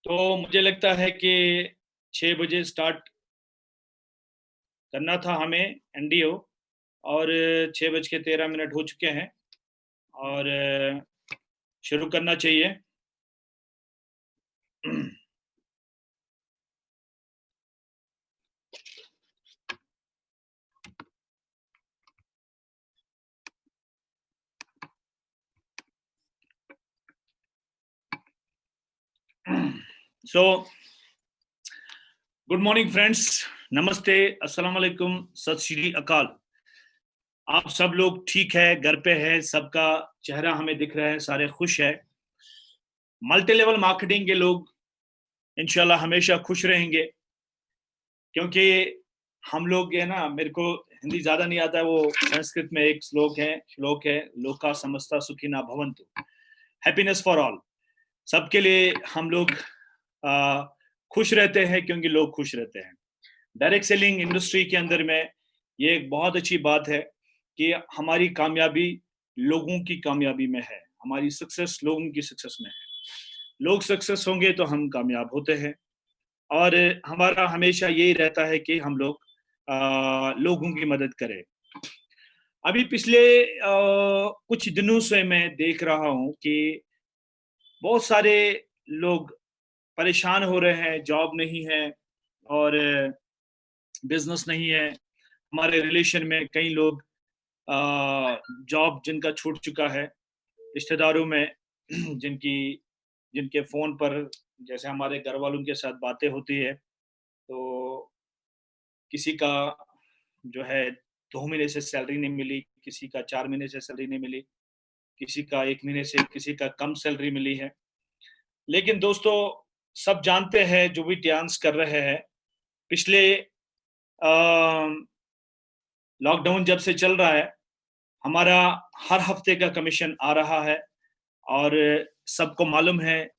तो मुझे लगता है कि 6 बजे स्टार्ट करना था हमें एनडीओ और 6:13 हो चुके हैं और शुरू करना चाहिए। सो गुड मॉर्निंग फ्रेंड्स, नमस्ते, अस्सलाम वालेकुम, सत श्री अकाल। आप सब लोग ठीक है, घर पे है, सबका चेहरा हमें दिख रहा है, सारे खुश है। मल्टी लेवल मार्केटिंग के लोग इंशाल्लाह हमेशा खुश रहेंगे, क्योंकि हम लोग है ना, मेरे को हिंदी ज्यादा नहीं आता है। वो संस्कृत में एक श्लोक है, लोका समस्ता सुखिना भवन्तु, हैप्पीनेस फॉर ऑल। सबके लिए हम लोग आ, खुश रहते हैं क्योंकि लोग खुश रहते हैं। डायरेक्ट सेलिंग इंडस्ट्री के अंदर में ये एक बहुत अच्छी बात है कि हमारी कामयाबी लोगों की कामयाबी में है, हमारी सक्सेस लोगों की सक्सेस में है। लोग सक्सेस होंगे तो हम कामयाब होते हैं, और हमारा हमेशा यही रहता है कि हम लोग लोगों की मदद करें। अभी पिछले कुछ दिनों से मैं देख रहा हूँ कि बहुत सारे लोग परेशान हो रहे हैं, जॉब नहीं है और बिजनेस नहीं है। हमारे रिलेशन में कई लोग जॉब जिनका छूट चुका है, रिश्तेदारों में जिनकी जिनके फ़ोन पर जैसे हमारे घर वालों के साथ बातें होती है, तो किसी का जो है 2 महीने से सैलरी नहीं मिली, किसी का 4 महीने से सैलरी नहीं मिली, किसी का 1 महीने से किसी का कम सैलरी मिली है। लेकिन दोस्तों, सब जानते हैं जो भी डांस कर रहे हैं, पिछले लॉकडाउन जब से चल रहा है, हमारा हर हफ्ते का कमीशन आ रहा है। और सबको मालूम है,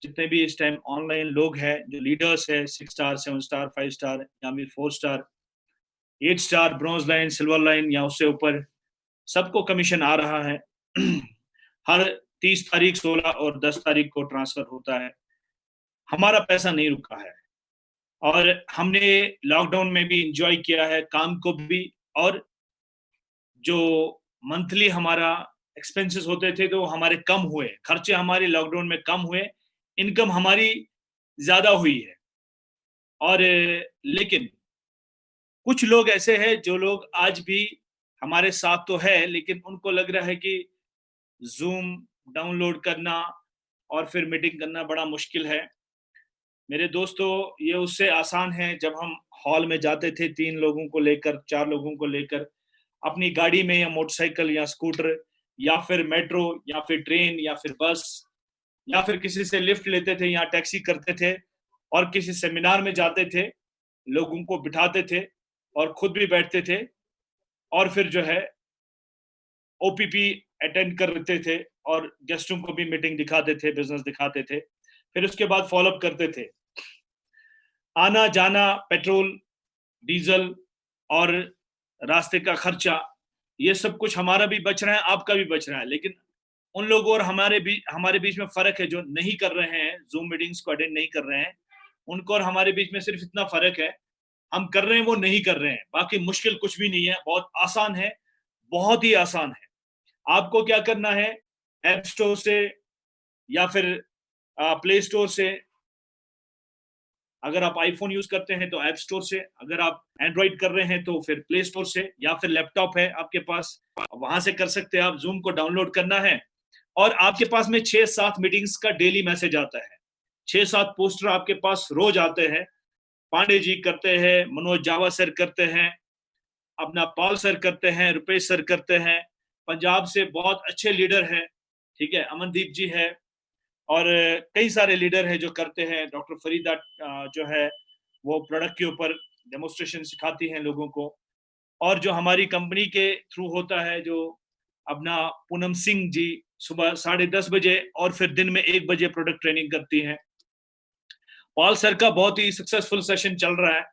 जितने भी इस टाइम ऑनलाइन लोग हैं, जो लीडर्स है, 6 स्टार, 7 स्टार, 5 स्टार या फिर 4 star, 8 star, bronze line, silver line या उससे ऊपर, सबको कमीशन आ रहा है। हर 30 तारीख, 16 और 10 तारीख को ट्रांसफर होता है। हमारा पैसा नहीं रुका है, और हमने लॉकडाउन में भी एंजॉय किया है काम को भी। और जो मंथली हमारा एक्सपेंसेस होते थे तो हमारे कम हुए, खर्चे हमारे लॉकडाउन में कम हुए, इनकम हमारी ज्यादा हुई है। और लेकिन कुछ लोग ऐसे हैं जो लोग आज भी हमारे साथ तो है, लेकिन उनको लग रहा है कि जूम डाउनलोड करना और फिर मीटिंग करना बड़ा मुश्किल है। मेरे दोस्तों, ये उससे आसान है जब हम हॉल में जाते थे, 3 लोगों को लेकर, 4 लोगों को लेकर, अपनी गाड़ी में या मोटरसाइकिल या स्कूटर या फिर मेट्रो या फिर ट्रेन या फिर बस या फिर किसी से लिफ्ट लेते थे या टैक्सी करते थे, और किसी सेमिनार में जाते थे, लोगों को बिठाते थे और खुद भी बैठते थे, और फिर जो है ओपीपी अटेंड करते थे और गेस्टों को भी मीटिंग दिखाते थे, बिजनेस दिखाते थे, फिर उसके बाद फॉलोअप करते थे। आना जाना, पेट्रोल, डीजल और रास्ते का खर्चा, ये सब कुछ हमारा भी बच रहा है, आपका भी बच रहा है। लेकिन उन लोगों और हमारे बीच में फर्क है, जो नहीं कर रहे हैं, जूम मीटिंग्स को अटेंड नहीं कर रहे हैं। उनको और हमारे बीच में सिर्फ इतना फर्क है, हम कर रहे हैं, वो नहीं कर रहे हैं। बाकी मुश्किल कुछ भी नहीं है, बहुत आसान है, बहुत ही आसान है। आपको क्या करना है, ऐप स्टोर से या फिर प्ले स्टोर से, अगर आप आईफोन यूज करते हैं तो ऐप स्टोर से, अगर आप एंड्रॉइड कर रहे हैं तो फिर प्ले स्टोर से, या फिर लैपटॉप है आपके पास, वहां से कर सकते हैं। आप जूम को डाउनलोड करना है और आपके पास में 6-7 मीटिंग्स का डेली मैसेज आता है, 6-7 पोस्टर आपके पास रोज आते हैं। पांडे जी करते हैं, मनोज जावा सर करते हैं, अपना पॉल सर करते हैं, रुपेश सर करते हैं, पंजाब से बहुत अच्छे लीडर हैं, ठीक है, अमनदीप जी है, और कई सारे लीडर हैं जो करते हैं। डॉक्टर फरीदा जो है, वो प्रोडक्ट के ऊपर डेमोस्ट्रेशन सिखाती हैं लोगों को। और जो हमारी कंपनी के थ्रू होता है, जो अपना पूनम सिंह जी सुबह 10:30 बजे और फिर दिन में 1 बजे प्रोडक्ट ट्रेनिंग करती हैं। पॉल सर का बहुत ही सक्सेसफुल सेशन चल रहा है,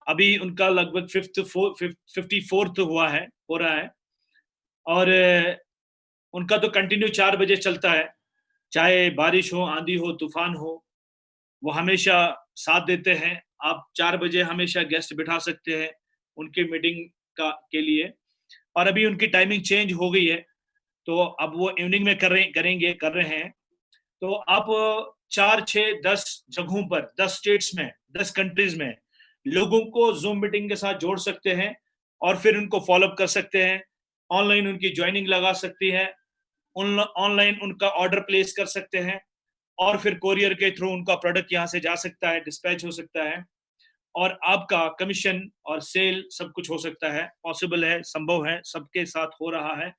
अभी उनका लगभग 54th हुआ है, हो रहा है। और उनका तो कंटिन्यू 4 बजे चलता है, चाहे बारिश हो, आंधी हो, तूफान हो। वो हमेशा साथ देते हैं। आप 4 बजे हमेशा गेस्ट बिठा सकते हैं उनकी मीटिंग का के लिए, और अभी उनकी टाइमिंग चेंज हो गई है, तो अब वो इवनिंग में कर रहे हैं। तो आप 4, 6, 10 जगहों पर, 10 स्टेट्स में, 10 कंट्रीज़ में लोगों को ज़ूम मीटिंग के साथ जोड़ सकते हैं और फिर उनको फ़ॉलो अप कर सकते हैं। ऑनलाइन उनकी जॉइनिंग लगा सकती है, ऑनलाइन उनका ऑर्डर प्लेस कर सकते हैं और फिर कोरियर के थ्रू उनका प्रोडक्ट यहाँ से जा सकता है, डिस्पैच हो सकता है और आपका कमीशन और सेल सब कुछ हो सकता है, पॉसिबल है, संभव है, सबके साथ हो रहा है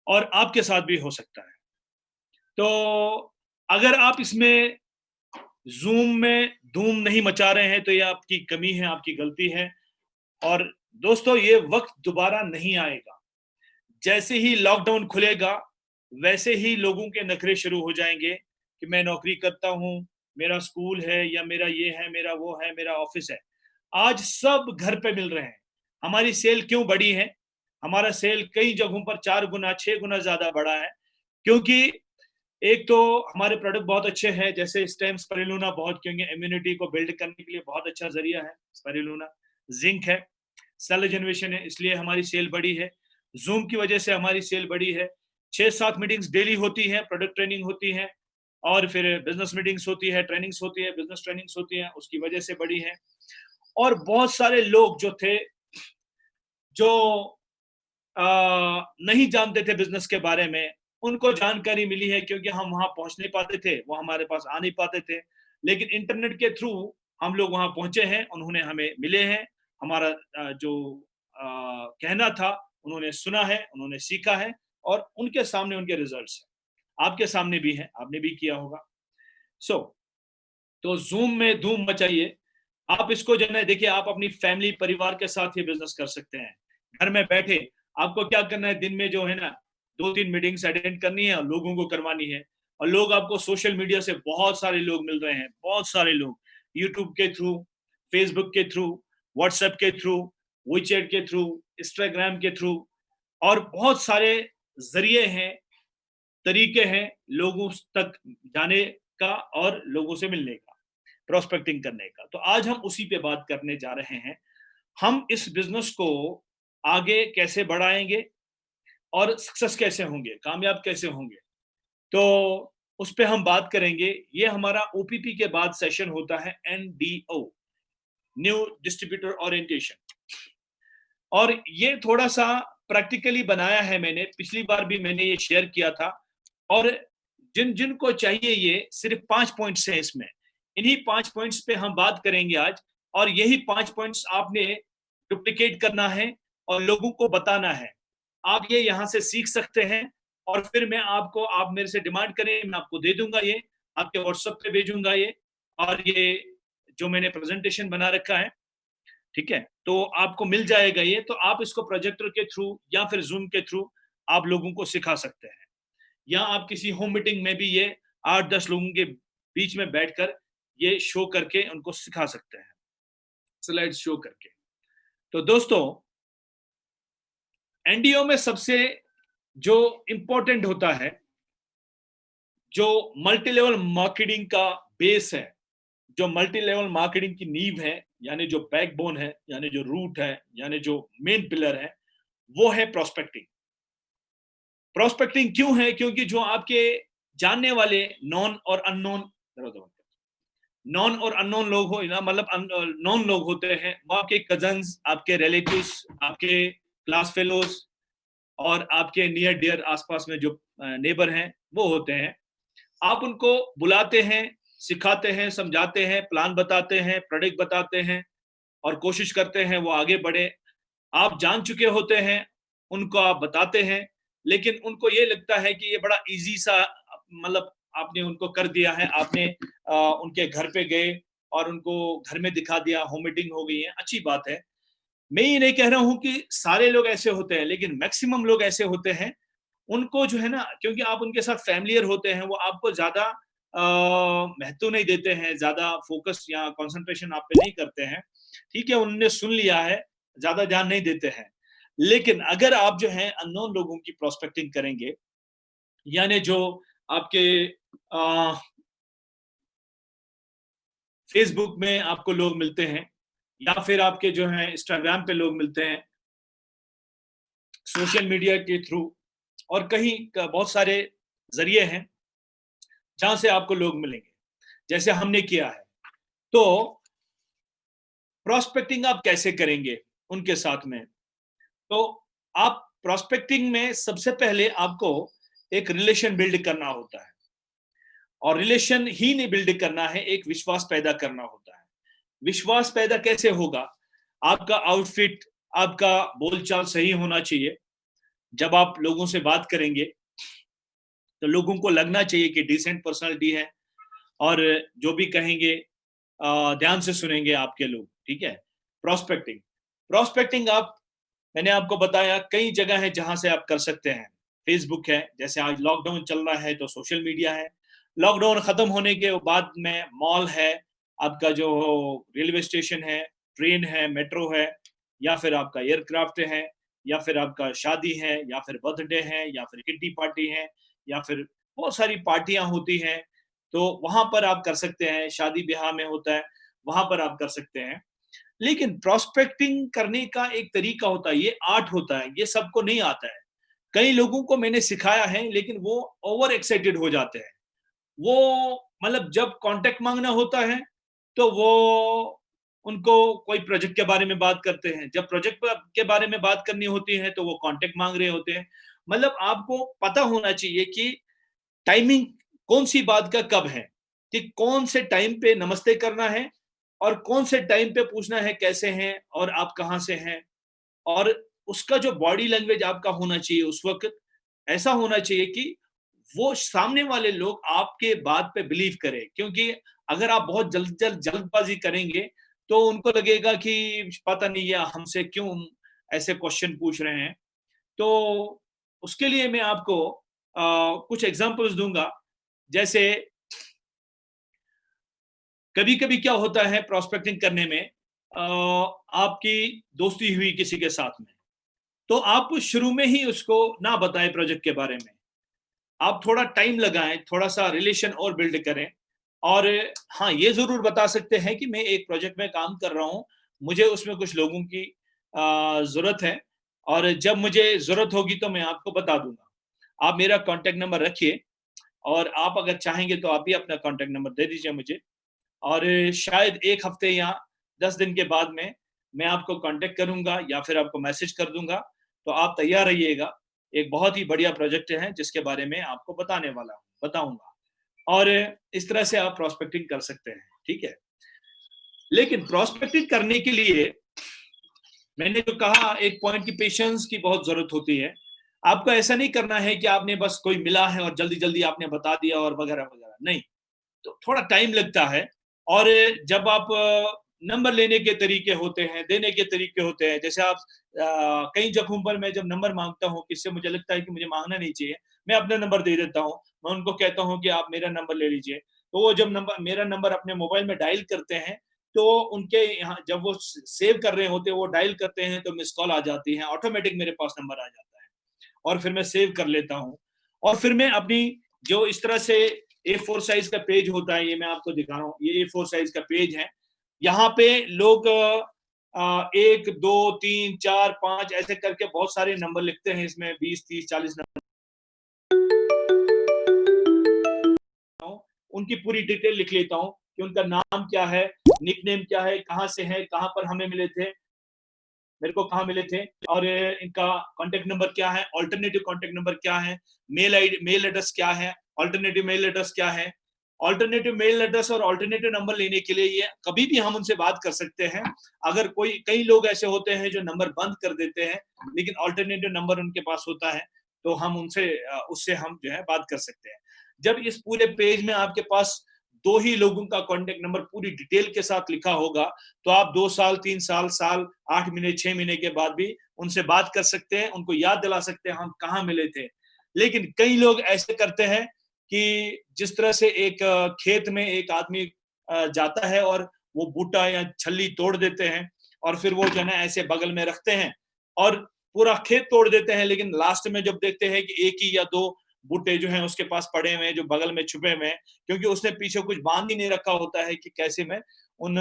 और आपके साथ भी हो सकता है। तो अगर आप इसमें ज़ूम में धूम नहीं मचा रहे हैं, तो ये आपकी कमी है, आपकी गलती है और दोस्तों ये वक़्त दोबारा नहीं आएगा। जैसे ही लॉकडाउन खुलेगा, वैसे ही लोगों के नखरे शुरू हो जाएँगे कि मैं नौकरी करता हूँ, मेरा स्कूल है या मेरा ये है, मेरा वो है, मेरा ऑफ़िस है। आज सब घर पे मिल रहे हैं। हमारी सेल क्यों बढ़ी है? हमारा सेल कई जगहों पर 4 गुना, 6 गुना ज़्यादा बढ़ा है, क्योंकि एक तो हमारे प्रोडक्ट बहुत अच्छे हैं, जैसे इस टाइम स्पिरुलिना बहुत, क्योंकि इम्यूनिटी को बिल्ड करने के लिए बहुत अच्छा ज़रिया है स्पिरुलिना। ज़िंक है, सेल रिजेनरेशन है, इसलिए हमारी सेल बढ़ी है। ज़ूम की वजह से हमारी सेल बढ़ी है। 6-7 मीटिंग्स डेली होती हैं, प्रोडक्ट ट्रेनिंग होती है और फिर बिज़नेस मीटिंग्स होती है, ट्रेनिंग्स होती है, बिज़नेस ट्रेनिंग्स होती हैं, उसकी वजह से बढ़ी है। और बहुत सारे लोग जो थे, जो अ, नहीं जानते थे बिज़नेस के बारे में, उनको जानकारी मिली है क्योंकि हम वहाँ पहुँच नहीं पाते थे, वो हमारे पास आ नहीं पाते थे। लेकिन इंटरनेट के थ्रू हम लोग वहाँ पहुँचे हैं, उन्होंने हमें मिले हैं, हमारा जो कहना था, उन्होंने सुना है, उन्होंने सीखा है और उनके सामने उनके रिज़ल्ट्स हैं। आपके सामने भी हैं, आपने भी किया होगा। सो तो ज़ूम में धूम मचाइए। आप इसको जो है ना, देखिए आप अपनी फैमिली, परिवार के साथ ये बिज़नेस कर सकते हैं। घर में बैठे आपको क्या करना है, दिन में जो है ना 2-3 मीटिंग्स अटेंड करनी है और लोगों को करवानी है और लोग आपको सोशल मीडिया से बहुत सारे लोग मिल रहे हैं, बहुत सारे लोग यूट्यूब के थ्रू, फेसबुक के थ्रू, व्हाट्सएप के थ्रू, वीचैट के थ्रू, इंस्टाग्राम के थ्रू और बहुत सारे ज़रिए हैं, तरीके हैं लोगों तक जाने का और लोगों से मिलने का, प्रोस्पेक्टिंग करने का। तो आज हम उसी पे बात करने जा रहे हैं। हम इस बिज़नेस को आगे कैसे बढ़ाएँगे और सक्सेस कैसे होंगे, कामयाब कैसे होंगे? तो उस पे हम बात करेंगे। ये हमारा ओपीपी के बाद सेशन होता है एनडीओ, न्यू डिस्ट्रीब्यूटर ओरिएंटेशन, और ये थोड़ा-सा प्रैक्टिकली बनाया है मैंने, पिछली बार भी मैंने ये शेयर किया था और जिनको चाहिए ये सिर्फ़ 5 पॉइंट्स हैं इसमें। इन्हीं 5 पॉइंट्स पे हम बात करेंगे आज और यही 5 पॉइंट्स आपने डुप्लिकेट करना है और लोगों को बताना है। आप ये यहाँ से सीख सकते हैं और फिर आप मेरे से डिमांड करें, मैं आपको दे दूँगा ये, आपके व्हाट्सएप पे भेजूँगा ये और ये जो मैंने प्रेज़ेंटेशन बना रखा है, ठीक है? तो आपको मिल जाएगा ये, तो आप इसको प्रोजेक्टर के थ्रू या फिर ज़ूम के थ्रू आप लोगों को सिखा सकते हैं। या आप किसी होम मीटिंग में भी ये 8-10 लोगों के बीच में बैठकर ये शो करके उनको सिखा सकते हैं, स्लाइड्स शो करके। तो दोस्तों, एनडीओ में सबसे जो इम्पोर्टेंट होता है, जो मल्टी लेवल मार्केटिंग का बेस है, जो मल्टी लेवल मार्केटिंग की नींव है, यानी जो बैकबोन है, यानी जो रूट है, यानी जो मेन पिलर है, वो है प्रोस्पेक्टिंग। प्रोस्पेक्टिंग क्यों है? क्योंकि जो आपके जानने वाले नॉन और अननोन नॉन और अननोन लोग हो ना, मतलब नॉन लोग होते हैं, वो आपके कजन्स, आपके रिलेटिव्स, आपके क्लास फेलोज और आपके नियर डियर आसपास में जो नेबर हैं, वो होते हैं। आप उनको बुलाते हैं, सिखाते हैं, समझाते हैं, प्लान बताते हैं, प्रोडक्ट बताते हैं और कोशिश करते हैं वो आगे बढ़े। आप जान चुके होते हैं, उनको आप बताते हैं, लेकिन उनको ये लगता है कि ये बड़ा ईज़ी सा, मतलब आपने उनको कर दिया है, आपने उनके घर पे गए और उनको घर में दिखा दिया, होम मीटिंग हो गई है, अच्छी बात है। मैं ये नहीं कह रहा हूँ कि सारे लोग ऐसे होते हैं, लेकिन मैक्सिमम लोग ऐसे होते हैं, उनको जो है ना, क्योंकि आप उनके साथ फ़ैमिलियर होते हैं, वो आपको ज़्यादा महत्व नहीं देते हैं, ज़्यादा फ़ोकस या कंसंट्रेशन आप पे नहीं करते हैं। ठीक है, उन्होंने सुन लिया है, ज़्यादा ध्यान नहीं देते हैं। लेकिन अगर आप जो है अननोन लोगों की प्रोस्पेक्टिंग करेंगे, यानी जो आपके अ, फेसबुक में आपको लोग मिलते हैं, या फिर आपके जो है इंस्टाग्राम पे लोग मिलते हैं, सोशल मीडिया के थ्रू, और कहीं बहुत सारे जरिए हैं जहां से आपको लोग मिलेंगे, जैसे हमने किया है। तो प्रोस्पेक्टिंग आप कैसे करेंगे उनके साथ में? तो आप प्रोस्पेक्टिंग में सबसे पहले आपको एक रिलेशन बिल्ड करना होता है, और रिलेशन ही नहीं बिल्ड करना है, एक विश्वास पैदा करना होता है। विश्वास पैदा कैसे होगा? आपका आउटफिट, आपका बोलचाल सही होना चाहिए। जब आप लोगों से बात करेंगे तो लोगों को लगना चाहिए कि डिसेंट पर्सनालिटी है, और जो भी कहेंगे ध्यान से सुनेंगे आपके लोग, ठीक है? प्रोस्पेक्टिंग, प्रोस्पेक्टिंग आप, मैंने आपको बताया कई जगह है जहां से आप कर सकते हैं। फेसबुक है, जैसे आज लॉकडाउन चल रहा है तो सोशल मीडिया है। लॉकडाउन खत्म होने के बाद में मॉल है, आपका जो रेलवे स्टेशन है, ट्रेन है, मेट्रो है, या फिर आपका एयरक्राफ्ट है, या फिर आपका शादी है, या फिर बर्थडे है, या फिर किट्टी पार्टी है, या फिर बहुत सारी पार्टियां होती हैं, तो वहां पर आप कर सकते हैं। शादी ब्याह में होता है, वहां पर आप कर सकते हैं। लेकिन प्रोस्पेक्टिंग करने का एक तरीका होता है, ये आर्ट होता है, ये सबको नहीं आता है। कई लोगों को मैंने सिखाया है, लेकिन वो ओवर एक्साइटेड हो जाते हैं। वो मतलब जब कांटेक्ट मांगना होता है तो वो उनको कोई प्रोजेक्ट के बारे में बात करते हैं, जब प्रोजेक्ट के बारे में बात करनी होती है तो वो कांटेक्ट मांग रहे होते हैं। मतलब आपको पता होना चाहिए कि टाइमिंग कौन सी बात का कब है, कि कौन से टाइम पे नमस्ते करना है, और कौन से टाइम पे पूछना है कैसे हैं और आप कहाँ से हैं। और उसका जो बॉडी लैंग्वेज आपका होना चाहिए उस वक्त, ऐसा होना चाहिए कि वो सामने वाले लोग आपके बात पे बिलीव करें। क्योंकि अगर आप बहुत जल्दबाजी करेंगे तो उनको लगेगा कि पता नहीं है हमसे क्यों ऐसे क्वेश्चन पूछ रहे हैं। तो उसके लिए मैं आपको कुछ एग्जांपल्स दूंगा। जैसे कभी कभी क्या होता है प्रोस्पेक्टिंग करने में, आपकी दोस्ती हुई किसी के साथ में, तो आप शुरू में ही उसको ना बताएं प्रोजेक्ट के बारे में। आप थोड़ा टाइम लगाएं, थोड़ा सा रिलेशन और बिल्ड करें। और हाँ, ये जरूर बता सकते हैं कि मैं एक प्रोजेक्ट में काम कर रहा हूँ, मुझे उसमें कुछ लोगों की जरूरत है, और जब मुझे जरूरत होगी तो मैं आपको बता दूंगा। आप मेरा कांटेक्ट नंबर रखिए, और आप अगर चाहेंगे तो आप भी अपना कांटेक्ट नंबर दे दीजिए मुझे, और शायद 1 हफ्ते या 10 दिन के बाद में मैं आपको कांटेक्ट करूंगा या फिर आपको मैसेज कर दूंगा। तो आप तैयार रहिएगा। एक बहुत ही बढ़िया प्रोजेक्ट है जिसके बारे में आपको बताऊंगा, और इस तरह से आप प्रोस्पेक्टिंग कर सकते हैं, ठीक है? लेकिन प्रोस्पेक्टिंग करने के लिए मैंने जो कहा, एक पॉइंट की पेशेंस की बहुत जरूरत होती है। आपको ऐसा नहीं करना है कि आपने बस कोई मिला है और जल्दी जल्दी आपने बता दिया और वगैरह वगैरह, नहीं। तो थोड़ा टाइम लगता है। और जब आप नंबर लेने के तरीके होते हैं, देने के तरीके होते हैं, जैसे आप कई जगहों पर मैं जब नंबर मांगता हूँ, किससे मुझे लगता है कि मुझे मांगना नहीं चाहिए, मैं अपना नंबर दे देता हूँ। मैं उनको कहता हूँ कि आप मेरा नंबर ले लीजिए। तो वो जब मेरा नंबर अपने मोबाइल में डायल करते हैं, तो उनके यहाँ जब वो सेव कर रहे होते हैं, वो डायल करते हैं तो मिस कॉल आ जाती है, ऑटोमेटिक मेरे पास नंबर आ जाता है, और फिर मैं सेव कर लेता हूँ। और फिर मैं अपनी जो इस तरह से A4 साइज का पेज होता है, ये मैं आपको दिखा रहा हूँ, ये A4 साइज का पेज है। यहाँ पे लोग 1 2 3 4 5 ऐसे करके बहुत सारे नंबर लिखते हैं, इसमें 20 30 40 नंबर। उनकी पूरी डिटेल लिख लेता हूँ कि उनका नाम क्या है, निकनेम क्या है, कहाँ से है, कहाँ पर हमें मिले थे, मेरे को कहाँ मिले थे, और इनका कांटेक्ट नंबर क्या है, ऑल्टरनेटिव कांटेक्ट नंबर क्या है, मेल एड्रेस क्या है, ऑल्टरनेटिव मेल एड्रेस क्या है। ऑल्टरनेटिव मेल एड्रेस और ऑल्टरनेटिव नंबर लेने के लिए ये कभी भी हम उनसे बात कर सकते हैं। अगर कई लोग ऐसे होते हैं जो नंबर बंद कर देते हैं, लेकिन ऑल्टरनेटिव नंबर उनके पास होता है, तो हम उनसे उससे हम जो है बात कर सकते हैं। जब इस पूरे पेज में आपके पास 2 ही लोगों का कांटेक्ट नंबर पूरी डिटेल के साथ लिखा होगा, तो आप 2 साल 3 साल, साल 8 महीने 6 महीने के बाद भी उनसे बात कर सकते हैं, उनको याद दिला सकते हैं हम कहाँ मिले थे। लेकिन कई लोग ऐसे करते हैं कि जिस तरह से एक खेत में एक आदमी जाता है और वो बूटा या छल्ली तोड़ देते हैं, और फिर वो जो है ना ऐसे बगल में रखते हैं और पूरा खेत तोड़ देते हैं, लेकिन लास्ट में जब देखते हैं कि 1 ही या 2 बूटे जो हैं उसके पास पड़े हुए हैं, जो बगल में छुपे हुए हैं, क्योंकि उसने पीछे कुछ बांध ही नहीं रखा होता है कि कैसे मैं उन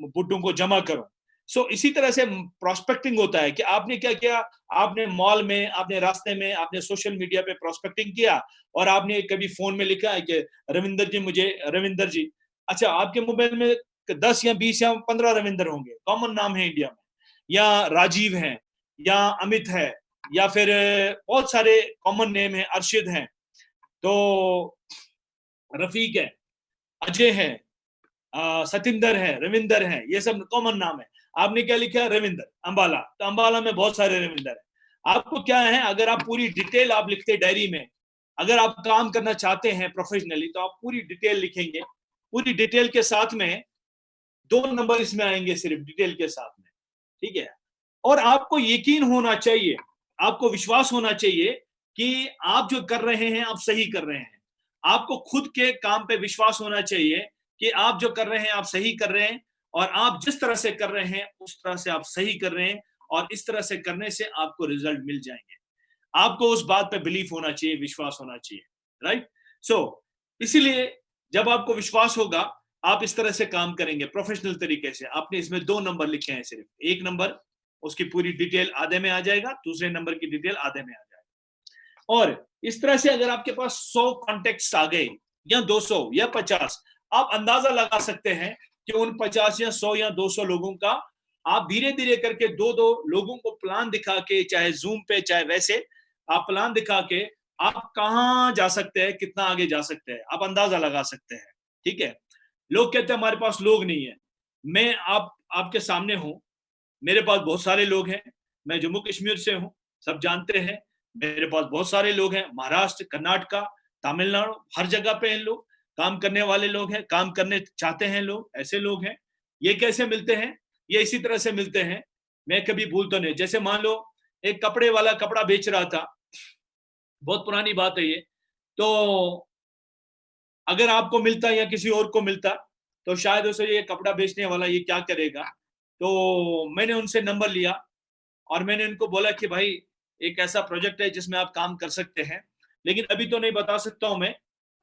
बूटों को जमा करूं। सो इसी तरह से प्रोस्पेक्टिंग होता है कि आपने क्या किया, आपने मॉल में, आपने रास्ते में, आपने सोशल मीडिया पे प्रोस्पेक्टिंग किया, और आपने कभी फोन में लिखा है कि रविंदर जी, अच्छा आपके मोबाइल में 10 या 20 या 15 रविंदर होंगे, कॉमन नाम है इंडिया में, या राजीव है, या अमित है, या फिर बहुत सारे कॉमन नेम है, अरशद हैं, तो रफीक है, अजय है, सतिंदर है, रविंदर है, ये सब कॉमन नाम है। आपने क्या लिखा है, रविंदर अंबाला, तो अंबाला में बहुत सारे रविंदर है। आपको क्या है, अगर आप पूरी डिटेल आप लिखते डायरी में, अगर आप काम करना चाहते हैं प्रोफेशनली, तो आप पूरी डिटेल लिखेंगे। पूरी डिटेल के साथ में 2 नंबर इसमें आएंगे, सिर्फ डिटेल के साथ में, ठीक है। और आपको यकीन होना चाहिए, आपको विश्वास होना चाहिए कि आप जो कर रहे हैं आप सही कर रहे हैं। आपको खुद के काम पे विश्वास होना चाहिए कि आप जो कर रहे हैं आप सही कर रहे हैं, और आप जिस तरह से कर रहे हैं उस तरह से आप सही कर रहे हैं, और इस तरह से करने से आपको रिजल्ट मिल जाएंगे। आपको उस बात पे बिलीफ होना चाहिए, विश्वास होना चाहिए, राइट। सो इसीलिए जब आपको विश्वास होगा, आप इस तरह से काम करेंगे प्रोफेशनल तरीके से। आपने इसमें 2 नंबर लिखे हैं, सिर्फ एक नंबर उसकी पूरी डिटेल आधे में आ जाएगा, दूसरे नंबर की डिटेल आधे में आ जाएगा। और इस तरह से अगर आपके पास 100 कॉन्टेक्ट्स आ गए, या 200 या 50, आप अंदाजा लगा सकते हैं कि उन 50 या 100 या 200 लोगों का आप धीरे धीरे करके 2-2 लोगों को प्लान दिखा के, चाहे जूम पे चाहे वैसे, आप प्लान दिखा के आप कहां जा सकते हैं, कितना आगे जा सकते हैं, आप अंदाजा लगा सकते हैं, ठीक है। लोग कहते हैं हमारे पास लोग नहीं है। मैं आपके सामने हूं, मेरे पास बहुत सारे लोग हैं। मैं जम्मू कश्मीर से हूं, सब जानते हैं। मेरे पास बहुत सारे लोग हैं, महाराष्ट्र, कर्नाटका, तमिलनाडु, हर जगह पे हैं लोग, काम करने वाले लोग हैं, काम करने चाहते हैं लोग, ऐसे लोग हैं। ये कैसे मिलते हैं, ये इसी तरह से मिलते हैं। मैं कभी भूलता नहीं, जैसे मान लो एक कपड़े वाला कपड़ा बेच रहा था, बहुत पुरानी बात है ये, तो अगर आपको मिलता या किसी और को मिलता, तो शायद उसे ये कपड़ा बेचने वाला ये क्या करेगा। तो मैंने उनसे नंबर लिया, और मैंने उनको बोला कि भाई एक ऐसा प्रोजेक्ट है जिसमें आप काम कर सकते हैं, लेकिन अभी तो नहीं बता सकता हूं मैं,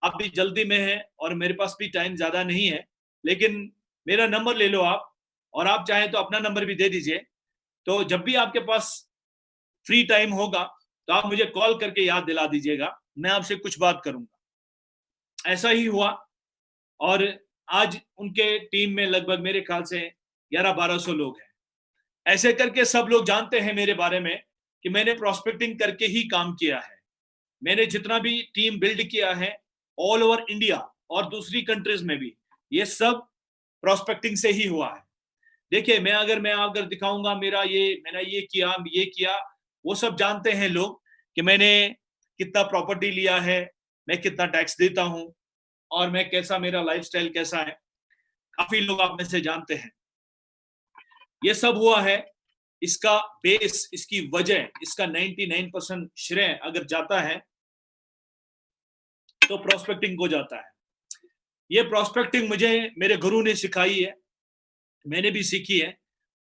आप भी जल्दी में है और मेरे पास भी टाइम ज्यादा नहीं है, लेकिन मेरा नंबर ले लो आप, और आप चाहें तो अपना नंबर भी दे दीजिए। तो जब भी आपके पास फ्री टाइम होगा तो आप मुझे कॉल करके याद दिला दीजिएगा, मैं आपसे कुछ बात करूंगा। ऐसा ही हुआ, और आज उनके टीम में लगभग मेरे ख्याल से 1100-1200 लोग हैं। ऐसे करके सब लोग जानते हैं मेरे बारे में कि मैंने प्रोस्पेक्टिंग करके ही काम किया है। मैंने जितना भी टीम बिल्ड किया है ऑल ओवर इंडिया और दूसरी कंट्रीज में भी, ये सब प्रोस्पेक्टिंग से ही हुआ है। देखिए, मैं अगर दिखाऊंगा मैंने ये किया, वो सब जानते हैं लोग कि मैंने कितना प्रॉपर्टी लिया है, मैं कितना टैक्स देता हूं, और मैं कैसा, मेरा लाइफस्टाइल कैसा है, काफी लोग आप में से जानते हैं। ये सब हुआ है, इसका बेस, इसकी वजह, इसका 99% श्रेय अगर जाता है तो प्रोस्पेक्टिंग को जाता है। ये प्रोस्पेक्टिंग मुझे मेरे गुरु ने सिखाई है, मैंने भी सीखी है।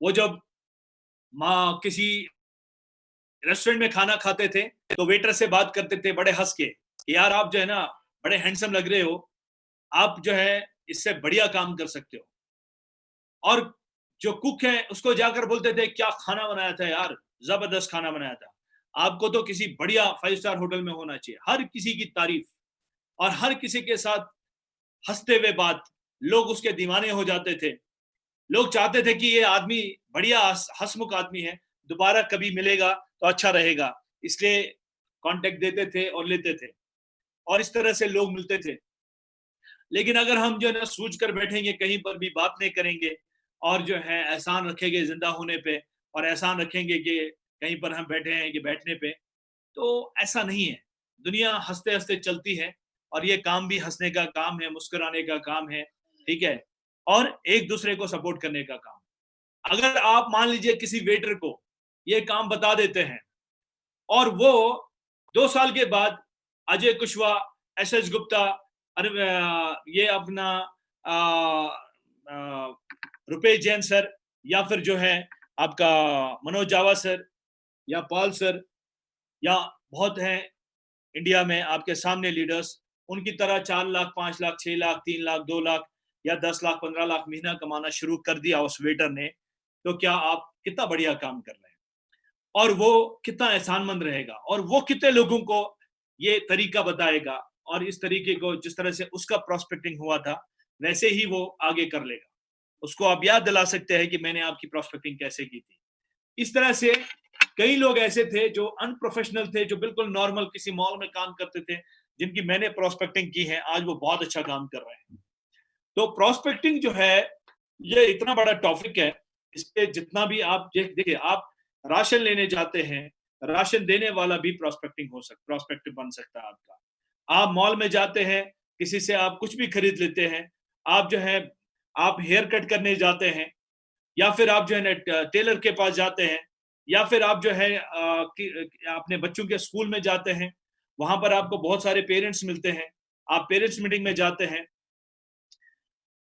वो जब किसी रेस्टोरेंट में खाना खाते थे तो वेटर से बात करते थे बड़े हंस के कि यार आप जो है ना बड़े हैंडसम लग रहे हो, आप जो है इससे बढ़िया काम कर सकते हो। और जो कुक है उसको जाकर बोलते थे क्या खाना बनाया था यार, जबरदस्त खाना बनाया था, आपको तो किसी बढ़िया 5 स्टार होटल में होना चाहिए। हर किसी की तारीफ, और हर किसी के साथ हंसते हुए बात, लोग उसके दीवाने हो जाते थे। लोग चाहते थे कि ये आदमी बढ़िया हंसमुख आदमी है, दोबारा कभी मिलेगा तो अच्छा रहेगा, इसलिए कांटेक्ट देते थे और लेते थे, और इस तरह से लोग मिलते थे। लेकिन अगर हम जो है ना सूझ कर बैठेंगे, कहीं पर भी बात नहीं करेंगे, और जो है एहसान रखेंगे जिंदा होने पे, और एहसान रखेंगे कि कहीं पर हम बैठे हैं कि बैठने पे, तो ऐसा नहीं है। दुनिया हंसते हंसते चलती है, और ये काम भी हंसने का काम है, मुस्कुराने का काम है, ठीक है, और एक दूसरे को सपोर्ट करने का काम। अगर आप मान लीजिए किसी वेटर को ये काम बता देते हैं, और वो 2 साल के बाद अजय कुशवाहा, एस गुप्ता, ये अपना रुपेश जैन सर, या फिर जो है आपका मनोज जावा सर, या पॉल सर, या बहुत हैं इंडिया में आपके सामने लीडर्स, उनकी तरह 4 लाख, 5 लाख, 6 लाख, 3 लाख, 2 लाख या 10 लाख, 15 लाख महीना कमाना शुरू कर दिया उस वेटर ने, तो क्या आप कितना बढ़िया काम कर रहे हैं। और वो कितना एहसानमंद रहेगा और वो कितने लोगों को ये तरीका बताएगा, और इस तरीके को जिस तरह से उसका प्रोस्पेक्टिंग हुआ था वैसे ही वो आगे कर लेगा। उसको आप याद दिला सकते हैं कि मैंने आपकी प्रोस्पेक्टिंग कैसे की थी। इस तरह से कई लोग ऐसे थे जो अनप्रोफेशनल थे, जो बिल्कुल नॉर्मल किसी मॉल में काम करते थे, जिनकी मैंने प्रोस्पेक्टिंग की है, आज वो बहुत अच्छा काम कर रहे हैं। तो प्रोस्पेक्टिंग जो है, ये इतना बड़ा टॉपिक है, इस पे जितना भी आप देखिए, आप राशन लेने जाते हैं, राशन देने वाला भी प्रोस्पेक्टिव बन सकता है आपका। आप मॉल में जाते हैं, किसी से आप कुछ भी खरीद लेते हैं, आप जो है, आप हेयर कट करने जाते हैं, या फिर आप जो है ना टेलर के पास जाते हैं, या फिर आप जो है अपने बच्चों के स्कूल में जाते हैं, वहां पर आपको बहुत सारे पेरेंट्स मिलते हैं, आप पेरेंट्स मीटिंग में जाते हैं,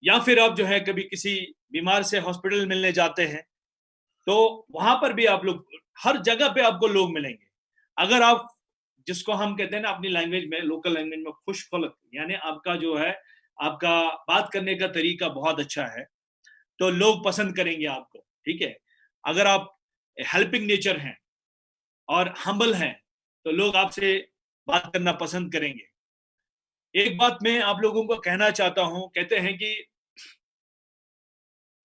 या फिर आप जो है कभी किसी बीमार से हॉस्पिटल मिलने जाते हैं, तो वहां पर भी आप लोग, हर जगह पे आपको लोग मिलेंगे। अगर आप, जिसको हम कहते हैं ना अपनी लैंग्वेज में, लोकल लैंग्वेज में, खुशखुलक, यानी आपका जो है, आपका बात करने का तरीका बहुत अच्छा है, तो लोग पसंद करेंगे आपको, ठीक है। अगर आप हेल्पिंग नेचर हैं और हम्बल हैं, तो लोग आपसे बात करना पसंद करेंगे। एक बात मैं आप लोगों को कहना चाहता हूं, कहते हैं कि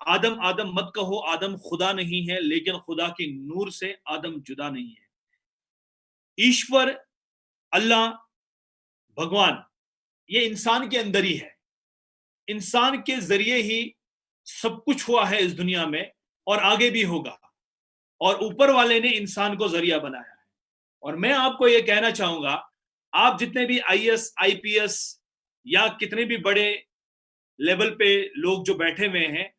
आदम आदम मत कहो, आदम खुदा नहीं है, लेकिन खुदा की नूर से आदम जुदा नहीं है। ईश्वर, अल्लाह, भगवान, ये इंसान के अंदर ही है। इंसान के जरिए ही सब कुछ हुआ है इस दुनिया में, और आगे भी होगा। और ऊपर वाले ने इंसान को जरिया बनाया है। और मैं आपको ये कहना चाहूंगा, आप जितने भी आईएएस, आईपीएस या कितने भी बड़े लेवल पे लोग जो बैठे हुए हैं,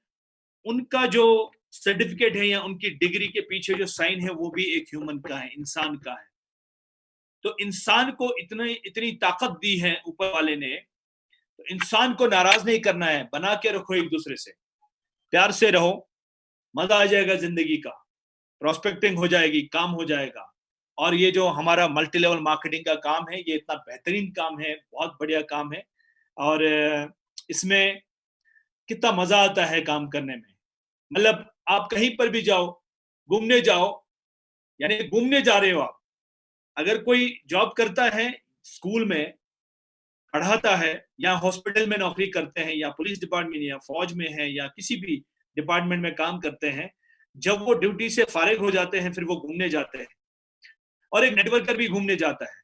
उनका जो सर्टिफिकेट है या उनकी डिग्री के पीछे जो साइन है, वो भी एक ह्यूमन का है, इंसान का है। तो इंसान को इतनी इतनी ताकत दी है ऊपर वाले ने, तो इंसान को नाराज नहीं करना है, बना के रखो एक दूसरे से, प्यार से रहो, मजा आ जाएगा जिंदगी का, प्रोस्पेक्टिंग हो जाएगी, काम हो जाएगा। और ये जो हमारा मल्टी लेवल मार्केटिंग का काम है, ये इतना बेहतरीन काम है, बहुत बढ़िया काम है। और इसमें कितना मजा आता है काम करने में। मतलब आप कहीं पर भी जाओ, घूमने जाओ, यानी घूमने जा रहे हो आप, अगर कोई जॉब करता है, स्कूल में पढ़ाता है, या हॉस्पिटल में नौकरी करते हैं, या पुलिस डिपार्टमेंट या फौज में है, या किसी भी डिपार्टमेंट में काम करते हैं, जब वो ड्यूटी से फारिग हो जाते हैं, फिर वो घूमने जाते हैं। और एक नेटवर्कर भी घूमने जाता है।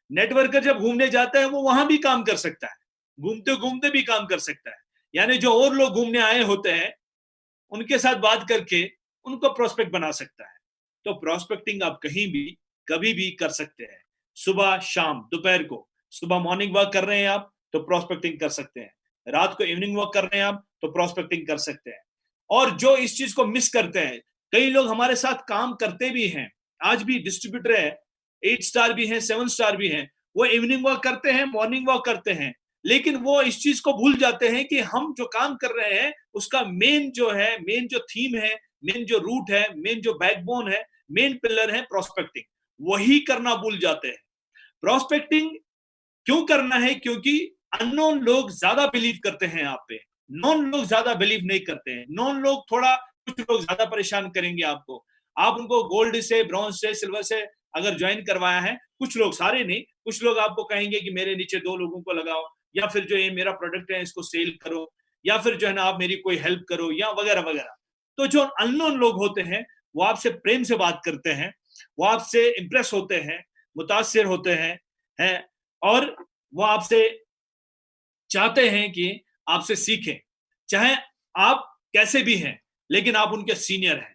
नेटवर्कर जब घूमने जाता है, वो वहां भी काम कर सकता है, घूमते घूमते भी काम कर सकता है। यानी जो और लोग घूमने आए होते हैं, उनके साथ बात करके उनको प्रोस्पेक्ट बना सकता है। तो प्रोस्पेक्टिंग आप कहीं भी, कभी भी कर सकते हैं, सुबह, शाम, दोपहर को। सुबह मॉर्निंग वॉक कर रहे हैं आप, तो प्रोस्पेक्टिंग कर सकते हैं। रात को इवनिंग वॉक कर रहे हैं आप, तो प्रोस्पेक्टिंग कर सकते हैं। और जो इस चीज को मिस करते हैं, कई लोग हमारे साथ काम करते भी हैं, आज भी डिस्ट्रीब्यूटर है, 8 स्टार भी हैं, 7 स्टार भी हैं, वो इवनिंग वॉक करते हैं, मॉर्निंग वॉक करते हैं, लेकिन वो इस चीज को भूल जाते हैं कि हम जो काम कर रहे हैं, उसका मेन जो है, मेन जो थीम है, मेन जो रूट है, मेन जो बैकबोन है, मेन पिलर है प्रोस्पेक्टिंग, वही करना भूल जाते हैं। प्रोस्पेक्टिंग क्यों करना है? क्योंकि अननोन लोग ज्यादा बिलीव करते हैं आप पे, नॉन लोग ज्यादा बिलीव नहीं करते हैं। नॉन लोग थोड़ा, कुछ लोग ज्यादा परेशान करेंगे आपको। आप उनको गोल्ड से, ब्रॉन्ज से, सिल्वर से अगर ज्वाइन करवाया है, कुछ लोग, सारे नहीं, कुछ लोग आपको कहेंगे कि मेरे नीचे 2 लोगों को लगाओ, या फिर जो ये मेरा प्रोडक्ट है इसको सेल करो, या फिर जो है ना आप मेरी कोई हेल्प करो, या वगैरह वगैरह। तो जो अननोन लोग होते हैं, वो आपसे प्रेम से बात करते हैं, वो आपसे इंप्रेस होते हैं, मुतासिर होते हैं, और वो आपसे चाहते हैं कि आपसे सीखें, चाहे आप कैसे भी हैं, लेकिन आप उनके सीनियर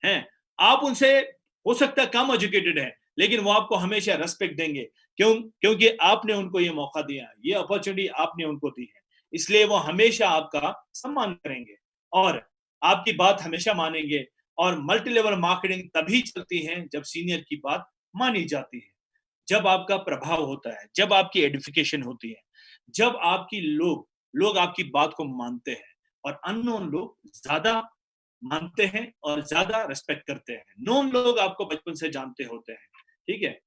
हैं। आप उनसे हो सकता है कम एजुकेटेड है, लेकिन वो आपको हमेशा रेस्पेक्ट देंगे। क्योंकि आपने उनको ये मौका दिया, ये अपॉर्चुनिटी आपने उनको दी है, इसलिए वो हमेशा आपका सम्मान करेंगे और आपकी बात हमेशा मानेंगे। और मल्टी लेवल मार्केटिंग तभी चलती है जब सीनियर की बात मानी जाती है, जब आपका प्रभाव होता है, जब आपकी एडिफिकेशन होती है, जब आपकी लोग लोग आपकी बात को मानते हैं। और अननोन लोग ज्यादा मानते हैं और ज्यादा रेस्पेक्ट करते हैं, नोन लोग आपको बचपन से जानते होते हैं, ठीक है।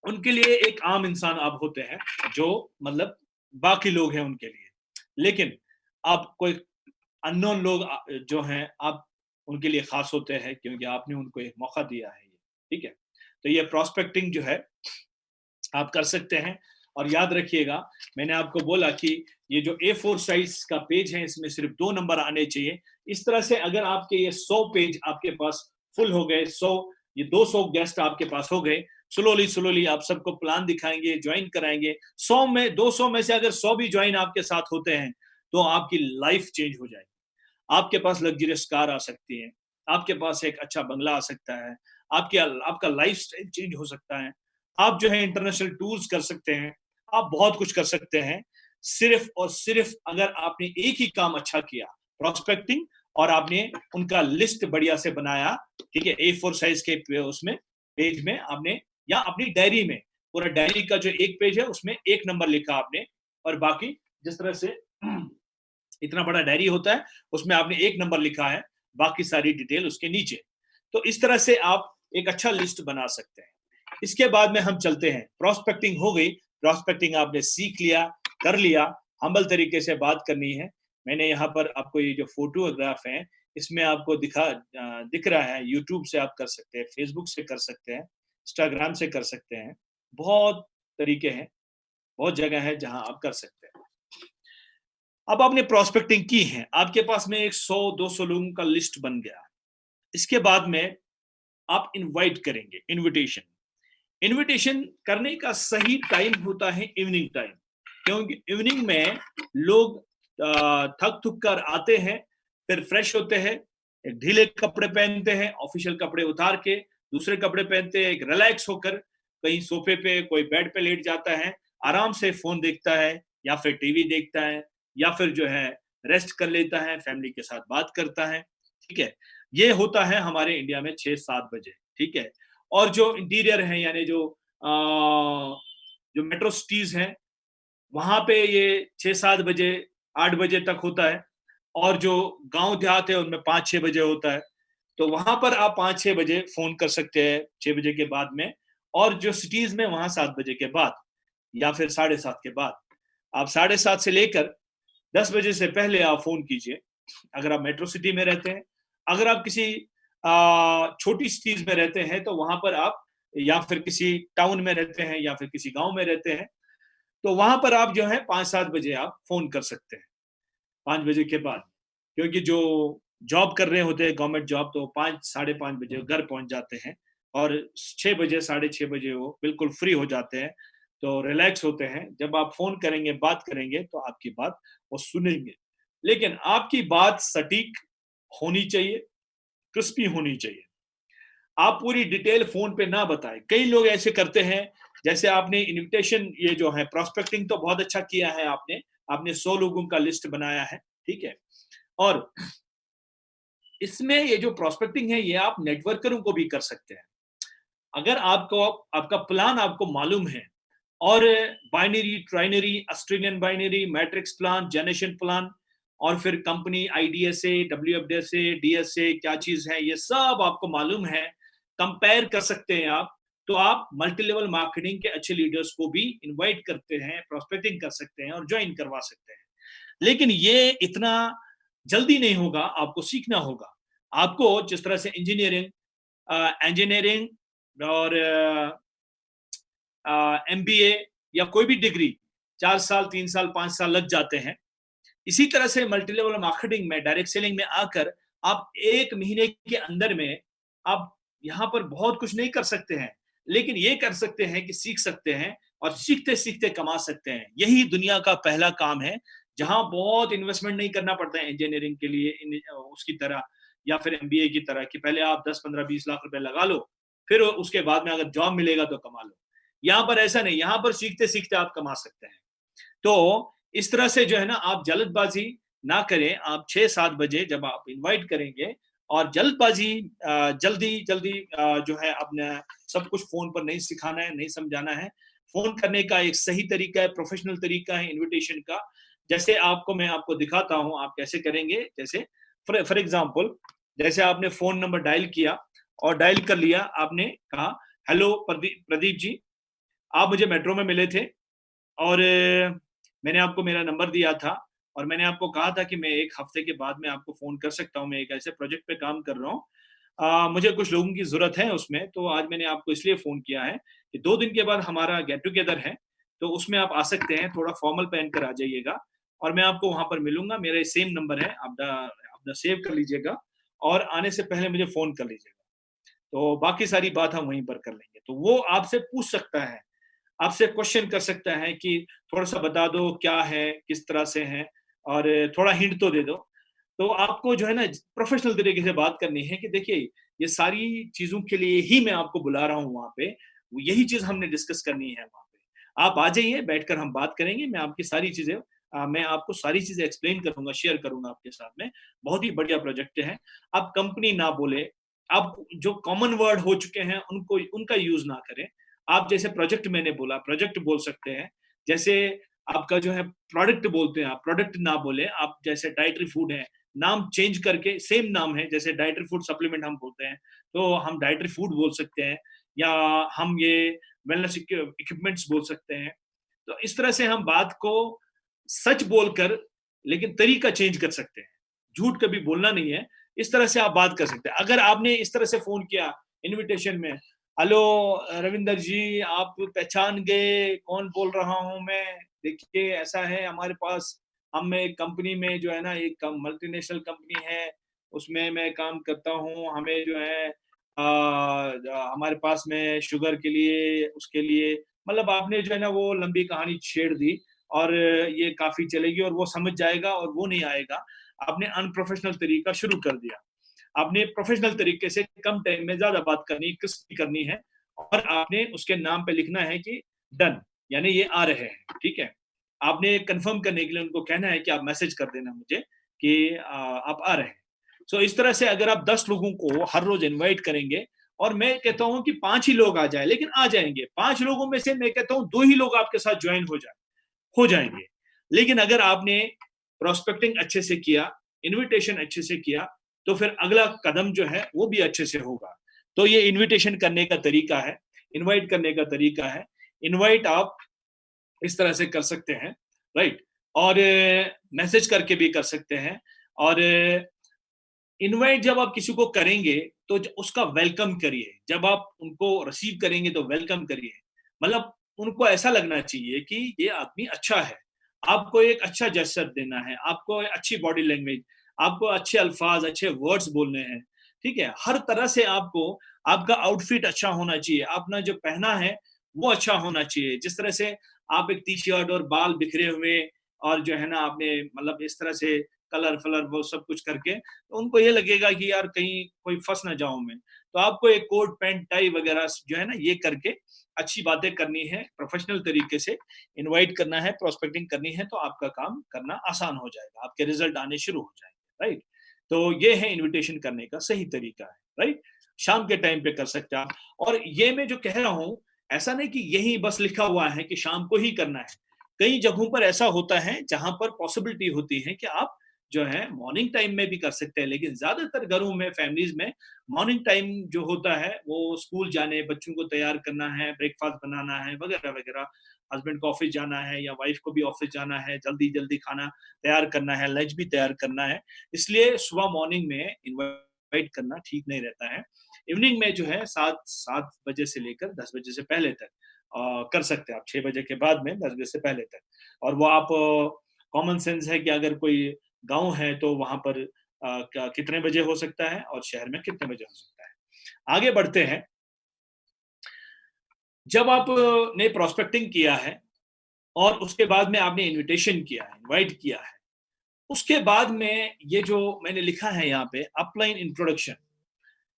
उनके लिए एक आम इंसान आप होते हैं, जो मतलब बाकी लोग हैं उनके लिए। लेकिन आप कोई अननोन लोग जो हैं, आप उनके लिए खास होते हैं, क्योंकि आपने उनको एक मौका दिया है ये, ठीक है? तो ये प्रोस्पेक्टिंग जो है, आप कर सकते हैं। और याद रखिएगा, मैंने आपको बोला कि ये जो A4 साइज का पेज है, इसमें सिर्फ 2 नंबर आने चाहिए। इस तरह से अगर आपके ये 100 पेज आपके पास फुल हो गए, 100 ये 200 गेस्ट आपके पास हो गए, स्लोली स्लोली आप सबको प्लान दिखाएंगे, ज्वाइन कराएंगे। 100 में 200 में से अगर 100 भी ज्वाइन आपके साथ होते हैं, तो आपकी लाइफ चेंज हो जाएगी। आपके पास लग्जरियस कार आ सकती है, आपके पास एक अच्छा बंगला आ सकता है, आपके आपका लाइफस्टाइल चेंज हो सकता है, आप जो है इंटरनेशनल टूर्स कर सकते हैं, आप बहुत कुछ कर सकते हैं। सिर्फ और सिर्फ अगर आपने एक ही काम अच्छा किया, प्रोस्पेक्टिंग, और आपने उनका लिस्ट बढ़िया से बनाया, ठीक है? A4 साइज के उसमें पेज में आपने, या अपनी डायरी में, पूरा डायरी का जो एक पेज है उसमें एक नंबर लिखा आपने, और बाकी जिस तरह से इतना बड़ा डायरी होता है, उसमें आपने एक नंबर लिखा है, बाकी सारी डिटेल उसके नीचे। तो इस तरह से आप एक अच्छा लिस्ट बना सकते हैं। इसके बाद में हम चलते हैं, प्रोस्पेक्टिंग हो गई, प्रोस्पेक्टिंग आपने सीख लिया, कर लिया, हम्बल तरीके से बात करनी है। मैंने यहाँ पर आपको ये जो फोटोग्राफ है, इसमें आपको दिख रहा है, यूट्यूब से आप कर सकते हैं, फेसबुक से कर सकते हैं, इंस्टाग्राम से कर सकते हैं, बहुत तरीके हैं, बहुत जगह है जहाँ आप कर सकते हैं। अब आपने प्रोस्पेक्टिंग की है, आपके पास में एक 100-200 लोगों का लिस्ट बन गया। इसके बाद में आप इनवाइट करेंगे, इनविटेशन। इनविटेशन करने का सही टाइम होता है इवनिंग टाइम, क्योंकि इवनिंग में लोग थक थक कर आते हैं, फिर फ्रेश होते हैं, एक ढीले कपड़े पहनते हैं, ऑफिशियल कपड़े उतार के दूसरे कपड़े पहनते हैं, एक रिलैक्स होकर कहीं सोफे पे, कोई बेड पे लेट जाता है, आराम से फोन देखता है, या फिर टीवी देखता है, या फिर जो है रेस्ट कर लेता है, फैमिली के साथ बात करता है, ठीक है? ये होता है हमारे इंडिया में 6-7 बजे, ठीक है? और जो इंटीरियर है, यानी जो मेट्रो सिटीज हैं, वहां पे ये 6-7 बजे, 8 बजे तक होता है। और जो गांव देहात है, उनमें 5-6 बजे होता है। तो वहां पर आप 5-6 बजे फोन कर सकते हैं, 6 बजे के बाद में। और जो सिटीज में, वहां 7 बजे के बाद, या फिर 7:30 के बाद। आप 7:30 से लेकर 10 बजे से पहले आप फोन कीजिए, अगर आप मेट्रो सिटी में रहते हैं। अगर आप किसी छोटी सिटीज में रहते हैं, तो वहां पर आप, या फिर किसी टाउन में रहते हैं, या फिर किसी गांव में रहते हैं, तो वहां पर आप जो है 5-7 बजे आप फोन कर सकते हैं, 5 बजे के बाद। क्योंकि जो जॉब कर रहे होते हैं, गवर्नमेंट जॉब, तो 5-5:30 बजे घर पहुंच जाते हैं, और 6 बजे, 6:30 बजे वो बिल्कुल फ्री हो जाते हैं, तो रिलैक्स होते हैं। जब आप फोन करेंगे, बात करेंगे, तो आपकी बात वो सुनेंगे। लेकिन आपकी बात सटीक होनी चाहिए, क्रिस्पी होनी चाहिए। आप पूरी डिटेल फोन पे ना बताएं। कई लोग ऐसे करते हैं, जैसे आपने इनविटेशन, ये जो है प्रोस्पेक्टिंग तो बहुत अच्छा किया है आपने, आपने 100 लोगों का लिस्ट बनाया है, ठीक है? और इसमें ये जो प्रोस्पेक्टिंग है, ये आप नेटवर्करों को भी कर सकते हैं। अगर आपको, आपका प्लान आपको मालूम है, और binary, trinary, Australian binary, matrix plan, generation plan, और फिर कंपनी आईडीएसए, डब्ल्यूएफडीएसए, डीएसए क्या चीज है, ये सब आपको मालूम है, कंपेयर कर सकते हैं आप। तो आप मल्टी लेवल मार्केटिंग के अच्छे लीडर्स को भी इनवाइट करते हैं, प्रोस्पेक्टिंग कर सकते हैं, और ज्वाइन करवा सकते हैं। लेकिन ये इतना जल्दी नहीं होगा, आपको सीखना होगा। आपको जिस तरह से इंजीनियरिंग और एमबीए या कोई भी डिग्री 4 साल, 3 साल, 5 साल लग जाते हैं, इसी तरह से मल्टी लेवल मार्केटिंग में, डायरेक्ट सेलिंग में आकर आप 1 महीने के अंदर में आप यहाँ पर बहुत कुछ नहीं कर सकते हैं। लेकिन ये कर सकते हैं कि सीख सकते हैं, और सीखते सीखते कमा सकते हैं। यही दुनिया का पहला काम है, जहां बहुत इन्वेस्टमेंट नहीं करना पड़ता है इंजीनियरिंग के लिए, उसकी तरह, या फिर एमबीए की तरह, कि पहले आप 10-15-20 लाख रुपए लगा लो, फिर उसके बाद में अगर जॉब मिलेगा तो कमा लो। यहाँ पर ऐसा नहीं, यहाँ पर सीखते सीखते आप कमा सकते हैं। तो इस तरह से जो है ना, आप जल्दबाजी ना करें। आप 6-7 बजे जब आप इनवाइट करेंगे, और जल्दबाजी, जल्दी जल्दी जो है अपने सब कुछ फोन पर नहीं सिखाना है, नहीं समझाना है। फोन करने का एक सही तरीका है, प्रोफेशनल तरीका है इनविटेशन का। जैसे मैं आपको दिखाता हूं आप कैसे करेंगे। जैसे फॉर एग्जांपल, जैसे आपने फोन नंबर डायल किया, और डायल कर लिया, आपने कहा, हेलो प्रदीप जी, आप मुझे मेट्रो में मिले थे और मैंने आपको मेरा नंबर दिया था और मैंने आपको कहा था कि मैं 1 हफ्ते के बाद मैं आपको फ़ोन कर सकता हूँ, मैं एक ऐसे प्रोजेक्ट पे काम कर रहा हूँ। मुझे कुछ लोगों की ज़रूरत है उसमें, तो आज मैंने आपको इसलिए फ़ोन किया है कि 2 दिन के बाद हमारा गेट टुगेदर है, तो उसमें आप आ सकते हैं, थोड़ा फ़ॉर्मल पहन कर आ जाइएगा और मैं आपको वहाँ पर मिलूँगा। मेरा ये सेम नंबर है, आप अपना सेव कर लीजिएगा और आने से पहले मुझे फ़ोन कर लीजिएगा। तो बाकी सारी बात हम वहीं पर कर लेंगे। तो वो आपसे पूछ सकता है, आपसे क्वेश्चन कर सकता है कि थोड़ा-सा बता दो क्या है, किस तरह से हैं और थोड़ा हिंट तो दे दो। तो आपको जो है ना प्रोफ़ेशनल तरीके से बात करनी है कि देखिए, ये सारी चीज़ों के लिए ही मैं आपको बुला रहा हूँ वहाँ पे। यही चीज़ हमने डिस्कस करनी है वहाँ पे। आप आ जाइए, बैठकर हम बात करेंगे। मैं आपको सारी चीज़ें एक्सप्लेन करूँगा, शेयर करूँगा आपके साथ में। बहुत ही बढ़िया प्रोजेक्ट है। आप कंपनी ना बोले, आप जो कॉमन वर्ड हो चुके हैं उनको उनका यूज़ ना करें। आप जैसे प्रोजेक्ट मैंने बोला, प्रोजेक्ट बोल सकते हैं। जैसे आपका जो है प्रोडक्ट बोलते हैं आप, प्रोडक्ट ना बोलें। आप जैसे डाइटरी फूड है, नाम चेंज करके सेम नाम है, जैसे डाइटरी फूड सप्लीमेंट हम बोलते हैं, तो हम डाइटरी फूड बोल सकते हैं या हम ये वेलनेस इक्विपमेंट्स बोल सकते हैं। तो इस तरह से हम बात को सच बोलकर लेकिन तरीका चेंज कर सकते हैं। झूठ कभी बोलना नहीं है, इस तरह से आप बात कर सकते हैं। अगर आपने इस तरह से फ़ोन किया इन्विटेशन में, हेलो रविंदर जी, आप पहचान गए कौन बोल रहा हूँ मैं? देखिए ऐसा है हमारे पास, हम एक कंपनी में जो है ना एक मल्टीनेशनल कंपनी है, उसमें मैं काम करता हूँ। हमें जो है हमारे पास में शुगर के लिए, उसके लिए मतलब आपने जो है ना वो लंबी कहानी छेड़ दी और ये काफ़ी चलेगी और वो समझ जाएगा और वो नहीं आएगा। आपने अनप्रोफेशनल तरीका शुरू कर दिया। आपने प्रोफेशनल तरीके से कम टाइम में ज़्यादा बात करनी, क्रिस्प करनी है और आपने उसके नाम पे लिखना है कि डन, यानी ये आ रहे हैं, ठीक है? आपने कंफर्म करने के लिए उनको कहना है कि आप मैसेज कर देना मुझे कि आप आ रहे हैं। सो इस तरह से अगर आप 10 लोगों को हर रोज़ इनवाइट करेंगे और मैं कहता हूँ कि 5 ही लोग आ जाएँ, लेकिन आ जाएँगे। 5 लोगों में से मैं कहता हूँ 2 ही लोग आपके साथ जॉइन हो जाएँगे। लेकिन अगर आपने प्रोस्पेक्टिंग अच्छे से किया, इन्विटेशन अच्छे से किया, तो फिर अगला कदम जो है वो भी अच्छे से होगा। तो ये इन्विटेशन करने का तरीका है, इनवाइट करने का तरीका है। इनवाइट आप इस तरह से कर सकते हैं, राइट? और मैसेज करके भी कर सकते हैं और इनवाइट जब आप किसी को करेंगे, तो उसका वेलकम करिए। जब आप उनको रिसीव करेंगे तो वेलकम करिए। मतलब उनको ऐसा लगना चाहिए कि ये आदमी अच्छा है। आपको एक अच्छा जेस्चर देना है, आपको अच्छी बॉडी लैंग्वेज, आपको अच्छे अल्फाज, अच्छे वर्ड्स बोलने हैं, ठीक है? हर तरह से आपको आपका आउटफिट अच्छा होना चाहिए, आपने जो पहना है वो अच्छा होना चाहिए। जिस तरह से आप एक टी-शर्ट और बाल बिखरे हुए और जो है ना आपने मतलब इस तरह से कलर-फलर वो सब कुछ करके, तो उनको ये लगेगा कि यार कहीं कोई फँस ना जाऊँ मैं। तो आपको एक कोट, पैंट, टाई वगैरह जो है ना ये करके अच्छी बातें करनी है, प्रोफ़ेशनल तरीके से इनवाइट करना है, प्रोस्पेक्टिंग करनी है, तो आपका काम करना आसान हो जाएगा, आपके रिज़ल्ट आने शुरू हो जाएँगे, राइट? तो ये है इन्विटेशन करने का सही तरीका है, राइट? शाम के टाइम पे कर सकते हैं आप और ये मैं जो कह रहा हूँ, ऐसा नहीं कि यही बस लिखा हुआ है कि शाम को ही करना है। कई जगहों पर ऐसा होता है, जहाँ पर पॉसिबिलिटी होती है कि आप जो है मॉर्निंग टाइम में भी कर सकते हैं, लेकिन ज़्यादातर घरों में, फैमिलीज़ में मॉर्निंग टाइम जो होता है, वो स्कूल जाने, बच्चों को तैयार करना है, ब्रेकफ़ास्ट बनाना है, वगैरह-वगैरह। हस्बैंड को ऑफ़िस जाना है या वाइफ़ को भी ऑफ़िस जाना है, जल्दी-जल्दी खाना तैयार करना है, लंच भी तैयार करना है। इसलिए सुबह मॉर्निंग में इनवाइट करना ठीक नहीं रहता है। इवनिंग में जो है 7 बजे से लेकर 10 बजे से पहले तक कर सकते हैं आप, 6 बजे के बाद में 10 बजे से पहले तक। और वो आप कॉमन सेंस है कि अगर कोई गाँव है तो वहाँ पर क्या कितने बजे हो सकता है और शहर में कितने बजे हो सकता है। आगे बढ़ते हैं, जब आप ने प्रोस्पेक्टिंग किया है और उसके बाद में आपने इन्विटेशन किया है, इनवाइट किया है, उसके बाद में ये जो मैंने लिखा है यहाँ पे अपलाइन इंट्रोडक्शन,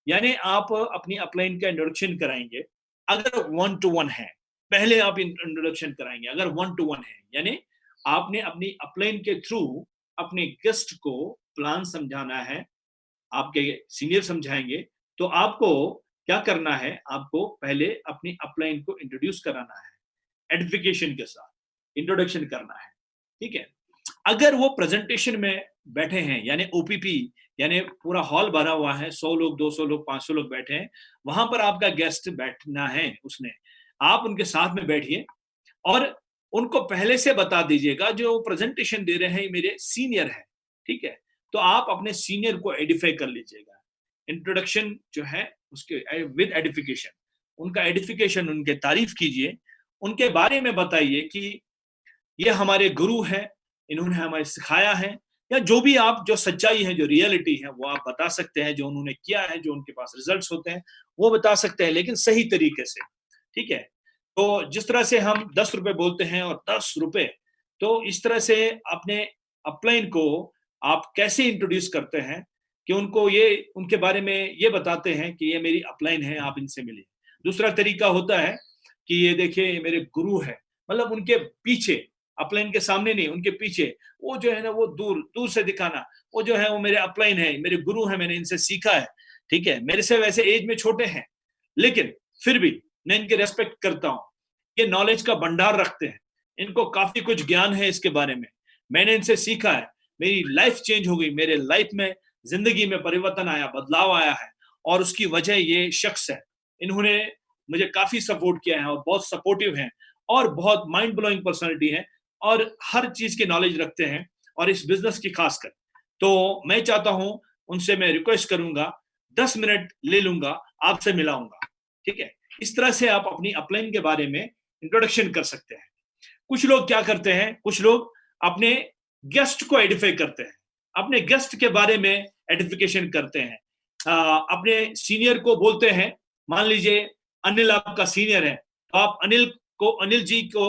यानी आप अपनी अपलाइन का इंट्रोडक्शन कराएँगे, अगर वन टू वन है, पहले आप इंट्रोडक्शन कराएँगे, अगर वन टू वन है, यानी आपने अपनी अपलाइन के थ्रू अपने गेस्ट को प्लान समझाना है, आपके सीनियर समझाएँगे, तो आपको क्या करना है, आपको पहले अपनी अपलाइन को इंट्रोड्यूस कराना है, एडिफिकेशन के साथ, इंट्रोडक्शन करना है, ठीक है? अगर वो प्रेज़ेंटेशन में बैठे हैं, यानी ओपीपी, यानी पूरा हॉल भरा हुआ है, 100 लोग, 200 लोग, 500 लोग बैठे हैं, वहाँ पर आपका गेस्ट बैठना है उसने। आप उनके साथ में बैठिए और उनको पहले से बता दीजिएगा जो प्रेजेंटेशन दे रहे हैं मेरे सीनियर हैं, ठीक है? तो आप अपने सीनियर को एडिफाई कर लीजिएगा। इंट्रोडक्शन जो है उसके विद एडिफिकेशन, उनका एडिफिकेशन, उनके तारीफ कीजिए, उनके बारे में बताइए कि ये हमारे गुरु हैं, इन्होंने हमें सिखाया है, या जो भी आप जो सच्चाई है, जो रियलिटी है, वो आप बता सकते हैं, जो उन्होंने किया है, जो उनके पास रिजल्ट्स होते हैं, वो बता सकते हैं, लेकिन सही तरीके से, ठीक है? तो जिस तरह से हम ₹10 बोलते हैं और ₹10, तो इस तरह से अपने अपलाइन को आप कैसे इंट्रोड्यूस करते हैं कि उनको ये उनके बारे में ये बताते हैं कि ये मेरी अपलाइन है, आप इनसे मिलिए। दूसरा तरीका होता है कि ये देखिए ये मेरे गुरु हैं, मतलब उनके पीछे, अपलाइन के सामने नहीं, उनके पीछे, वो जो है ना वो दूर दूर से दिखाना, वो जो है वो मेरे अपलाइन है, मेरे गुरु हैं, मैंने इनसे सीखा है, ठीक है? मेरे से वैसे एज में छोटे हैं, लेकिन फिर भी मैं इनकी रिस्पेक्ट करता हूँ। ये नॉलेज का भंडार रखते हैं, इनको काफ़ी कुछ ज्ञान है इसके बारे में। मैंने इनसे सीखा है, मेरी लाइफ़ चेंज हो गई, मेरे लाइफ़ में, ज़िंदगी में परिवर्तन आया, बदलाव आया है और उसकी वजह ये शख्स है। इन्होंने मुझे काफ़ी सपोर्ट किया है और बहुत सपोर्टिव हैं और बहुत माइंड ब्लोइंग पर्सनैलिटी हैं और हर चीज़ की नॉलेज रखते हैं और इस बिज़नेस की ख़ासकर। तो मैं चाहता हूँ, उनसे मैं रिक्वेस्ट करूँगा, 10 मिनट ले लूँगा, आपसे मिलाऊँगा, ठीक है? इस तरह से आप अपनी अपलाइन के बारे में इंट्रोडक्शन कर सकते हैं। कुछ लोग क्या करते हैं, कुछ लोग अपने गेस्ट को एडिफाई करते हैं, अपने गेस्ट के बारे में एडिफिकेशन करते हैं। अपने सीनियर को बोलते हैं, मान लीजिए अनिल आपका सीनियर है, तो आप अनिल जी को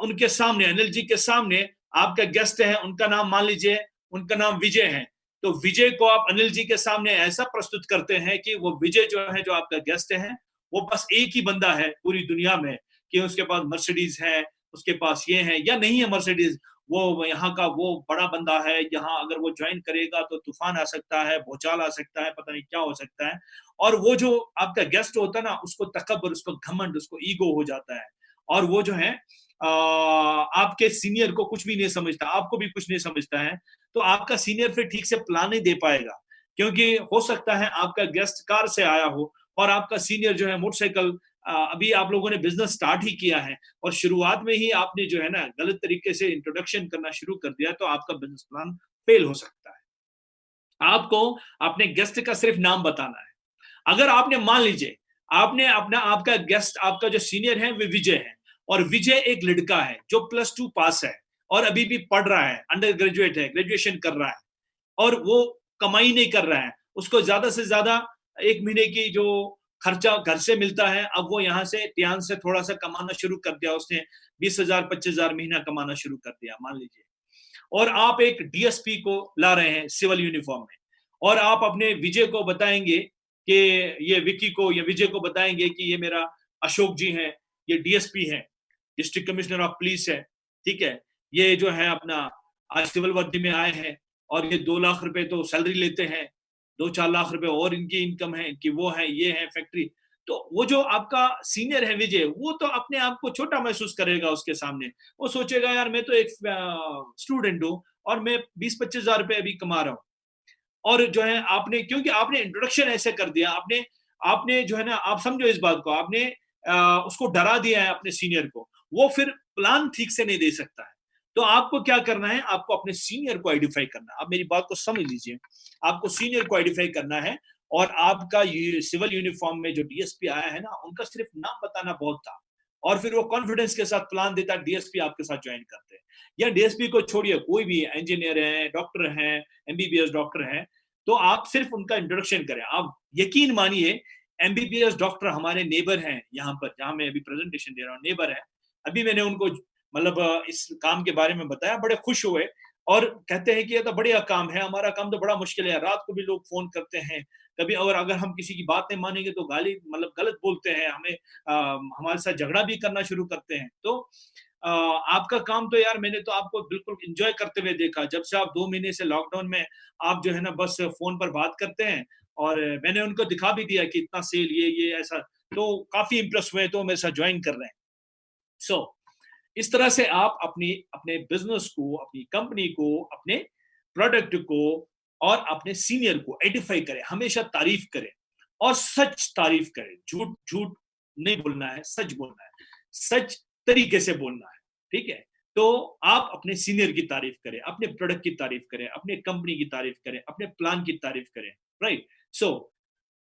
उनके सामने, अनिल जी के सामने आपका गेस्ट है, उनका नाम मान लीजिए, उनका नाम विजय है। तो विजय को आप अनिल जी के सामने ऐसा प्रस्तुत करते हैं कि वो विजय जो है, जो आपका गेस्ट है, वो बस एक ही बंदा है पूरी दुनिया में कि उसके पास मर्सिडीज है, उसके पास ये है या नहीं है मर्सिडीज, वो यहाँ का वो बड़ा बंदा है, यहाँ अगर वो ज्वाइन करेगा तो तूफान आ सकता है, भूचाल आ सकता है, पता नहीं क्या हो सकता है। और वो जो आपका गेस्ट होता है ना, उसको तकब्बुर, उसको घमंड, उसको ईगो हो जाता है और वो जो है आपके सीनियर को कुछ भी नहीं समझता, आपको भी कुछ नहीं समझता है। तो आपका सीनियर फिर ठीक से प्लान नहीं दे पाएगा, क्योंकि हो सकता है आपका गेस्ट कार से आया हो और आपका सीनियर जो है मोटरसाइकिल, अभी आप लोगों ने बिजनेस स्टार्ट ही किया है और शुरुआत में ही आपने जो है ना गलत तरीके से इंट्रोडक्शन करना शुरू कर दिया, तो आपका बिजनेस प्लान फेल हो सकता है। आपको अपने गेस्ट का सिर्फ नाम बताना है। अगर आपने मान लीजिए आपने अपना आपका गेस्ट, आपका जो सीनियर है वो विजय है और विजय एक लड़का है जो +2 पास है और अभी भी पढ़ रहा है, अंडर ग्रेजुएट है, ग्रेजुएशन कर रहा है और वो कमाई नहीं कर रहा है, उसको ज्यादा से ज्यादा 1 महीने की जो खर्चा घर से मिलता है, अब वो यहाँ से ध्यान से थोड़ा सा कमाना शुरू कर दिया उसने, 20,000 25,000 महीना कमाना शुरू कर दिया मान लीजिए। और आप एक डीएसपी को ला रहे हैं सिविल यूनिफॉर्म में और आप अपने विजय को बताएंगे कि ये विकी को या विजय को बताएंगे कि ये मेरा अशोक जी हैं, ये डीएसपी हैं, डिस्ट्रिक्ट कमिश्नर ऑफ पुलिस है, ठीक है? ये जो है अपना आज सिविल वर्दी में आए हैं और ये 2 लाख रुपए तो सैलरी लेते हैं, 2-4 लाख रुपए और इनकी इनकम है, इनकी वो है, ये है फैक्ट्री। तो वो जो आपका सीनियर है विजय, वो तो अपने आप को छोटा महसूस करेगा उसके सामने। वो सोचेगा यार मैं तो एक स्टूडेंट हूँ और मैं 20-25 हजार रुपए अभी कमा रहा हूँ। और जो है आपने, क्योंकि आपने इंट्रोडक्शन ऐसे कर दिया, आपने आपने जो है ना, आप समझो इस बात को, आपने उसको डरा दिया है अपने सीनियर को, वो फिर प्लान ठीक से नहीं दे सकता है। तो आपको क्या करना है, आपको अपने सीनियर को आइडेंटिफाई करना है। आप मेरी बात को समझ लीजिए, आपको सीनियर को आइडेंटिफाई करना है और आपका सिविल यूनिफॉर्म में जो डीएसपी आया है ना, उनका सिर्फ नाम बताना बहुत था और फिर वो कॉन्फिडेंस के साथ प्लान देता, डीएसपी आपके साथ ज्वाइन करते हैं। या डीएसपी को छोड़िए, कोई भी इंजीनियर है, डॉक्टर है, एमबीबीएस डॉक्टर है, तो आप सिर्फ उनका इंट्रोडक्शन करें। आप यकीन मानिए, एमबीबीएस डॉक्टर हमारे नेबर हैं, यहाँ पर जहाँ मैं अभी प्रेजेंटेशन दे रहा हूँ, नेबर है। अभी मैंने उनको मतलब इस काम के बारे में बताया, बड़े खुश हुए और कहते हैं कि ये तो बढ़िया काम है, हमारा काम तो बड़ा मुश्किल है, रात को भी लोग फोन करते हैं कभी, और अगर हम किसी की बात नहीं मानेंगे तो गाली, मतलब गलत बोलते हैं हमें, हमारे साथ झगड़ा भी करना शुरू करते हैं। तो आपका काम तो यार, मैंने तो आपको बिल्कुल एंजॉय करते हुए देखा, जब से आप 2 महीने से लॉकडाउन में आप जो है ना बस फोन पर बात करते हैं और मैंने उनको दिखा भी दिया कि इतना सेल ये ऐसा, तो काफी इंप्रेस हुए, तो मेरे साथ ज्वाइन कर रहे हैं। सो इस तरह से आप अपनी अपने बिजनेस को, अपनी कंपनी को, अपने प्रोडक्ट को और अपने सीनियर को आइडेंटिफाई करें, हमेशा तारीफ करें और सच तारीफ करें, झूठ झूठ नहीं बोलना है, सच बोलना है, सच तरीके से बोलना है, ठीक है। तो आप अपने सीनियर की तारीफ करें, अपने प्रोडक्ट की तारीफ करें, अपने कंपनी की तारीफ करें, अपने प्लान की तारीफ करें, राइट। सो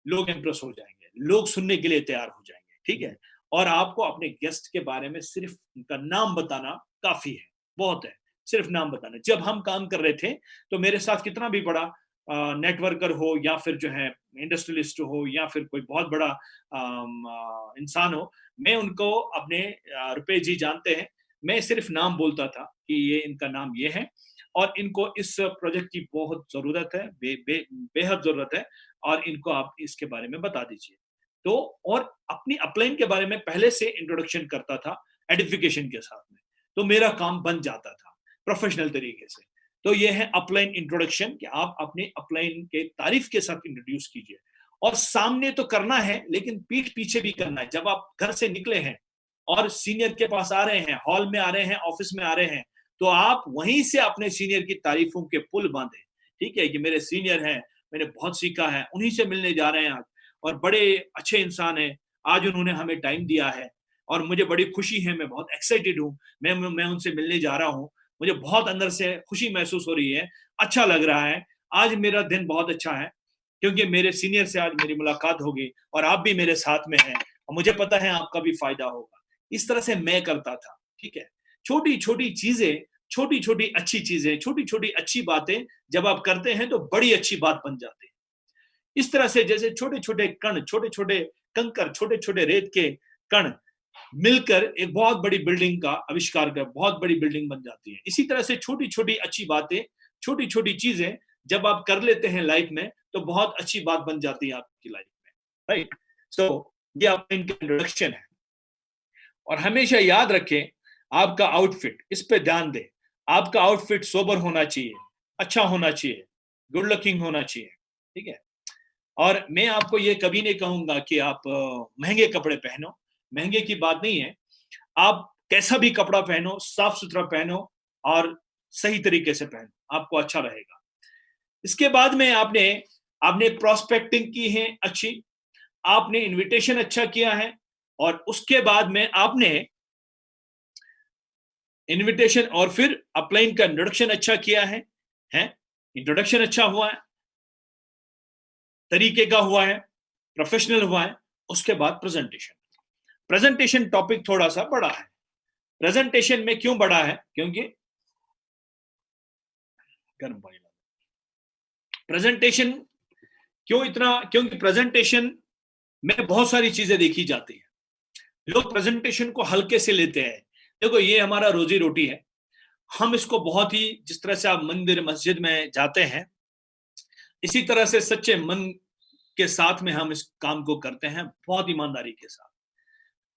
लोग इंप्रेस हो जाएंगे, लोग सुनने के लिए तैयार हो जाएंगे, ठीक है। और आपको अपने गेस्ट के बारे में सिर्फ उनका नाम बताना काफी है, बहुत है, सिर्फ नाम बताना। जब हम काम कर रहे थे तो मेरे साथ कितना भी बड़ा नेटवर्कर हो या फिर जो है इंडस्ट्रियलिस्ट हो या फिर कोई बहुत बड़ा इंसान हो, मैं उनको अपने रुपए जी जानते हैं, मैं सिर्फ नाम बोलता था कि ये इनका नाम ये है और इनको इस प्रोजेक्ट की बहुत जरूरत है, बेहद जरूरत है, और इनको आप इसके बारे में बता दीजिए। तो और अपनी अपलाइन के बारे में पहले से इंट्रोडक्शन करता था एडिफिकेशन के साथ में, तो मेरा काम बन जाता था प्रोफेशनल तरीके से। तो ये है अपलाइन इंट्रोडक्शन कि आप अपने अपलाइन के तारीफ के साथ इंट्रोड्यूस कीजिए। और सामने तो करना है लेकिन पीठ पीछे भी करना है। जब आप घर से निकले हैं और सीनियर के पास आ रहे हैं, हॉल में आ रहे हैं, ऑफिस में आ रहे हैं, तो आप वहीं से अपने सीनियर की तारीफों के पुल बांधे, ठीक है, कि मेरे सीनियर हैं, मैंने बहुत सीखा है, उन्हीं से मिलने जा रहे हैं आज, और बड़े अच्छे इंसान हैं, आज उन्होंने हमें टाइम दिया है और मुझे बड़ी खुशी है, मैं बहुत एक्साइटेड हूँ, मैं उनसे मिलने जा रहा हूँ, मुझे बहुत अंदर से खुशी महसूस हो रही है, अच्छा लग रहा है, आज मेरा दिन बहुत अच्छा है क्योंकि मेरे सीनियर से आज मेरी मुलाकात होगी और आप भी मेरे साथ में हैं और मुझे पता है आपका भी फायदा होगा। इस तरह से मैं करता था, ठीक है। छोटी छोटी चीजें, छोटी छोटी अच्छी चीजें, छोटी छोटी अच्छी बातें जब आप करते हैं तो बड़ी अच्छी बात बन जाती है। इस तरह से जैसे छोटे छोटे कण, छोटे छोटे कंकर, छोटे छोटे रेत के कण मिलकर एक बहुत बड़ी बिल्डिंग का आविष्कार कर बहुत बड़ी बिल्डिंग बन जाती है। इसी तरह से छोटी छोटी अच्छी बातें, छोटी छोटी चीजें जब आप कर लेते हैं लाइफ में तो बहुत अच्छी बात बन जाती है आपकी लाइफ में, राइट। सो ये आपका इनका इंट्रोडक्शन है। और हमेशा याद रखें आपका आउटफिट, इस पे ध्यान दें। आपका आउटफिट सोबर होना चाहिए, अच्छा होना चाहिए, गुड लुकिंग होना चाहिए, ठीक है। और मैं आपको ये कभी नहीं कहूंगा कि आप महंगे कपड़े पहनो, महंगे की बात नहीं है। आप कैसा भी कपड़ा पहनो, साफ सुथरा पहनो और सही तरीके से पहनो, आपको अच्छा रहेगा। इसके बाद में आपने आपने प्रोस्पेक्टिंग की है अच्छी, आपने इनविटेशन अच्छा किया है, और उसके बाद में आपने इनविटेशन और फिर अपलाइन का इंट्रोडक्शन अच्छा किया है, इंट्रोडक्शन अच्छा हुआ है, तरीके का हुआ है, प्रोफेशनल हुआ है। उसके बाद प्रेजेंटेशन। प्रेजेंटेशन टॉपिक थोड़ा सा बड़ा है। प्रेजेंटेशन में क्यों बड़ा है? क्योंकि गर्म पानी प्रेजेंटेशन क्यों इतना, क्योंकि प्रेजेंटेशन में बहुत सारी चीजें देखी जाती है। लोग प्रेजेंटेशन को हल्के से लेते हैं। देखो ये हमारा रोजी रोटी है, हम इसको बहुत ही, जिस तरह से आप मंदिर मस्जिद में जाते हैं इसी तरह से सच्चे मन के साथ में हम इस काम को करते हैं, बहुत ईमानदारी के साथ।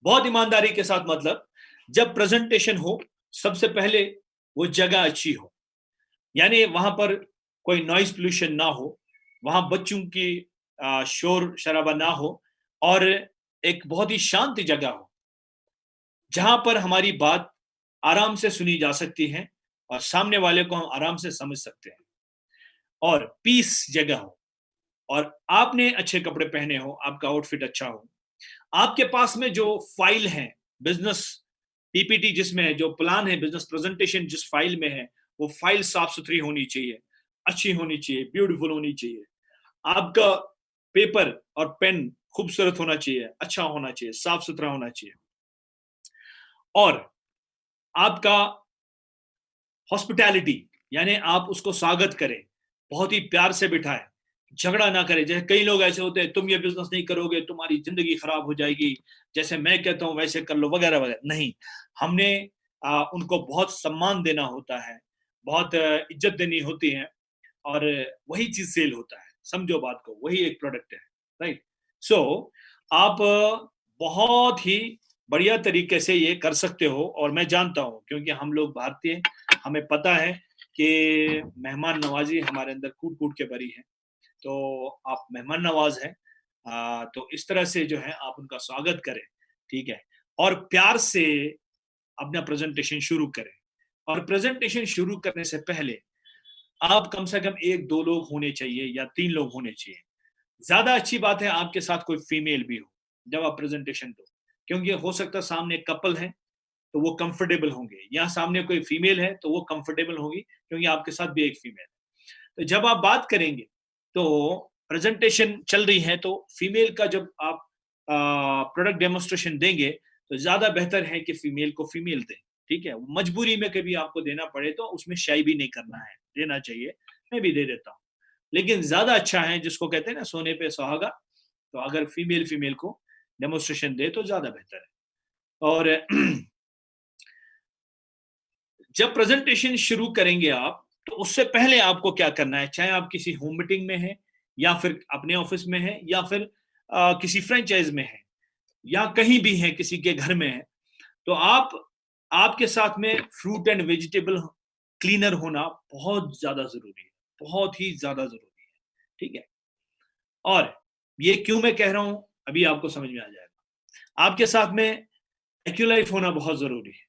बहुत ईमानदारी के साथ मतलब जब प्रेजेंटेशन हो, सबसे पहले वो जगह अच्छी हो, यानी वहां पर कोई नॉइज पोल्यूशन ना हो, वहां बच्चों की शोर शराबा ना हो, और एक बहुत ही शांति जगह हो जहां पर हमारी बात आराम से सुनी जा सकती है और सामने वाले को हम आराम से समझ सकते हैं, और पीस जगह हो, और आपने अच्छे कपड़े पहने हो, आपका आउटफिट अच्छा हो, आपके पास में जो फाइल है, बिजनेस पीपीटी जिसमें है, जो प्लान है, बिजनेस प्रेजेंटेशन जिस फाइल में है, वो फाइल साफ सुथरी होनी चाहिए, अच्छी होनी चाहिए, ब्यूटीफुल होनी चाहिए। आपका पेपर और पेन खूबसूरत होना चाहिए, अच्छा होना चाहिए, साफ सुथरा होना चाहिए। और आपका हॉस्पिटैलिटी, यानी आप उसको स्वागत करें, बहुत ही प्यार से बिठाएं, झगड़ा ना करें। जैसे कई लोग ऐसे होते हैं, तुम ये बिजनेस नहीं करोगे, तुम्हारी जिंदगी खराब हो जाएगी, जैसे मैं कहता हूं वैसे कर लो, वगैरह वगैरह। नहीं, हमने उनको बहुत सम्मान देना होता है, बहुत इज्जत देनी होती है, और वही चीज सेल होता है। समझो बात को, वही एक प्रोडक्ट है, राइट। सो आप बहुत ही बढ़िया तरीके से ये कर सकते हो, और मैं जानता हूँ क्योंकि हम लोग भारतीय, हमें पता है कि मेहमान नवाजी हमारे अंदर कूट कूट के भरी है। तो आप मेहमान नवाज हैं, तो इस तरह से जो है आप उनका स्वागत करें, ठीक है, और प्यार से अपना प्रेजेंटेशन शुरू करें। और प्रेजेंटेशन शुरू करने से पहले आप कम से कम एक दो लोग होने चाहिए या तीन लोग होने चाहिए। ज्यादा अच्छी बात है आपके साथ कोई फीमेल भी हो जब आप प्रेजेंटेशन दो, क्योंकि हो सकता है सामने कपल है तो वो कंफर्टेबल होंगे, या सामने कोई फीमेल है तो वो कंफर्टेबल होगी क्योंकि आपके साथ भी एक फीमेल है। तो जब आप बात करेंगे तो प्रेजेंटेशन चल रही है तो फीमेल का जब आप प्रोडक्ट डेमोन्स्ट्रेशन देंगे तो ज्यादा बेहतर है कि फीमेल को फीमेल दें। ठीक है, मजबूरी में कभी आपको देना पड़े तो उसमें शाई भी नहीं करना है, देना चाहिए, मैं भी दे देता हूँ। लेकिन ज्यादा अच्छा है, जिसको कहते हैं ना सोने पे सुहागा, तो अगर फीमेल फीमेल को डेमोन्स्ट्रेशन दे तो ज्यादा बेहतर है। और जब प्रेजेंटेशन शुरू करेंगे आप, तो उससे पहले आपको क्या करना है, चाहे आप किसी होम मीटिंग में हैं या फिर अपने ऑफिस में हैं या फिर किसी फ्रेंचाइज में हैं या कहीं भी हैं, किसी के घर में हैं, तो आपके साथ में फ्रूट एंड वेजिटेबल क्लीनर होना बहुत ज्यादा जरूरी है, बहुत ही ज्यादा जरूरी है। ठीक है, और ये क्यों मैं कह रहा हूं अभी आपको समझ में आ जाएगा। आपके साथ में एक्यूलाइफ होना बहुत जरूरी है,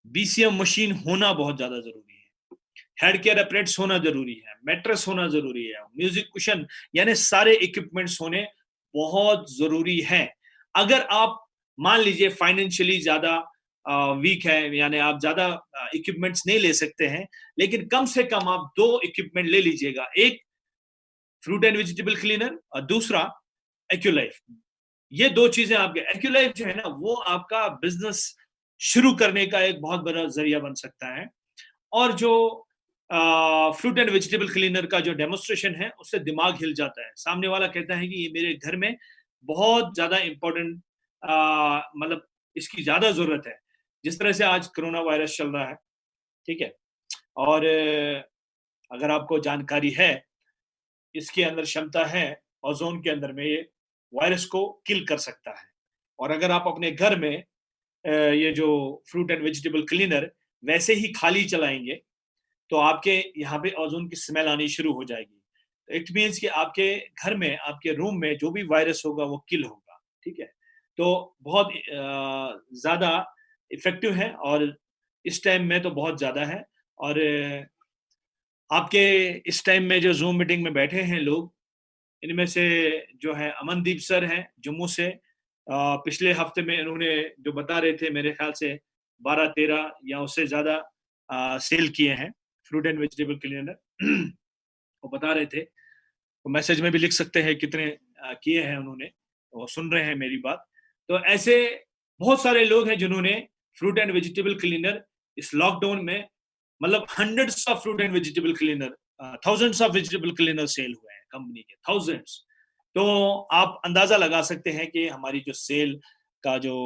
बीसीएम मशीन होना बहुत ज्यादा जरूरी है, हेड केयर अपरेट्स होना जरूरी है, मैट्रेस होना जरूरी है, म्यूजिक कुशन, यानी सारे इक्विपमेंट्स होने बहुत जरूरी है। अगर आप मान लीजिए फाइनेंशियली ज्यादा वीक है, यानी आप ज्यादा इक्विपमेंट्स नहीं ले सकते हैं, लेकिन कम से कम आप 2 इक्विपमेंट ले लीजिएगा, एक फ्रूट एंड वेजिटेबल क्लीनर और दूसरा एक्यूलाइफ। ये 2 चीजें आपके, एक्यूलाइफ जो है ना वो आपका बिजनेस शुरू करने का एक बहुत बड़ा जरिया बन सकता है। और जो फ्रूट एंड वेजिटेबल क्लीनर का जो डेमोन्स्ट्रेशन है उससे दिमाग हिल जाता है, सामने वाला कहता है कि ये मेरे घर में बहुत ज्यादा इंपॉर्टेंट, मतलब इसकी ज्यादा जरूरत है, जिस तरह से आज कोरोना वायरस चल रहा है। ठीक है, और अगर आपको जानकारी है, इसके अंदर क्षमता है ओजोन के अंदर में, ये वायरस को किल कर सकता है। और अगर आप अपने घर में ये जो फ्रूट एंड वेजिटेबल क्लीनर वैसे ही खाली चलाएंगे तो आपके यहाँ पे ओजोन की स्मेल आनी शुरू हो जाएगी। इट मीन्स कि आपके घर में, आपके रूम में जो भी वायरस होगा वो किल होगा। ठीक है, तो बहुत ज्यादा इफेक्टिव है, और इस टाइम में तो बहुत ज्यादा है। और आपके इस टाइम में जो जूम मीटिंग में बैठे हैं लोग, इनमें से जो है अमनदीप सर हैं जम्मू से, पिछले हफ्ते में इन्होंने जो बता रहे थे, मेरे ख्याल से 12-13 या उससे ज्यादा सेल किए हैं फ्रूट एंड वेजिटेबल क्लीनर। वो बता रहे थे, तो मैसेज में भी लिख सकते हैं कितने किए हैं उन्होंने, वो सुन रहे हैं मेरी बात। तो ऐसे बहुत सारे लोग हैं जिन्होंने फ्रूट एंड वेजिटेबल क्लीनर इस लॉकडाउन में, मतलब hundreds of fruit and vegetable cleaner, thousands of vegetable cleaner sale हुए हैं कंपनी के, थाउजेंड्स। तो आप अंदाजा लगा सकते हैं कि हमारी जो सेल का जो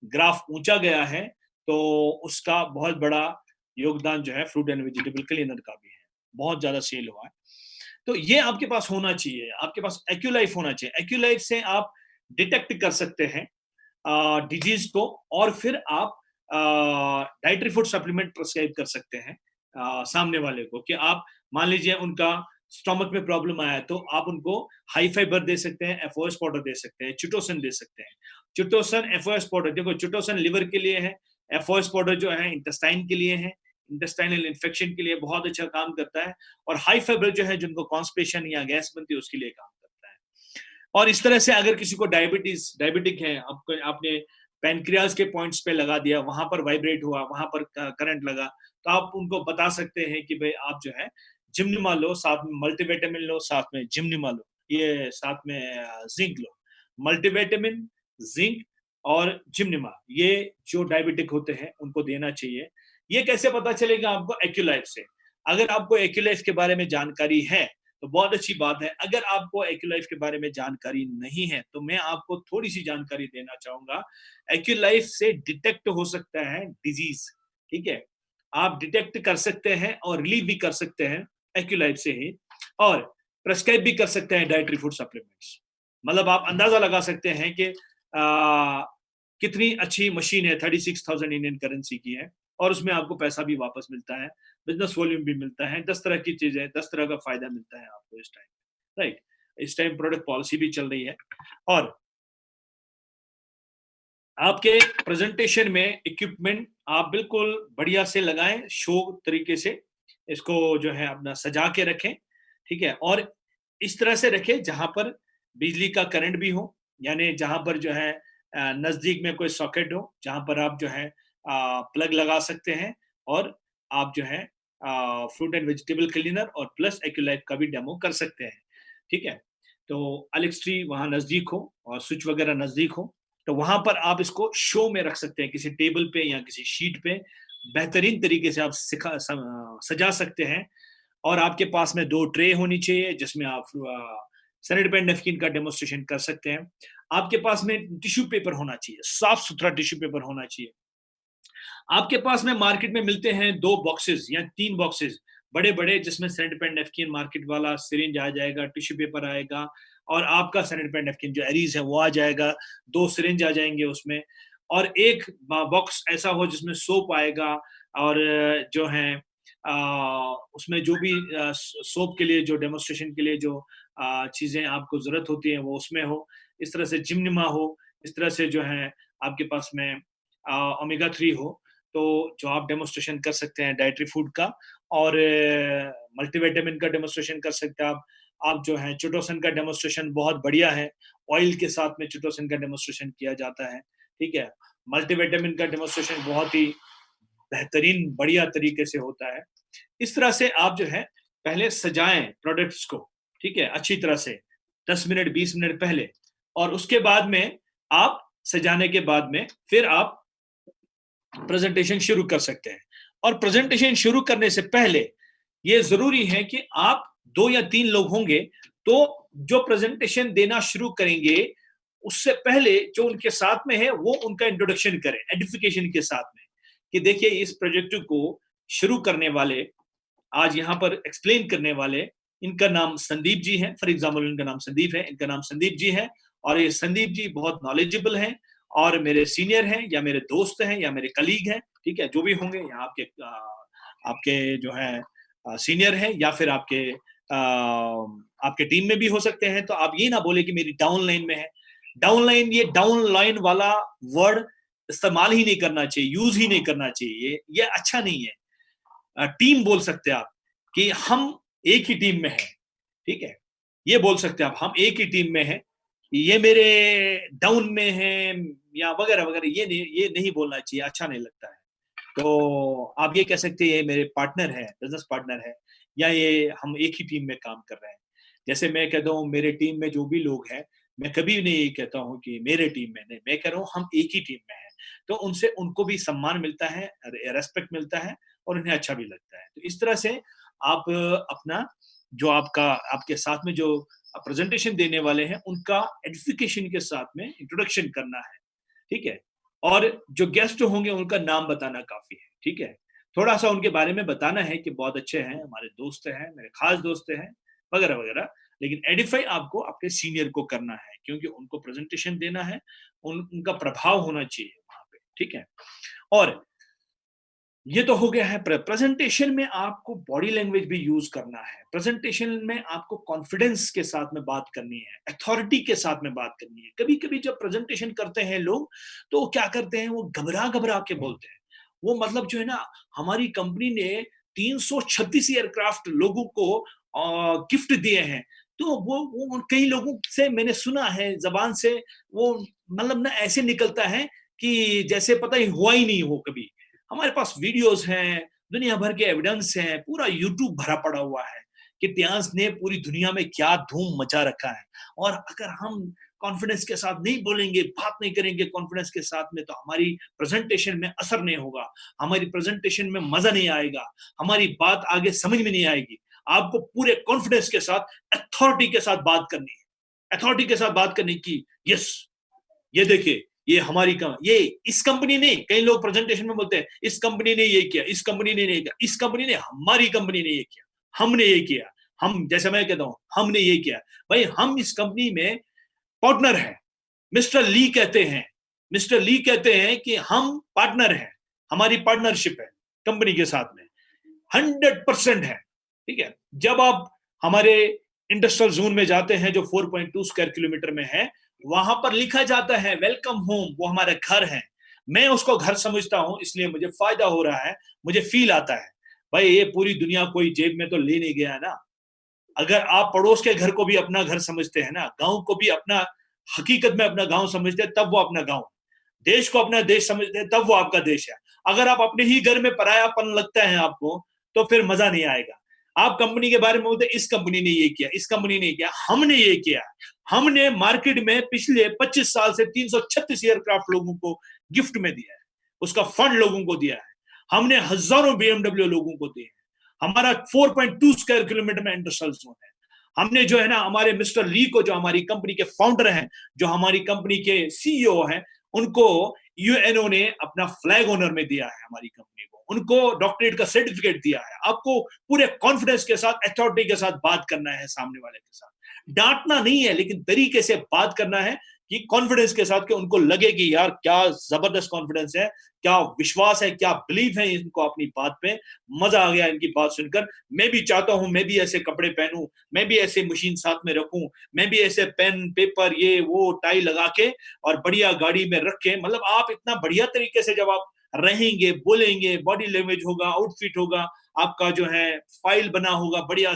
ग्राफ ऊंचा गया है, तो उसका बहुत बड़ा योगदान जो है फ्रूट एंड वेजिटेबल क्लीनर का भी है, बहुत ज्यादा सेल हुआ है। तो ये आपके पास होना चाहिए, आपके पास एक्यूलाइफ होना चाहिए। एक्यूलाइफ से आप डिटेक्ट कर सकते हैं डिजीज को, और फिर आप डाइटरी फूड सप्लीमेंट प्रिस्क्राइब कर सकते हैं सामने वाले को, कि आप मान लीजिए उनका स्टोमक में प्रॉब्लम आया तो आप उनको हाई फाइबर दे सकते हैं, एफओएस पाउडर दे सकते हैं, चिटोसन दे सकते हैं। चिटोसन एफओएस पाउडर, देखो चिटोसन लिवर के लिए है, एफओएस पाउडर जो है इंटेस्टाइन के लिए है, इंटेस्टाइनल इन्फेक्शन के लिए बहुत अच्छा काम करता है, और हाई फाइबर जो है जिनको कॉन्स्टिपेशन या गैस बनती है उसके लिए काम करता है। और इस तरह से अगर किसी को डायबिटिक है, आपको आपने पैनक्रियाज के पॉइंट्स पे लगा दिया, वहां पर वाइब्रेट हुआ, वहां पर करंट लगा, तो आप उनको बता सकते हैं कि भाई आप जो है जिम्निमा लो, साथ में मल्टीविटामिन लो, साथ में जिम्निमा लो, ये साथ में जिंक लो। मल्टीविटामिन, जिंक और जिम्निमा, ये जो डायबिटिक होते हैं उनको देना चाहिए। ये कैसे पता चलेगा आपको? एक्यूलाइफ से। अगर आपको एक्यूलाइफ के बारे में जानकारी है तो बहुत अच्छी बात है। अगर आपको एक्यूलाइफ के बारे में जानकारी नहीं है तो मैं आपको थोड़ी सी जानकारी देना चाहूंगा। एक्यूलाइफ से डिटेक्ट हो सकता है डिजीज। ठीक है, आप डिटेक्ट कर सकते हैं और रिलीव भी कर सकते हैं एक्यूलाइफ से ही, और प्रेस्क्राइब भी कर सकते हैं डाइटरी फूड सप्लीमेंट्स। मतलब आप अंदाजा लगा सकते हैं कि कितनी अच्छी मशीन है, 36,000 इंडियन करेंसी की है, और उसमें आपको पैसा भी वापस मिलता है, बिजनेस वॉल्यूम भी मिलता है, 10 तरह की चीजें, 10 तरह का फायदा मिलता है आपको इस टाइम। राइट, इस टाइम प्रोडक्ट पॉलिसी भी चल रही है। और आपके प्रेजेंटेशन में इक्विपमेंट आप बिल्कुल बढ़िया से लगाएं, शो तरीके से इसको जो है अपना सजा के रखें। ठीक है, और इस तरह से रखें जहां पर बिजली का करंट भी हो, यानी जहां पर जो है नजदीक में कोई सॉकेट हो जहां पर आप जो है प्लग लगा सकते हैं, और आप जो है फ्रूट एंड वेजिटेबल क्लीनर और प्लस एक्यूलाइट का भी डेमो कर सकते हैं। ठीक है, तो एलेक्स ट्री वहां नजदीक हो और स्विच वगैरह नजदीक हो, तो वहां पर आप इसको शो में रख सकते हैं, किसी टेबल पे या किसी शीट पे बेहतरीन तरीके से आप सजा सकते हैं। और आपके पास में 2 ट्रे होनी चाहिए जिसमें आप सैनिटरी पैड नैपकिन का डेमोस्ट्रेशन कर सकते हैं। आपके पास में टिश्यू पेपर होना चाहिए, साफ सुथरा टिश्यू पेपर होना चाहिए। आपके पास में मार्केट में मिलते हैं 2 बॉक्सेस या 3 बॉक्सेस बड़े बड़े, जिसमें सैनिटरी पैड नैपकिन मार्केट वाला सिरिंज आ जाएगा, टिश्यू पेपर आएगा, और आपका सैनिटरी पैड नैपकिन जो एरीज है वो आ जाएगा, 2 सिरिंज आ जाएंगे उसमें, और एक बॉक्स ऐसा हो जिसमें सोप आएगा, और जो है उसमें जो भी सोप के लिए जो डेमोस्ट्रेशन के लिए जो चीजें आपको जरूरत होती है वो उसमें हो। इस तरह से जिमनिमा हो, इस तरह से जो है आपके पास में ओमेगा 3 हो, तो जो आप डेमोस्ट्रेशन कर सकते हैं डाइटरी फूड का, और मल्टीविटामिन का डेमोस्ट्रेशन कर सकते हैं आप जो है चिटोसन का डेमोस्ट्रेशन बहुत बढ़िया है, ऑयल के साथ में चिटोसन का डेमोस्ट्रेशन किया जाता है। ठीक है, मल्टीविटामिन का डेमोस्ट्रेशन बहुत ही बेहतरीन बढ़िया तरीके से होता है। इस तरह से आप जो है पहले सजाएं प्रोडक्ट्स को, ठीक है, अच्छी तरह से 10 मिनट 20 मिनट पहले, और उसके बाद में आप सजाने के बाद में फिर आप प्रेजेंटेशन शुरू कर सकते हैं। और प्रेजेंटेशन शुरू करने से पहले ये जरूरी है कि आप 2 या 3 लोग होंगे, तो जो प्रेजेंटेशन देना शुरू करेंगे उससे पहले जो उनके साथ में है वो उनका इंट्रोडक्शन करें एडिफिकेशन के साथ में, कि देखिए इस प्रोजेक्ट को शुरू करने वाले, आज यहाँ पर एक्सप्लेन करने वाले, इनका नाम संदीप जी है, फॉर एग्जाम्पल इनका नाम संदीप है, इनका नाम संदीप जी है, और ये संदीप जी बहुत नॉलेजेबल हैं, और मेरे सीनियर हैं या मेरे दोस्त हैं या मेरे कलीग हैं, ठीक है, जो भी होंगे, या आपके जो है सीनियर हैं, या फिर आपके टीम में भी हो सकते हैं। तो आप ये ना बोले कि मेरी डाउन लाइन में है। डाउन लाइन, ये डाउन लाइन वाला वर्ड इस्तेमाल ही नहीं करना चाहिए, यूज ही नहीं करना चाहिए, ये अच्छा नहीं है। टीम बोल सकते हैं आप कि हम एक ही टीम में हैं, ठीक है, ये बोल सकते हैं आप, हम एक ही टीम में हैं, ये मेरे डाउन में है या वगैरह वगैरह, ये नहीं बोलना चाहिए, अच्छा नहीं लगता है। तो आप ये कह सकते हैं ये मेरे पार्टनर है, बिजनेस पार्टनर है, या ये हम एक ही टीम में काम कर रहे हैं। जैसे मैं कहता हूँ मेरे टीम में जो भी लोग हैं, मैं कभी नहीं ये कहता हूँ कि मेरे टीम में, नहीं, मैं कह रहा हूँ हम एक ही टीम में हैं। तो उनसे उनको भी सम्मान मिलता है, रेस्पेक्ट मिलता है, और उन्हें अच्छा भी लगता है। तो इस तरह से आप अपना जो आपके साथ में जो प्रेजेंटेशन देने वाले हैं उनका एडिफिकेशन के साथ में इंट्रोडक्शन करना है, ठीक है, और जो गेस्ट होंगे उनका नाम बताना काफी है, ठीक है, थोड़ा सा उनके बारे में बताना है कि बहुत अच्छे हैं, हमारे दोस्त हैं, मेरे खास दोस्त हैं, वगैरह वगैरह, लेकिन एडिफाई आपको आपके सीनियर को करना है, क्योंकि उनको प्रेजेंटेशन देना है, उनका प्रभाव होना चाहिए वहां पे, ठीक है। और ये तो हो गया है प्रेजेंटेशन में आपको बॉडी लैंग्वेज भी यूज करना है, प्रेजेंटेशन में आपको कॉन्फिडेंस के साथ में बात करनी है, अथॉरिटी के साथ में बात करनी है। कभी कभी जब प्रेजेंटेशन करते हैं लोग, तो क्या करते हैं, वो घबरा घबरा के बोलते हैं। वो मतलब जो है ना, हमारी कंपनी ने 336 एयरक्राफ्ट लोगों को गिफ्ट दिए हैं, तो वो कई लोगों से मैंने सुना है जबान से, वो मतलब ना ऐसे निकलता है कि जैसे पता ही हुआ ही नहीं हो कभी। हमारे पास वीडियोस हैं, दुनिया भर के एविडेंस हैं, पूरा यूट्यूब भरा पड़ा हुआ है कि त्यांस ने पूरी दुनिया में क्या धूम मचा रखा है। और अगर हम कॉन्फिडेंस के साथ नहीं बोलेंगे, बात नहीं करेंगे कॉन्फिडेंस के साथ में, तो हमारी प्रेजेंटेशन में असर नहीं होगा, हमारी प्रेजेंटेशन में मजा नहीं आएगा, हमारी बात आगे समझ में नहीं आएगी। आपको पूरे कॉन्फिडेंस के साथ, अथॉरिटी के साथ बात करनी है, अथॉरिटी के साथ बात करने की। यस, ये देखिए, ये हमारी ये इस कंपनी ने, कई लोग प्रेजेंटेशन में बोलते हैं इस कंपनी ने ये किया, इस कंपनी ने नहीं किया, इस कंपनी ने, हमारी कंपनी ने ये किया, हमने ये किया, हम, जैसे मैं कहता हूं हमने ये किया। भाई हम इस कंपनी में पार्टनर है, मिस्टर ली कहते हैं, मिस्टर ली कहते हैं कि हम पार्टनर हैं, हमारी पार्टनरशिप है कंपनी के साथ में 100% है, ठीक है। जब आप हमारे इंडस्ट्रियल जोन में जाते हैं जो 4.2 स्क्वायर किलोमीटर में है, वहां पर लिखा जाता है वेलकम होम, वो हमारा घर है। मैं उसको घर समझता हूं, इसलिए मुझे फायदा हो रहा है, मुझे फील आता है। भाई ये पूरी दुनिया कोई जेब में तो ले नहीं गया ना। अगर आप पड़ोस के घर को भी अपना घर समझते हैं ना, गांव को भी अपना हकीकत में अपना गांव समझते हैं तब वो अपना गांव, देश को अपना देश समझते हैं तब वो आपका देश है। अगर आप अपने ही घर में परायापन लगता है आपको, तो फिर मजा नहीं आएगा। आप कंपनी के बारे में बोलते इस कंपनी ने ये किया, इस कंपनी ने किया, हमने ये किया। हमने मार्केट में पिछले 25 साल से 336 एयरक्राफ्ट लोगों को गिफ्ट में दिया है, उसका फंड लोगों को दिया है। हमने हजारों BMW लोगों को दिए हैं। हमारा 4.2 स्क्वायर किलोमीटर में इंडस्ट्रियल जोन है। हमने जो है ना, हमारे मिस्टर ली को, जो हमारी कंपनी के फाउंडर हैं, जो हमारी कंपनी के CEO हैं, उनको यूएनओ ने अपना फ्लैग ऑनर में दिया है हमारी कंपनी को, उनको डॉक्टरेट का सर्टिफिकेट दिया है। आपको पूरे कॉन्फिडेंस के साथ, अथॉरिटी के साथ बात करना है सामने वाले के साथ, डांटना नहीं है, लेकिन तरीके से बात करना है कि कॉन्फिडेंस के साथ, कि उनको लगे कि यार क्या जबरदस्त कॉन्फिडेंस है, क्या विश्वास है, क्या बिलीव है इनको अपनी बात पे। मजा आ गया इनकी बात सुनकर। मैं भी चाहता हूं मैं भी ऐसे कपड़े पहनूं, मैं भी ऐसे मशीन साथ में रखूं, मैं भी ऐसे पेन पेपर ये वो टाई लगा के और बढ़िया गाड़ी में रख के, मतलब आप इतना बढ़िया तरीके से जब आप रहेंगे, बोलेंगे, बॉडी लैंग्वेज होगा, आउटफिट होगा, आपका जो है फाइल बना होगा बढ़िया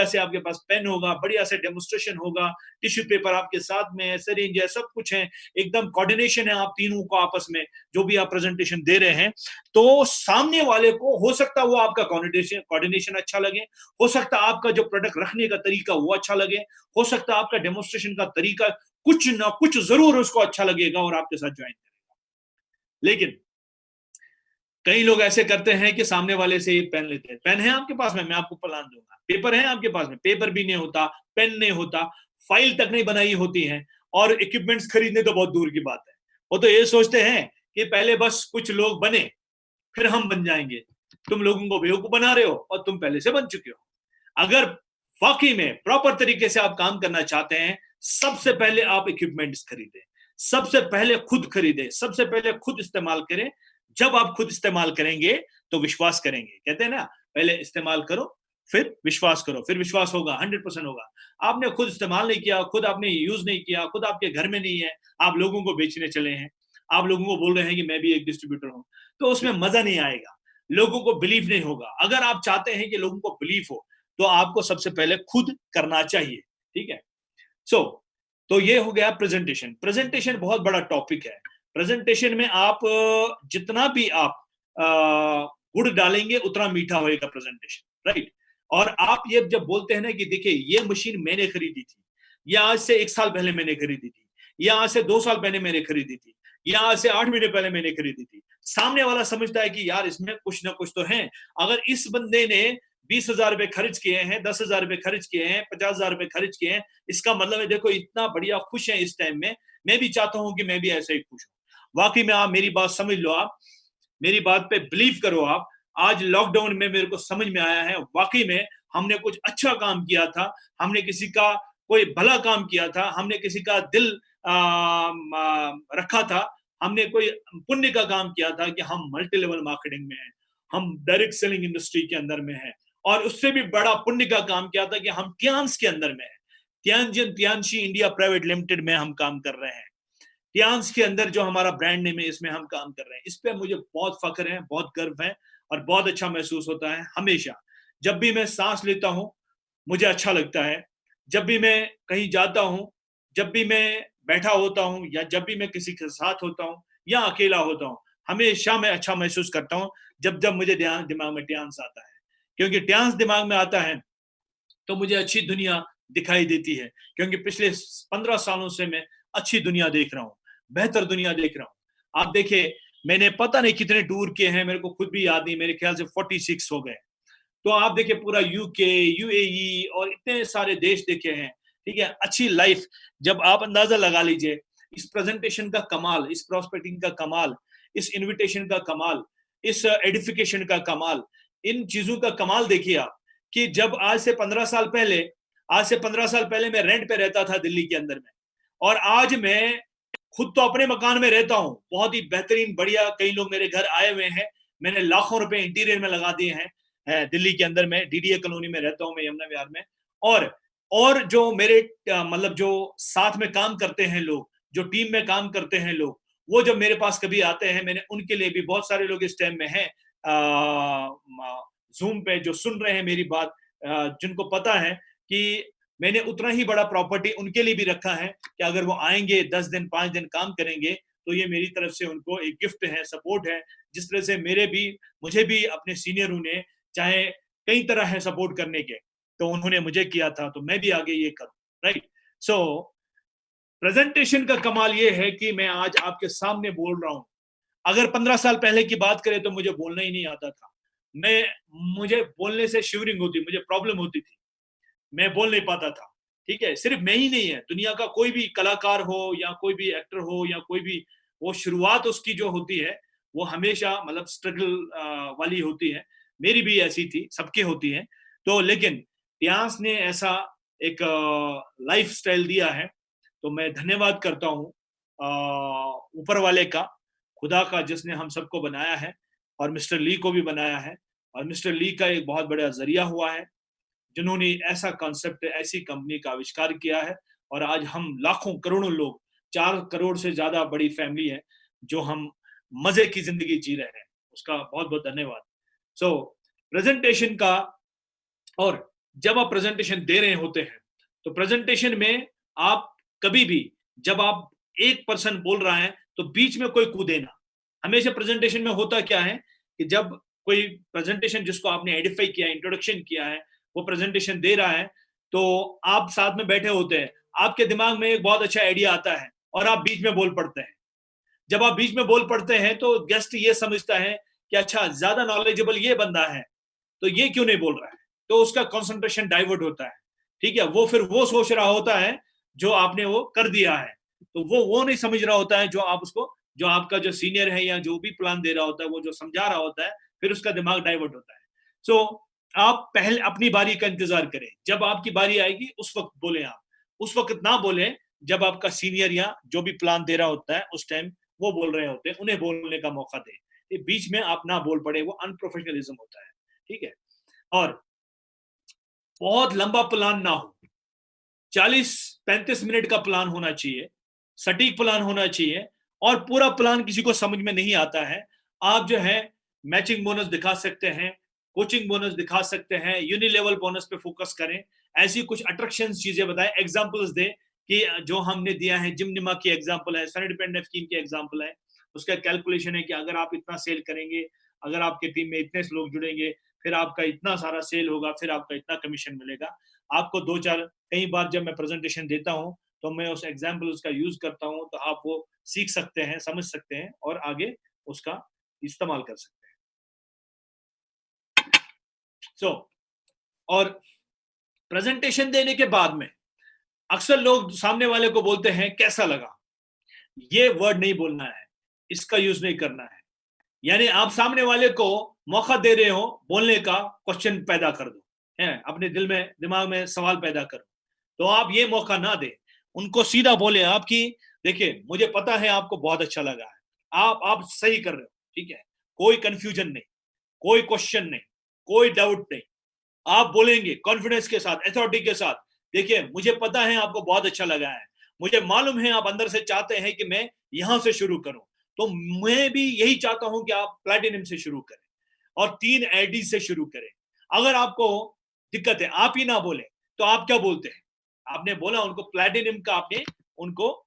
से आपके पास पेन होगा, बढ़िया से डेमोस्ट्रेशन होगा, टिश्यू पेपर आपके साथ में है, सिरिंज है, सब कुछ है, एकदम कोऑर्डिनेशन है आप तीनों को आपस में, जो भी आप प्रेजेंटेशन दे रहे हैं, तो सामने वाले को हो सकता है वो आपका कोऑर्डिनेशन अच्छा लगे, हो सकता है आपका जो प्रोडक्ट रखने का तरीका वो अच्छा लगे, हो सकता है आपका डेमोस्ट्रेशन का तरीका कुछ ना कुछ जरूर उसको अच्छा लगेगा और आपके साथ ज्वाइन करेगा। लेकिन कई लोग ऐसे करते हैं कि सामने वाले से पेन लेते हैं, पेन है आपके पास में, मैं आपको प्लान दूंगा, पेपर है आपके पास में, पेपर भी नहीं होता, पेन नहीं होता, फाइल तक नहीं बनाई होती है, और इक्विपमेंट्स खरीदने तो बहुत दूर की बात है। वो तो ये सोचते हैं कि पहले बस कुछ लोग बने, फिर हम बन जाएंगे। तुम लोगों को बेवकूफ बना रहे हो और तुम पहले से बन चुके हो। अगर वाकई में प्रॉपर तरीके से आप काम करना चाहते हैं, सबसे पहले आप इक्विपमेंट्स खरीदें, सबसे पहले खुद खरीदें, सबसे पहले खुद इस्तेमाल करें। जब आप खुद इस्तेमाल करेंगे तो विश्वास करेंगे, कहते हैं ना, पहले इस्तेमाल करो फिर विश्वास करो, फिर विश्वास होगा, 100% होगा। आपने खुद इस्तेमाल नहीं किया, खुद आपने यूज नहीं किया, खुद आपके घर में नहीं है, आप लोगों को बेचने चले हैं, आप लोगों को बोल रहे हैं कि मैं भी एक डिस्ट्रीब्यूटर हूं, तो उसमें मजा नहीं आएगा, लोगों को बिलीव नहीं होगा। अगर आप चाहते हैं कि लोगों को बिलीव हो, तो आपको सबसे पहले खुद करना चाहिए, ठीक है। सो तो ये हो गया प्रेजेंटेशन। प्रेजेंटेशन बहुत बड़ा टॉपिक है। प्रेजेंटेशन में आप जितना भी आप गुड़ डालेंगे उतना मीठा होएगा प्रेजेंटेशन, राइट। और आप ये जब बोलते हैं ना कि देखिए ये मशीन मैंने खरीदी थी, या आज से 1 साल पहले मैंने खरीदी थी, या आज से 2 साल पहले मैंने खरीदी थी, या आज से 8 महीने पहले मैंने खरीदी थी, सामने वाला समझता है कि यार इसमें कुछ ना कुछ तो है। अगर इस बंदे ने 20,000 रुपए खर्च किए हैं, 10,000 रुपए खर्च किए हैं, 50,000 रुपए खर्च किए हैं, इसका मतलब है देखो इतना बढ़िया खुश है इस टाइम में, मैं भी चाहता हूं कि मैं भी ऐसे ही खुश हूं। वाकई में आप मेरी बात समझ लो, आप मेरी बात पे बिलीव करो। आप आज लॉकडाउन में मेरे को समझ में आया है, वाकई में हमने कुछ अच्छा काम किया था, हमने किसी का कोई भला काम किया था, हमने किसी का दिल रखा था, हमने कोई पुण्य का काम किया था कि हम मल्टी लेवल मार्केटिंग में हैं, हम डायरेक्ट सेलिंग इंडस्ट्री के अंदर में हैं, और उससे भी बड़ा पुण्य का काम किया था कि हम टियांस के अंदर में हैं, तियांजिन तियांशी इंडिया प्राइवेट लिमिटेड में हम काम कर रहे हैं। टियांस के अंदर जो हमारा ब्रांड नेम है, इसमें हम काम कर रहे हैं। इस पे मुझे बहुत फख्र है, बहुत गर्व है, और बहुत अच्छा महसूस होता है। हमेशा जब भी मैं सांस लेता हूं मुझे अच्छा लगता है, जब भी मैं कहीं जाता हूं, जब भी मैं बैठा होता हूं, या जब भी मैं किसी के साथ होता हूं या अकेला होता हूं, हमेशा मैं अच्छा महसूस करता हूं जब जब मुझे दिमाग में टियांस आता है। क्योंकि टियांस दिमाग में आता है तो मुझे अच्छी दुनिया दिखाई देती है, क्योंकि पिछले 15 सालों से मैं अच्छी दुनिया देख रहा हूँ, बेहतर दुनिया देख रहा हूँ। आप देखिए, मैंने पता नहीं कितने टूर किए हैं, मेरे को खुद भी याद नहीं, मेरे ख्याल से 46 हो गए। तो आप देखिए पूरा यूके, यूएई और इतने सारे देश देखे हैं, ठीक है। अच्छी लाइफ, जब आप अंदाजा लगा लीजिए इस प्रेजेंटेशन का कमाल, इस प्रॉस्पेक्टिंग का कमाल, इस इनविटेशन का कमाल, इस एडिफिकेशन का कमाल, इन चीजों का कमाल देखिए आप, कि जब आज से 15 साल पहले मैं रेंट पे रहता था दिल्ली के अंदर में, और आज मैं खुद तो अपने मकान में रहता हूँ, बहुत ही बेहतरीन बढ़िया, कई लोग मेरे घर आए हुए हैं, मैंने लाखों रुपए इंटीरियर में लगा दिए हैं। दिल्ली के अंदर में डीडीए कॉलोनी में रहता हूँ मैं, यमुना विहार में। और जो मेरे मतलब जो साथ में काम करते हैं लोग, जो टीम में काम करते हैं लोग, वो जब मेरे पास कभी आते हैं, मैंने उनके लिए भी, बहुत सारे लोग इस टाइम में हैं जूम पे जो सुन रहे हैं मेरी बात, जिनको पता है कि मैंने उतना ही बड़ा प्रॉपर्टी उनके लिए भी रखा है कि अगर वो आएंगे 10 दिन 5 दिन काम करेंगे तो ये मेरी तरफ से उनको एक गिफ्ट है, सपोर्ट है। जिस तरह से मुझे भी अपने सीनियरों ने चाहे कई तरह है सपोर्ट करने के, तो उन्होंने मुझे किया था, तो मैं भी आगे ये करूं, राइट। सो प्रेजेंटेशन का कमाल ये है कि मैं आज आपके सामने बोल रहा हूं। अगर 15 साल पहले की बात करें तो मुझे बोलना ही नहीं आता था। मुझे बोलने से शिवरिंग होती, मुझे प्रॉब्लम होती थी, मैं बोल नहीं पाता था। ठीक है, सिर्फ मैं ही नहीं है, दुनिया का कोई भी कलाकार हो या कोई भी एक्टर हो या कोई भी, वो शुरुआत उसकी जो होती है वो हमेशा मतलब स्ट्रगल वाली होती है। मेरी भी ऐसी थी, सबकी होती है। तो लेकिन प्यास ने ऐसा एक लाइफ स्टाइल दिया है, तो मैं धन्यवाद करता हूँ ऊपर वाले का, खुदा का, जिसने हम सबको बनाया है और मिस्टर ली को भी बनाया है। और मिस्टर ली का एक बहुत बड़ा जरिया हुआ है, जिन्होंने ऐसा कॉन्सेप्ट, ऐसी कंपनी का आविष्कार किया है। और आज हम लाखों करोड़ों लोग, 4 करोड़ से ज्यादा बड़ी फैमिली है, जो हम मजे की जिंदगी जी रहे हैं, उसका बहुत बहुत धन्यवाद। सो प्रेजेंटेशन का, और जब आप प्रेजेंटेशन दे रहे होते हैं तो प्रेजेंटेशन में आप कभी भी, जब आप एक पर्सन बोल रहा है तो बीच में कोई कूदे ना। हमेशा प्रेजेंटेशन में होता क्या है कि जब कोई प्रेजेंटेशन जिसको आपने एडिफाई किया, इंट्रोडक्शन किया है, वो प्रेजेंटेशन दे रहा है, तो आप साथ में बैठे होते हैं, आपके दिमाग में एक बहुत अच्छा आइडिया आता है और आप बीच में बोल पड़ते हैं। जब आप बीच में बोल पड़ते हैं तो गेस्ट ये समझता है कि अच्छा, ज्यादा नॉलेजेबल ये बंदा है, तो ये क्यों नहीं बोल रहा है, तो उसका कंसंट्रेशन डाइवर्ट होता है। ठीक है, वो फिर वो सोच रहा होता है जो आपने वो कर दिया है, तो वो नहीं समझ रहा होता है जो आप उसको, जो आपका जो सीनियर है या जो भी प्लान दे रहा होता है, वो जो समझा रहा होता है, फिर उसका दिमाग डाइवर्ट होता है। सो आप पहले अपनी बारी का इंतजार करें, जब आपकी बारी आएगी उस वक्त बोले आप, उस वक्त ना बोले जब आपका सीनियर या जो भी प्लान दे रहा होता है उस टाइम वो बोल रहे होते हैं, उन्हें बोलने का मौका दें। ये बीच में आप ना बोल पड़े, वो अनप्रोफेशनलिज्म होता है। ठीक है, और बहुत लंबा प्लान ना हो, 40-35 मिनट का प्लान होना चाहिए, सटीक प्लान होना चाहिए। और पूरा प्लान किसी को समझ में नहीं आता है, आप जो है मैचिंग बोनस दिखा सकते हैं, कोचिंग बोनस दिखा सकते हैं, यूनिलेवल बोनस पे फोकस करें, ऐसी कुछ अट्रैक्शन चीजें बताएं, एग्जांपल्स दें कि जो हमने दिया है, जिमनिमा की एग्जांपल है, सन डिपेंडेंट स्कीम की एग्जांपल है, उसका कैलकुलेशन है कि अगर आप इतना सेल करेंगे, अगर आपके टीम में इतने लोग जुड़ेंगे, फिर आपका इतना सारा सेल होगा, फिर आपका इतना कमीशन मिलेगा। आपको 2-4, कई बार जब मैं प्रेजेंटेशन देता हूं तो मैं उस एग्जाम्पल उसका यूज करता हूं, तो आप वो सीख सकते हैं, समझ सकते हैं और आगे उसका इस्तेमाल कर सकते हैं। सो और प्रेजेंटेशन देने के बाद में अक्सर लोग सामने वाले को बोलते हैं कैसा लगा, ये वर्ड नहीं बोलना है, इसका यूज नहीं करना है। यानी आप सामने वाले को मौका दे रहे हो बोलने का, क्वेश्चन पैदा कर दो, है अपने दिल में, दिमाग में सवाल पैदा करो, तो आप ये मौका ना दे, उनको सीधा बोले आप कि देखिए मुझे पता है आपको बहुत अच्छा लगा है, आप सही कर रहे हो, ठीक है, कोई कंफ्यूजन नहीं, कोई क्वेश्चन नहीं, कोई डाउट नहीं। आप बोलेंगे कॉन्फिडेंस के साथ, अथॉरिटी के साथ, देखिए मुझे पता है आपको बहुत अच्छा लगा है, मुझे मालूम है आप अंदर से चाहते हैं कि मैं यहां से शुरू करूं, तो मैं भी यही चाहता हूं कि आप प्लैटिनम से शुरू करें और 3 एडी से शुरू करें। अगर आपको दिक्कत है, आप ही ना बोले तो आप क्या बोलते हैं, आपने बोला उनको प्लैटिनम का, आपने उनको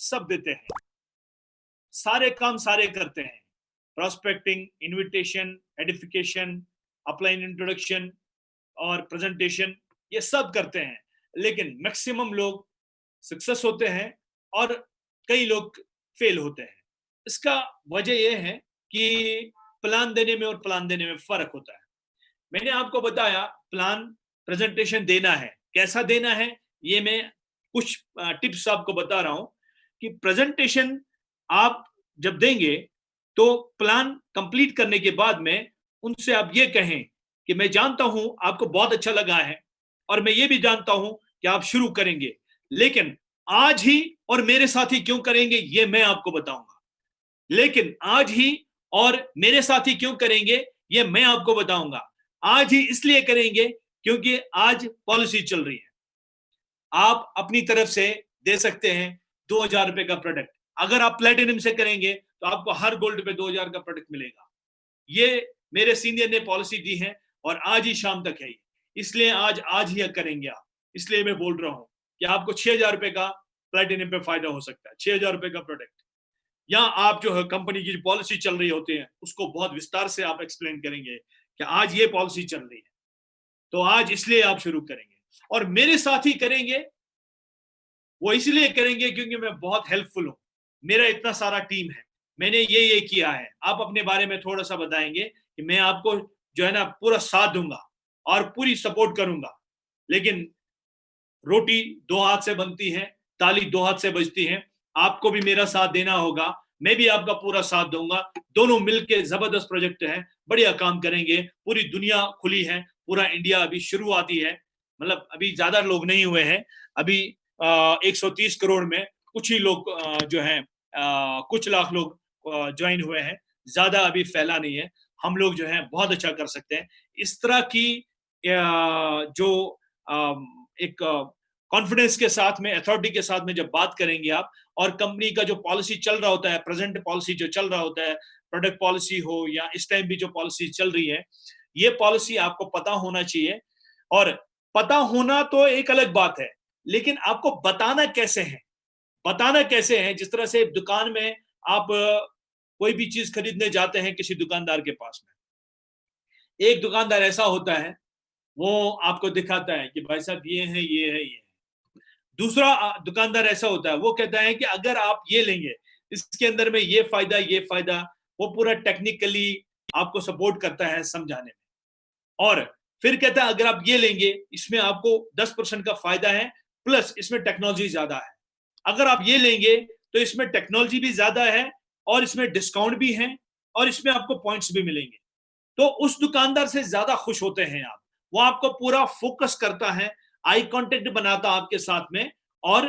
सब देते हैं, सारे काम सारे करते हैं, prospecting, invitation, edification, upline introduction और प्रेजेंटेशन, ये सब करते हैं। लेकिन मैक्सिमम लोग सक्सेस होते हैं और कई लोग फेल होते हैं। इसका वजह यह है कि प्लान देने में और प्लान देने में फर्क होता है। मैंने आपको बताया प्लान प्रेजेंटेशन देना है, कैसा देना है, ये मैं कुछ टिप्स आपको बता रहा हूं कि प्रेजेंटेशन आप जब देंगे तो प्लान कंप्लीट करने के बाद में उनसे आप ये कहें कि मैं जानता हूं आपको बहुत अच्छा लगा है और मैं ये भी जानता हूं कि आप शुरू करेंगे, लेकिन आज ही और मेरे साथ ही क्यों करेंगे ये मैं आपको बताऊंगा। लेकिन आज ही और मेरे साथी क्यों करेंगे ये मैं आपको बताऊंगा। आज ही इसलिए करेंगे क्योंकि आज पॉलिसी चल रही है। आप अपनी तरफ से दे सकते हैं 2000 रुपए का प्रोडक्ट। अगर आप प्लेटिनम से करेंगे तो आपको हर गोल्ड पे 2000 का प्रोडक्ट मिलेगा। ये मेरे सीनियर ने पॉलिसी दी है और आज ही शाम तक है ये, इसलिए आज ही करेंगे आप। इसलिए मैं बोल रहा हूं कि आपको 6000 रुपए का प्लेटिनम पे फायदा हो सकता है, 6000 रुपए का प्रोडक्ट। या आप जो है कंपनी की जो पॉलिसी चल रही होती है उसको बहुत विस्तार से आप एक्सप्लेन करेंगे कि आज ये पॉलिसी चल रही है, तो आज इसलिए आप शुरू करेंगे। और मेरे साथ ही करेंगे, वो इसलिए करेंगे क्योंकि मैं बहुत हेल्पफुल हूं, मेरा इतना सारा टीम है, मैंने ये किया है। आप अपने बारे में थोड़ा सा बताएंगे कि मैं आपको जो है ना पूरा साथ दूंगा और पूरी सपोर्ट करूंगा। लेकिन रोटी दो हाथ से बनती है, ताली दो हाथ से बजती है। आपको भी मेरा साथ देना होगा, मैं भी आपका पूरा साथ दूंगा। दोनों मिलके जबरदस्त प्रोजेक्ट है, बढ़िया काम करेंगे। पूरी दुनिया खुली है, पूरा इंडिया अभी शुरुआती है, मतलब अभी ज्यादा लोग नहीं हुए हैं। अभी 130 करोड़ में कुछ ही लोग जो हैं कुछ लाख लोग ज्वाइन हुए हैं, ज्यादा अभी फैला नहीं है। हम लोग जो है बहुत अच्छा कर सकते हैं। इस तरह की जो एक कॉन्फिडेंस के साथ में, अथॉरिटी के साथ में जब बात करेंगे आप, और कंपनी का जो पॉलिसी चल रहा होता है, प्रेजेंट पॉलिसी जो चल रहा होता है, प्रोडक्ट पॉलिसी हो या इस टाइम भी जो पॉलिसी चल रही है, ये पॉलिसी आपको पता होना चाहिए। और पता होना तो एक अलग बात है, लेकिन आपको बताना कैसे है, बताना कैसे है। जिस तरह से दुकान में आप कोई भी चीज खरीदने जाते हैं किसी दुकानदार के पास में, एक दुकानदार ऐसा होता है, वो आपको दिखाता है कि भाई साहब ये है, ये है, ये है। दूसरा दुकानदार ऐसा होता है, वो कहता है कि अगर आप ये लेंगे, इसके अंदर में ये फायदा, ये फायदा, वो पूरा टेक्निकली आपको सपोर्ट करता है समझाने में। और फिर कहता है अगर आप ये लेंगे, इसमें आपको 10% का फायदा है, प्लस इसमें टेक्नोलॉजी ज्यादा है। अगर आप ये लेंगे तो इसमें टेक्नोलॉजी भी ज्यादा है, और इसमें डिस्काउंट भी है, और इसमें आपको पॉइंट्स भी मिलेंगे। तो उस दुकानदार से ज्यादा खुश होते हैं आप। वो आपको पूरा फोकस करता है, आई कांटेक्ट बनाता आपके साथ में, और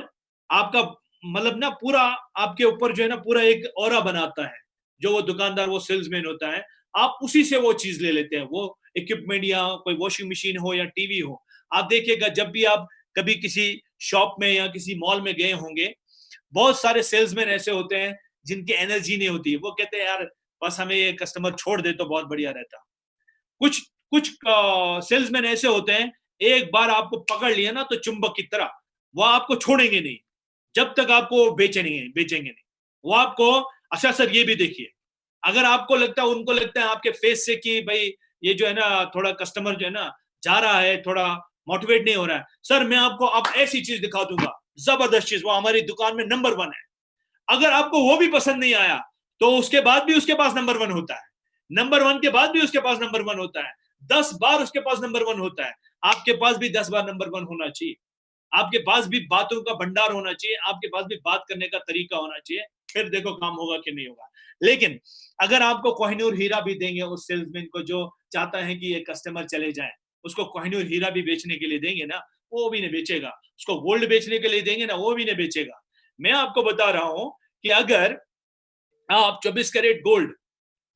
आपका मतलब ना पूरा आपके ऊपर जो है ना पूरा एक ऑरा बनाता है। जो वो दुकानदार, वो सेल्समैन होता है, आप उसी से वो चीज ले लेते हैं, वो इक्विपमेंट या कोई वॉशिंग मशीन हो या टीवी हो। आप देखिएगा जब भी आप कभी किसी शॉप में या किसी मॉल में गए होंगे, बहुत सारे सेल्समैन ऐसे होते हैं जिनकी एनर्जी नहीं होती। वो कहते हैं यार बस हमें ये कस्टमर छोड़ दे तो बहुत बढ़िया रहता। कुछ कुछ सेल्समैन ऐसे होते हैं, एक बार आपको पकड़ लिया ना तो चुंबक की तरह, वो आपको छोड़ेंगे नहीं जब तक आपको बेचेंगे नहीं। वो आपको, अच्छा सर ये भी देखिए, अगर आपको लगता है, उनको लगता है आपके फेस से कि भाई ये जो है ना थोड़ा कस्टमर जो है ना जा रहा है, थोड़ा मोटिवेट नहीं हो रहा है, सर मैं आपको अब ऐसी चीज दिखा दूंगा, जबरदस्त चीज, वो हमारी दुकान में नंबर 1 है। अगर आपको वो भी पसंद नहीं आया तो उसके बाद भी उसके पास नंबर 1 होता है, नंबर 1 के बाद भी उसके पास नंबर 1 होता है, 10 बार उसके पास नंबर 1 होता है। आपके पास भी 10 बार नंबर 1 होना चाहिए। आपके पास भी बातों का भंडार होना चाहिए, आपके पास भी बात करने का तरीका होना चाहिए। फिर देखो काम होगा कि नहीं होगा। लेकिन अगर आपको कोहिनूर हीरा भी देंगे उस सेल्समैन को जो चाहता है कि ये कस्टमर चले जाए, उसको कोहिनूर हीरा भी बेचने के लिए देंगे ना, वो भी नहीं बेचेगा। उसको गोल्ड बेचने के लिए देंगे ना, वो भी नहीं बेचेगा। मैं आपको बता रहा हूं कि अगर आप 24 carat gold,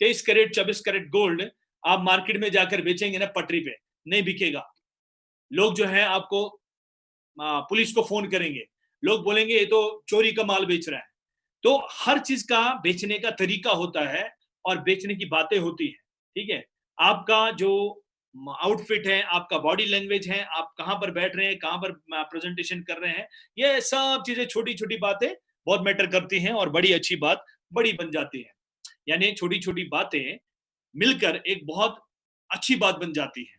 23 carat, 24 carat gold आप मार्केट में जाकर बेचेंगे ना पटरी पे, नहीं बिकेगा। लोग जो है आपको पुलिस को फोन करेंगे, लोग बोलेंगे ये तो चोरी का माल बेच रहा है। तो हर चीज का बेचने का तरीका होता है और बेचने की बातें होती है। ठीक है, आपका जो आउटफिट है, आपका बॉडी लैंग्वेज है, आप कहां पर बैठ रहे हैं, कहां पर प्रेजेंटेशन कर रहे हैं, ये सब चीजें, छोटी छोटी बातें बहुत मैटर करती हैं, और बड़ी अच्छी बात बड़ी बन जाती है। यानी छोटी छोटी बातें मिलकर एक बहुत अच्छी बात बन जाती है,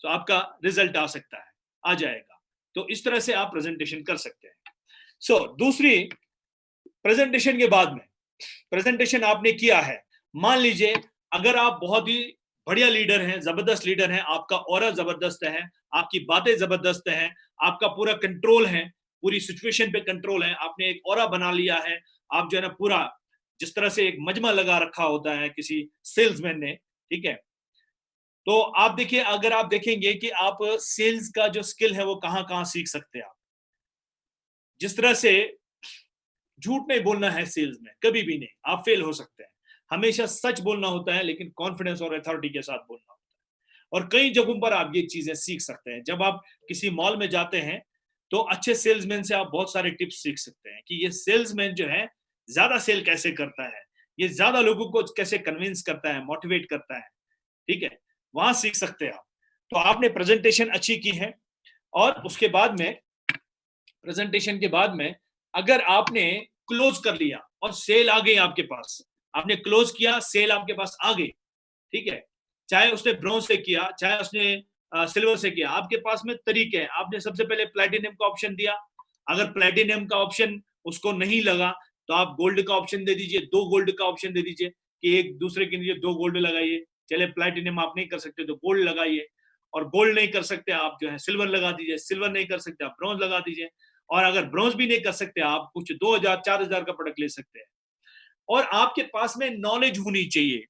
तो आपका रिजल्ट आ सकता है, आ जाएगा। तो इस तरह से आप प्रेजेंटेशन कर सकते हैं। दूसरी, प्रेजेंटेशन के बाद में, प्रेजेंटेशन आपने किया है, मान लीजिए अगर आप बहुत ही बढ़िया लीडर हैं, जबरदस्त लीडर हैं, आपका ऑरा जबरदस्त है, आपकी बातें जबरदस्त हैं, आपका पूरा कंट्रोल है, पूरी सिचुएशन पे कंट्रोल है, आपने एक ऑरा बना लिया है, आप जो है ना पूरा, जिस तरह से एक मजमा लगा रखा होता है किसी सेल्समैन ने, ठीक है, तो आप देखिए, अगर आप देखेंगे कि आप सेल्स का जो स्किल है वो कहाँ कहाँ सीख सकते हैं आप। जिस तरह से झूठ नहीं बोलना है सेल्स में, कभी भी नहीं, आप फेल हो सकते हैं। हमेशा सच बोलना होता है, लेकिन कॉन्फिडेंस और अथॉरिटी के साथ बोलना होता है। और कई जगहों पर आप ये चीजें सीख सकते हैं। जब आप किसी मॉल में जाते हैं तो अच्छे सेल्समैन से आप बहुत सारे टिप्स सीख सकते हैं कि ये सेल्समैन जो है ज्यादा सेल कैसे करता है, ये ज्यादा लोगों को कैसे कन्विंस करता है, मोटिवेट करता है। ठीक है, वहां सीख सकते हैं आप। तो आपने प्रेजेंटेशन अच्छी की है, और उसके बाद में, प्रेजेंटेशन के बाद में, अगर आपने क्लोज कर लिया और सेल आ गई आपके पास, आपने क्लोज किया, सेल आपके पास आ गई, ठीक है, चाहे उसने ब्रॉन्ज से किया, चाहे उसने सिल्वर से किया, आपके पास में तरीके हैं। आपने सबसे पहले प्लैटिनम का ऑप्शन दिया, अगर प्लैटिनम का ऑप्शन उसको नहीं लगा तो आप गोल्ड का ऑप्शन दे दीजिए, 2 गोल्ड का ऑप्शन दे दीजिए कि एक दूसरे के नीचे 2 गोल्ड लगाइए। चले प्लैटिनम आप नहीं कर सकते तो गोल्ड लगाइए, और गोल्ड नहीं कर सकते आप जो है सिल्वर लगा दीजिए, सिल्वर नहीं कर सकते आप ब्रॉन्ज लगा दीजिए, और अगर ब्रॉन्ज भी नहीं कर सकते आप कुछ 2000 4000 का प्रोडक्ट ले सकते हैं। और आपके पास में नॉलेज होनी चाहिए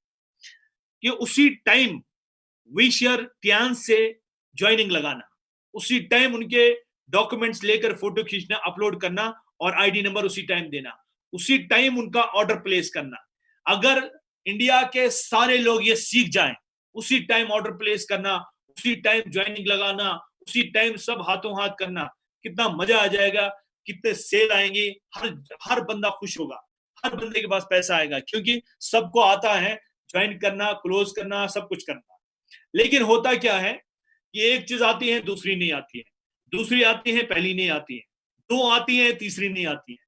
कि उसी टाइम विशर ध्यान से ज्वाइनिंग लगाना, उसी टाइम उनके डॉक्यूमेंट्स लेकर फोटो खींचना, अपलोड करना, और आईडी नंबर उसी टाइम देना, उसी टाइम उनका ऑर्डर प्लेस करना। अगर इंडिया के सारे लोग ये सीख जाएं, उसी टाइम ऑर्डर प्लेस करना, उसी टाइम ज्वाइनिंग लगाना, उसी टाइम सब हाथों हाथ करना, कितना मजा आ जाएगा, कितने सेल आएंगे, हर हर बंदा खुश होगा, हर बंदे के पास पैसा आएगा, क्योंकि सबको आता है ज्वाइन करना, क्लोज करना, सब कुछ करना। लेकिन होता क्या है कि एक चीज आती है, दूसरी नहीं आती है, दूसरी आती है, पहली नहीं आती है, दो आती है, तीसरी नहीं आती है।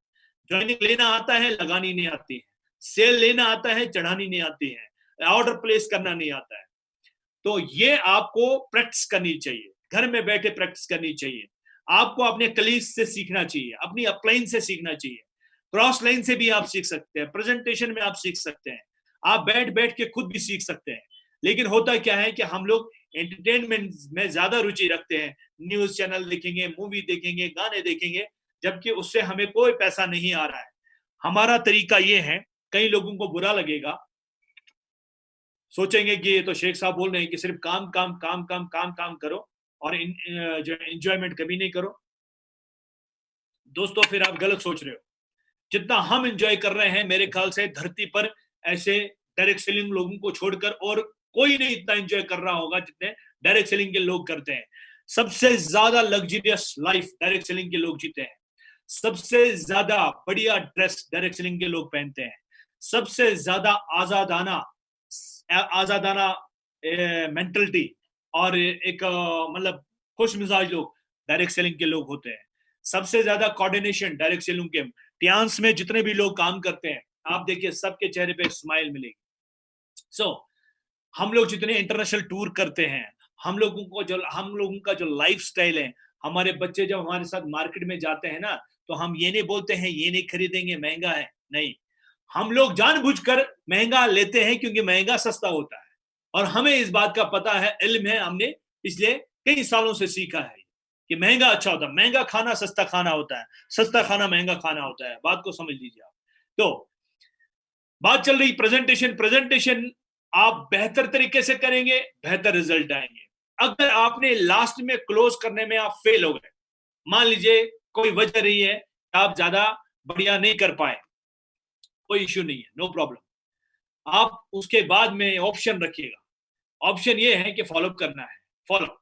ज्वाइनिंग लेना आता है, लगानी नहीं आती है, सेल लेना आता है, चढ़ानी नहीं आती है, ऑर्डर प्लेस करना नहीं आता है। तो ये आपको प्रैक्टिस करनी चाहिए, घर में बैठे प्रैक्टिस करनी चाहिए। आपको अपने कलीग्स से सीखना चाहिए, अपनी अपलाइन से सीखना चाहिए, क्रॉस लाइन से भी आप सीख सकते हैं, प्रेजेंटेशन में आप सीख सकते हैं, आप बैठ बैठ के खुद भी सीख सकते हैं। लेकिन होता क्या है कि हम लोग एंटरटेनमेंट में ज्यादा रुचि रखते हैं, न्यूज चैनल देखेंगे, मूवी देखेंगे, गाने देखेंगे, जबकि उससे हमें कोई पैसा नहीं आ रहा है। हमारा तरीका ये है, कई लोगों को बुरा लगेगा, सोचेंगे कि ये तो शेख साहब बोल रहे हैं कि सिर्फ काम काम काम काम काम काम करो और जो एंजॉयमेंट कभी नहीं करो। दोस्तों, फिर आप गलत सोच रहे हो। जितना हम एंजॉय कर रहे हैं, मेरे ख्याल से धरती पर ऐसे डायरेक्ट सेलिंग लोगों को छोड़कर और कोई नहीं इतना एंजॉय कर रहा होगा जितने डायरेक्ट सेलिंग के लोग करते हैं। सबसे ज्यादा लग्जरियस लाइफ डायरेक्ट सेलिंग के लोग जीते हैं, सबसे ज्यादा बढ़िया ड्रेस डायरेक्ट सेलिंग के लोग पहनते हैं, सबसे ज्यादा आजादाना आजादाना मेंटलिटी और एक मतलब खुश मिजाज लोग डायरेक्ट सेलिंग के लोग होते हैं। सबसे ज्यादा कोऑर्डिनेशन डायरेक्ट सेलिंग के टियान्स में जितने भी लोग काम करते हैं, आप देखिए सबके चेहरे पे स्माइल मिलेगी। सो हम लोग जितने इंटरनेशनल टूर करते हैं, हम लोगों का जो लाइफ स्टाइल है, हमारे बच्चे जब हमारे साथ मार्केट में जाते हैं ना, तो हम ये नहीं बोलते हैं ये नहीं खरीदेंगे महंगा है, नहीं, हम लोग जानबूझकर महंगा लेते हैं क्योंकि महंगा सस्ता होता है। और हमें इस बात का पता है, इल्म है, हमने पिछले कई सालों से सीखा है कि महंगा अच्छा होता है, महंगा खाना सस्ता खाना होता है, सस्ता खाना महंगा खाना होता है। बात को समझ लीजिए आप। तो बात चल रही प्रेजेंटेशन, प्रेजेंटेशन आप बेहतर तरीके से करेंगे, बेहतर रिजल्ट आएंगे। अगर आपने लास्ट में क्लोज करने में आप फेल हो गए, मान लीजिए कोई वजह रही है, आप ज्यादा बढ़िया नहीं कर पाए, कोई इश्यू नहीं है, नो प्रॉब्लम। आप उसके बाद में ऑप्शन रखिएगा। ऑप्शन ये है कि फॉलोअप करना है, फॉलोअप।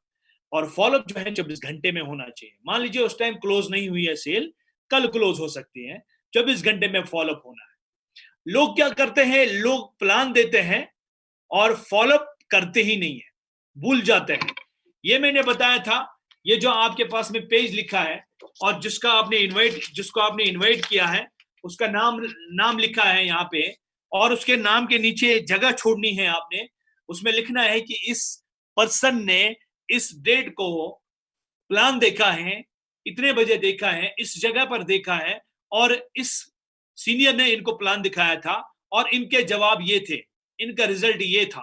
और फॉलोअप जो है 24 घंटे में होना चाहिए। मान लीजिए उस टाइम क्लोज नहीं हुई है सेल, कल क्लोज हो सकती है, 24 घंटे में फॉलोअप होना है। लोग क्या करते हैं, लोग प्लान देते हैं और फॉलोअप करते ही नहीं है, भूल जाते हैं। ये मैंने बताया था, ये जो आपके पास में पेज लिखा है और जिसको आपने इनवाइट किया है, उसका नाम लिखा है यहाँ पे, और उसके नाम के नीचे जगह छोड़नी है आपने। उसमें लिखना है कि इस पर्सन ने इस डेट को प्लान देखा है, इतने बजे देखा है, इस जगह पर देखा है, और इस सीनियर ने इनको प्लान दिखाया था और इनके जवाब ये थे, इनका रिजल्ट ये था।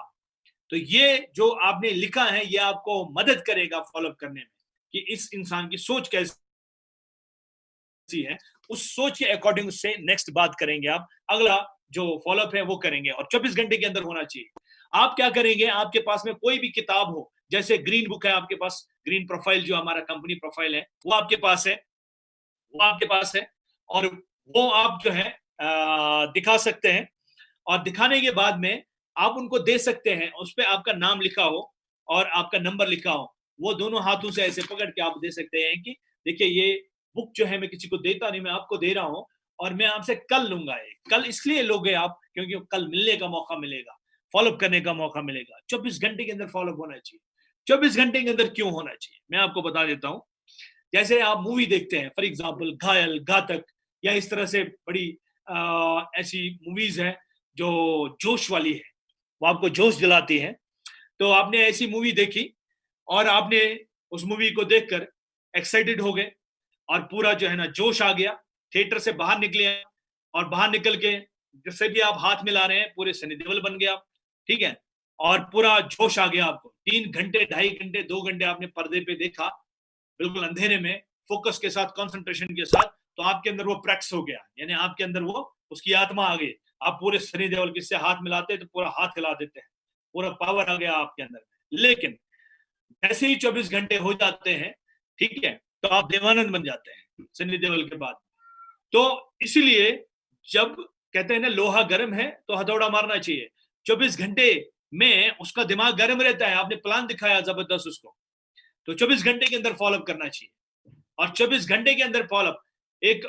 तो ये जो आपने लिखा है, ये आपको मदद करेगा फॉलोअप करने में कि इस इंसान की सोच कैसी है। उस सोच के अकॉर्डिंग से नेक्स्ट बात करेंगे आप, अगला जो फॉलोअप है वो करेंगे, और 24 घंटे के अंदर होना चाहिए। आप क्या करेंगे, आपके पास में कोई भी किताब हो, जैसे ग्रीन बुक है आपके पास, ग्रीन प्रोफाइल जो हमारा कंपनी प्रोफाइल है वो आपके पास है, वो आपके पास है, और वो आप जो है दिखा सकते हैं, और दिखाने के बाद में आप उनको दे सकते हैं, उस पर आपका नाम लिखा हो और आपका नंबर लिखा हो, वो दोनों हाथों से ऐसे पकड़ के आप दे सकते हैं कि देखिए ये बुक जो है मैं किसी को देता नहीं, मैं आपको दे रहा हूँ, और मैं आपसे कल लूंगा। ये कल इसलिए लोगे आप क्योंकि कल मिलने का मौका मिलेगा, फॉलोअप करने का मौका मिलेगा। 24 घंटे के अंदर फॉलोअप होना चाहिए। 24 घंटे के अंदर क्यों होना चाहिए, मैं आपको बता देता हूँ। जैसे आप मूवी देखते हैं, फॉर एग्जाम्पल घायल, घातक, या इस तरह से बड़ी ऐसी मूवीज हैं जो जोश वाली है, वो आपको जोश दिलाती है। तो आपने ऐसी मूवी देखी और आपने उस मूवी को देखकर एक्साइटेड हो गए, और पूरा जो है ना जोश आ गया, थिएटर से बाहर निकले हैं, और बाहर निकल के जिससे भी आप हाथ मिला रहे हैं पूरे सनी देओल बन गए आप, ठीक है, और पूरा जोश आ गया आपको। 3 घंटे, 2.5 घंटे, 2 घंटे आपने पर्दे पे देखा, बिल्कुल अंधेरे में, फोकस के साथ, कंसंट्रेशन के साथ, तो आपके अंदर वो प्रैक्टिस हो गया, यानी आपके अंदर वो उसकी आत्मा आ गई। आप पूरे सनी देओल किससे हाथ मिलाते तो पूरा हाथ हिला देते हैं, पूरा पावर आ गया आपके अंदर। लेकिन ऐसे ही 24 घंटे हो जाते हैं, ठीक है, तो आप देवानंद बन जाते हैं सनी देओल के बाद। तो इसीलिए जब कहते हैं ना लोहा गर्म है तो हथौड़ा मारना चाहिए, 24 घंटे में उसका दिमाग गर्म रहता है, आपने प्लान दिखाया जबरदस्त उसको, तो 24 घंटे के अंदर फॉलोअप करना चाहिए। और 24 घंटे के अंदर फॉलोअप एक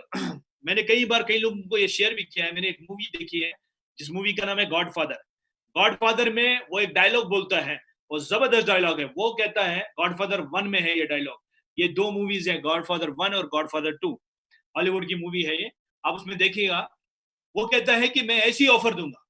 मैंने कई बार कई लोगों को ये शेयर भी किया है, मैंने एक मूवी देखी है जिस मूवी का नाम है गॉडफादर। गॉडफादर में वो एक डायलॉग बोलता है, वो जबरदस्त डायलॉग है, वो कहता है, गॉडफादर 1 में है ये डायलॉग, ये 2 मूवीज है, गॉडफादर 1 और गॉडफादर 2, हॉलीवुड की मूवी है ये, आप उसमें देखिएगा। वो कहता है कि मैं ऐसी ऑफर दूंगा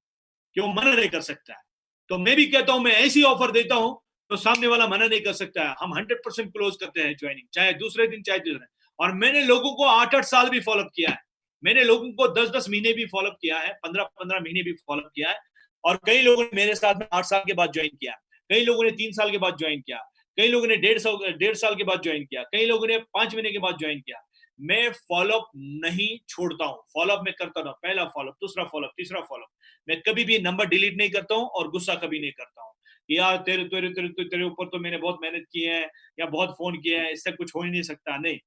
कि वो मना नहीं कर सकता है, तो मैं भी कहता हूं मैं ऐसी ऑफर देता हूं तो सामने वाला मना नहीं कर सकता है। हम 100% क्लोज करते हैं ज्वाइनिंग, चाहे दूसरे दिन चाहे तीसरे दिन। और मैंने लोगों को 8-8 साल भी फॉलोअप किया है, मैंने लोगों को 10-10 महीने भी फॉलोअप किया है, 15-15 महीने भी फॉलोअप किया है, और कई लोगों ने मेरे साथ में 8 साल के बाद ज्वाइन किया, कई लोगों ने 3 साल के बाद ज्वाइन किया, कई लोगों ने 1.5 साल के बाद ज्वाइन किया, कई लोगों ने 5 महीने के बाद ज्वाइन किया। मैं फॉलोअप नहीं छोड़ता हूँ, फॉलोअप मैं करता हूँ, पहला फॉलोअप, दूसरा फॉलोअप, तीसरा फॉलोअप। मैं कभी भी नंबर डिलीट नहीं करता हूँ और गुस्सा कभी नहीं करता हूँ, यार तेरे तेरे तेरे तेरे ऊपर तो मैंने बहुत मेहनत की है या बहुत फोन किया है, इससे कुछ हो ही नहीं सकता। नहीं,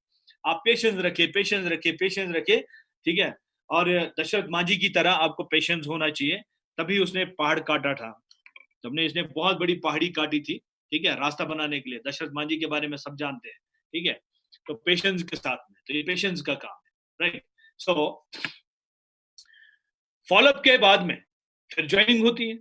आप पेशेंस रखिए, पेशेंस रखिए, पेशेंस रखिए, ठीक है। और दशरथ मांझी की तरह आपको पेशेंस होना चाहिए, तभी उसने पहाड़ काटा था, तबने इसने बहुत बड़ी पहाड़ी काटी थी, ठीक है, रास्ता बनाने के लिए। दशरथ मांझी के बारे में सब जानते हैं, ठीक है, तो पेशेंस के साथ में, तो ये पेशेंस का काम है, राइट। सो फॉलोअप के बाद में फिर ज्वाइनिंग होती है,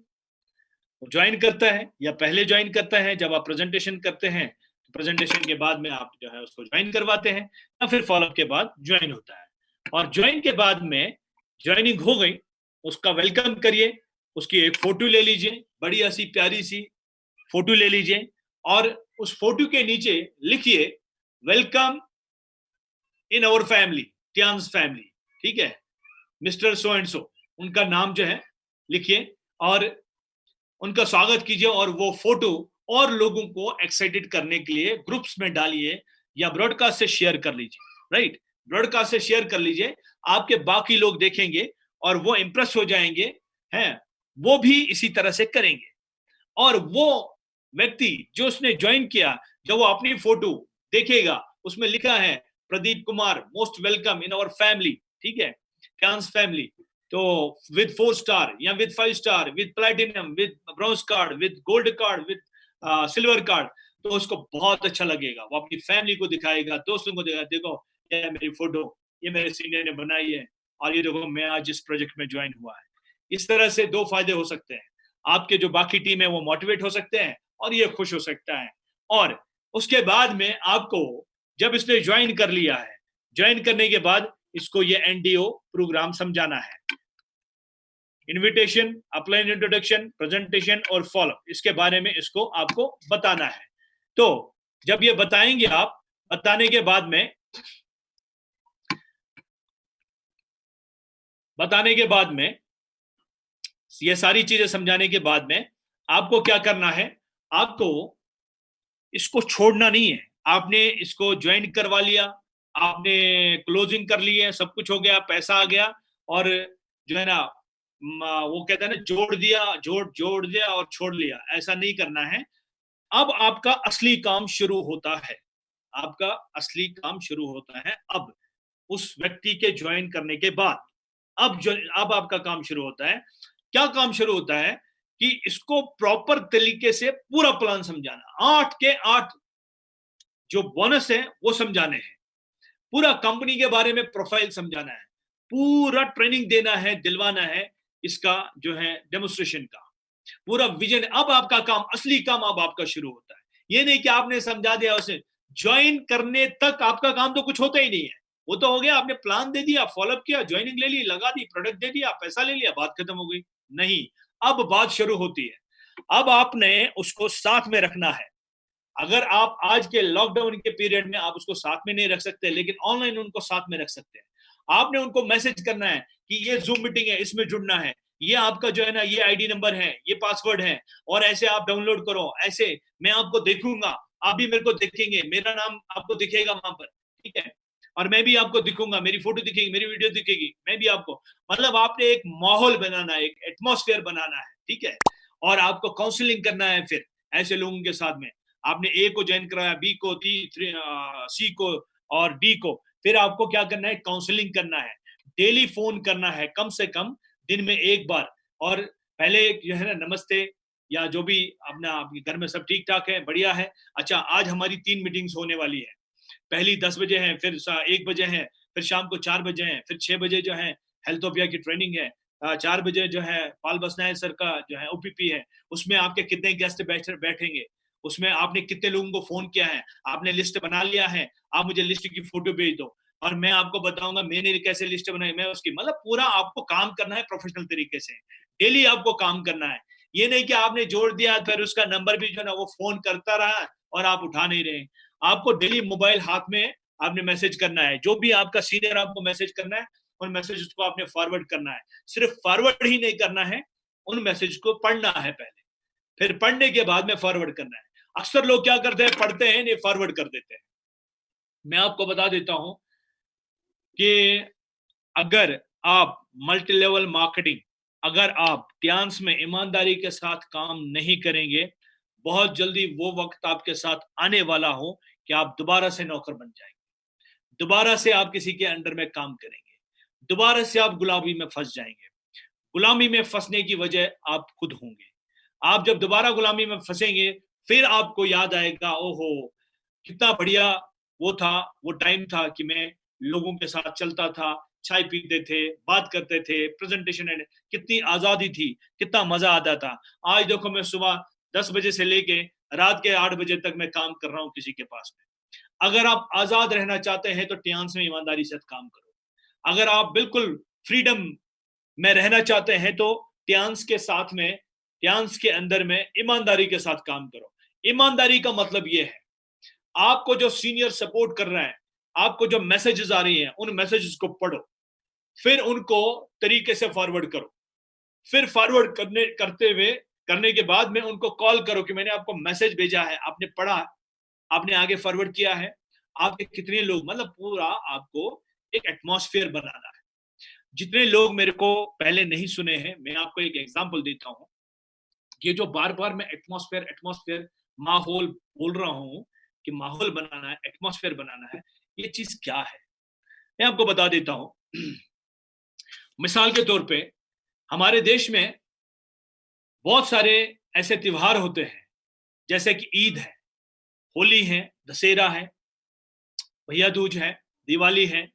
ज्वाइन करता है या पहले ज्वाइन करता है, जब आप प्रेजेंटेशन करते हैं तो प्रेजेंटेशन के बाद में आप जो है उसको ज्वाइन करवाते हैं, या फिर फॉलोअप के बाद ज्वाइन होता है। और ज्वाइन के बाद में ज्वाइनिंग हो गई, उसका वेलकम करिए, उसकी एक फोटो ले लीजिए, बढ़िया सी प्यारी सी फोटो ले लीजिए, और उस फोटो के नीचे लिखिए वेलकम इन अवर फैमिली, टियान्स फैमिली, ठीक है, मिस्टर सो एंड सो, उनका नाम जो है लिखिए और उनका स्वागत कीजिए। और वो फोटो और लोगों को एक्साइटेड करने के लिए ग्रुप्स में डालिए या ब्रॉडकास्ट से शेयर कर लीजिए, राइट, ब्रॉडकास्ट से शेयर कर लीजिए, आपके बाकी लोग देखेंगे और वो इंप्रेस हो जाएंगे, हैं, वो भी इसी तरह से करेंगे। और वो व्यक्ति जो उसने ज्वाइन किया, जब वो अपनी फोटो देखेगा, उसमें लिखा है Pradeep Kumar most welcome in our family, ठीक है, कैंस फैमिली, तो विद 4 स्टार या with 5 star, with platinum, with bronze card, with gold card, with silver card, तो उसको बहुत अच्छा लगेगा, वो अपनी फैमिली को दिखाएगा, दोस्तों को दिखाएगा, देखो ये मेरी फोटो, ये मेरे सीनियर ने बनाई है, और ये देखो मैं आज इस प्रोजेक्ट में ज्वाइन हुआ है। इस तरह से 2 फायदे हो सकते हैं, आपके जो बाकी टीम है वो मोटिवेट हो सकते हैं और ये खुश हो सकता है। और उसके बाद में आपको जब इसने ज्वाइन कर लिया है, ज्वाइन करने के बाद इसको ये एनडीओ प्रोग्राम समझाना है, इनविटेशन, अपलाइन इंट्रोडक्शन, प्रेजेंटेशन और फॉलोअप, इसके बारे में इसको आपको बताना है। तो जब ये बताएंगे आप, बताने के बाद में ये सारी चीजें समझाने के बाद में आपको क्या करना है, आपको इसको छोड़ना नहीं है। आपने इसको ज्वाइन करवा लिया, आपने क्लोजिंग कर ली है, सब कुछ हो गया, पैसा आ गया, और जो है ना वो कहते हैं ना, जोड़ दिया और छोड़ लिया, ऐसा नहीं करना है। अब आपका असली काम शुरू होता है। आपका असली काम शुरू होता है अब, उस व्यक्ति के ज्वाइन करने के बाद। अब आपका काम शुरू होता है। क्या काम शुरू होता है कि इसको प्रॉपर तरीके से पूरा प्लान समझाना। 8 के 8 जो बोनस है वो समझाने हैं। पूरा कंपनी के बारे में प्रोफाइल समझाना है। पूरा ट्रेनिंग देना है, दिलवाना है इसका जो है डेमोन्स्ट्रेशन का। पूरा विजन। अब आपका काम, असली काम अब आपका शुरू होता है। ये नहीं कि आपने समझा दिया उसे, ज्वाइन करने तक आपका काम तो कुछ होता ही नहीं है। वो तो हो गया, आपने प्लान दे दिया, फॉलोअप किया, ज्वाइनिंग ले ली, लगा दी, प्रोडक्ट दे दिया, पैसा ले लिया, बात खत्म हो गई। नहीं, अब बात शुरू होती है। अब आपने उसको साथ में रखना है। अगर आप आज के लॉकडाउन के पीरियड में आप उसको साथ में नहीं रख सकते, लेकिन ऑनलाइन उनको साथ में रख सकते हैं। आपने उनको मैसेज करना है कि ये जूम मीटिंग है, इसमें जुड़ना है, ये आपका जो है ना, ये आईडी नंबर है, ये पासवर्ड है, और ऐसे आप डाउनलोड करो, ऐसे मैं आपको देखूंगा, आप भी मेरे को देखेंगे, मेरा नाम आपको दिखेगा वहां पर, ठीक है, और मैं भी आपको दिखूंगा, मेरी फोटो दिखेगी, मेरी वीडियो दिखेगी, मैं भी आपको। मतलब आपने एक माहौल बनाना है, एक एटमॉस्फेयर बनाना है, ठीक है, और आपको काउंसलिंग करना है फिर ऐसे लोगों के साथ में। आपने ए को ज्वाइन कराया, बी को, सी को और डी को, फिर आपको क्या करना है, काउंसलिंग करना है, डेली फोन करना है, कम से कम दिन में एक बार। और पहले जो है ना, नमस्ते, या जो भी अपना, आपके घर में सब ठीक ठाक है, बढ़िया है, अच्छा आज हमारी 3 मीटिंग्स होने वाली है। पहली 10 बजे है, फिर 1 बजे है, फिर शाम को 4 बजे है, फिर 6 बजे जो है हेल्थोपिया की ट्रेनिंग है, 4 बजे जो है पाल बसनायक सर का जो है ओपीपी है, उसमें आपके कितने गेस्ट बैठेंगे, उसमें आपने कितने लोगों को फोन किया है, आपने लिस्ट बना लिया है, आप मुझे लिस्ट की फोटो भेज दो, और मैं आपको बताऊंगा मैंने कैसे लिस्ट बनाई, मैं उसकी, मतलब पूरा आपको काम करना है प्रोफेशनल तरीके से। डेली आपको काम करना है। ये नहीं कि आपने जोड़ दिया फिर उसका नंबर भी जो है ना वो फोन करता रहा और आप उठा नहीं रहे। आपको डेली मोबाइल हाथ में आपने मैसेज करना है, जो भी आपका सीनियर आपको मैसेज करना है, उन मैसेज को आपने फॉरवर्ड करना है। सिर्फ फॉरवर्ड ही नहीं करना है, उन मैसेज को पढ़ना है पहले, फिर पढ़ने के बाद में फॉरवर्ड करना है। अक्सर लोग क्या करते हैं, पढ़ते हैं नहीं, फॉरवर्ड कर देते हैं। मैं आपको बता देता हूं कि अगर आप मल्टी लेवल मार्केटिंग, अगर आप ध्यान में ईमानदारी के साथ काम नहीं करेंगे, बहुत जल्दी वो वक्त आपके साथ आने वाला हो कि आप दोबारा से नौकर बन जाएंगे, दोबारा से आप किसी के अंडर में काम करेंगे, दोबारा से आप गुलामी में फंस जाएंगे। गुलामी में फंसने की वजह आप खुद होंगे। आप जब दोबारा गुलामी में फंसेंगे, फिर आपको याद आएगा, ओहो कितना बढ़िया वो था, वो टाइम था कि मैं लोगों के साथ चलता था, चाय पीते थे, बात करते थे, प्रेजेंटेशन, कितनी आजादी थी, कितना मजा आता था। आज देखो मैं सुबह 10 बजे से लेके रात के 8 बजे तक मैं काम कर रहा हूँ किसी के पास में। अगर आप आजाद रहना चाहते हैं तो टियान्स में ईमानदारी से काम करो। अगर आप बिल्कुल फ्रीडम में रहना चाहते हैं तो टियान्स के साथ में, टियान्स के अंदर में ईमानदारी के साथ काम करो। ईमानदारी का मतलब यह है, आपको जो सीनियर सपोर्ट कर रहा है, आपको जो मैसेजेस आ रही हैं, उन मैसेजेस को पढ़ो, फिर उनको तरीके से फॉरवर्ड करो, फिर फॉरवर्ड करने के बाद में उनको कॉल करो कि मैंने आपको मैसेज भेजा है, आपने पढ़ा, आपने आगे फॉरवर्ड किया है, आपके कितने लोग, मतलब पूरा आपको एक एटमॉस्फेयर बनाना है। जितने लोग मेरे को पहले नहीं सुने हैं, मैं आपको एक एग्जांपल देता हूं। ये जो बार बार मैं एटमॉस्फेयर एटमॉस्फेयर माहौल बोल रहा हूं कि माहौल बनाना है, एटमॉस्फेयर बनाना है, ये चीज क्या है मैं आपको बता देता हूं। मिसाल के तौर पे हमारे देश में बहुत सारे ऐसे त्योहार होते हैं, जैसे कि ईद है, होली है, दशहरा है, भैया दूज है, दिवाली है,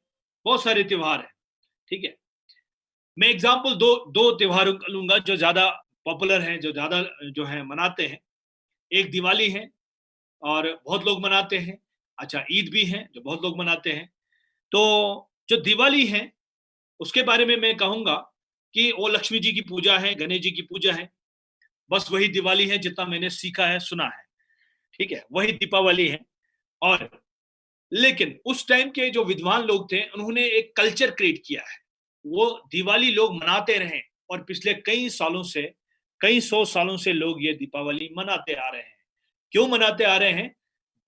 बहुत सारे त्योहार हैं, ठीक है। मैं एग्जांपल दो दो त्योहारों का लूंगा जो ज्यादा पॉपुलर हैं, जो ज्यादा जो है मनाते हैं। एक दिवाली है और बहुत लोग मनाते हैं। अच्छा, ईद भी है जो बहुत लोग मनाते हैं। तो जो दिवाली है उसके बारे में मैं कहूंगा कि वो लक्ष्मी जी की पूजा है, गणेश जी की पूजा है, बस वही दिवाली है जितना मैंने सीखा है, सुना है, ठीक है, वही दीपावली है। और लेकिन उस टाइम के जो विद्वान लोग थे उन्होंने एक कल्चर क्रिएट किया है, वो दिवाली लोग मनाते रहे, और पिछले कई सालों से, कई 100 सालों से लोग ये दीपावली मनाते आ रहे हैं। क्यों मनाते आ रहे हैं?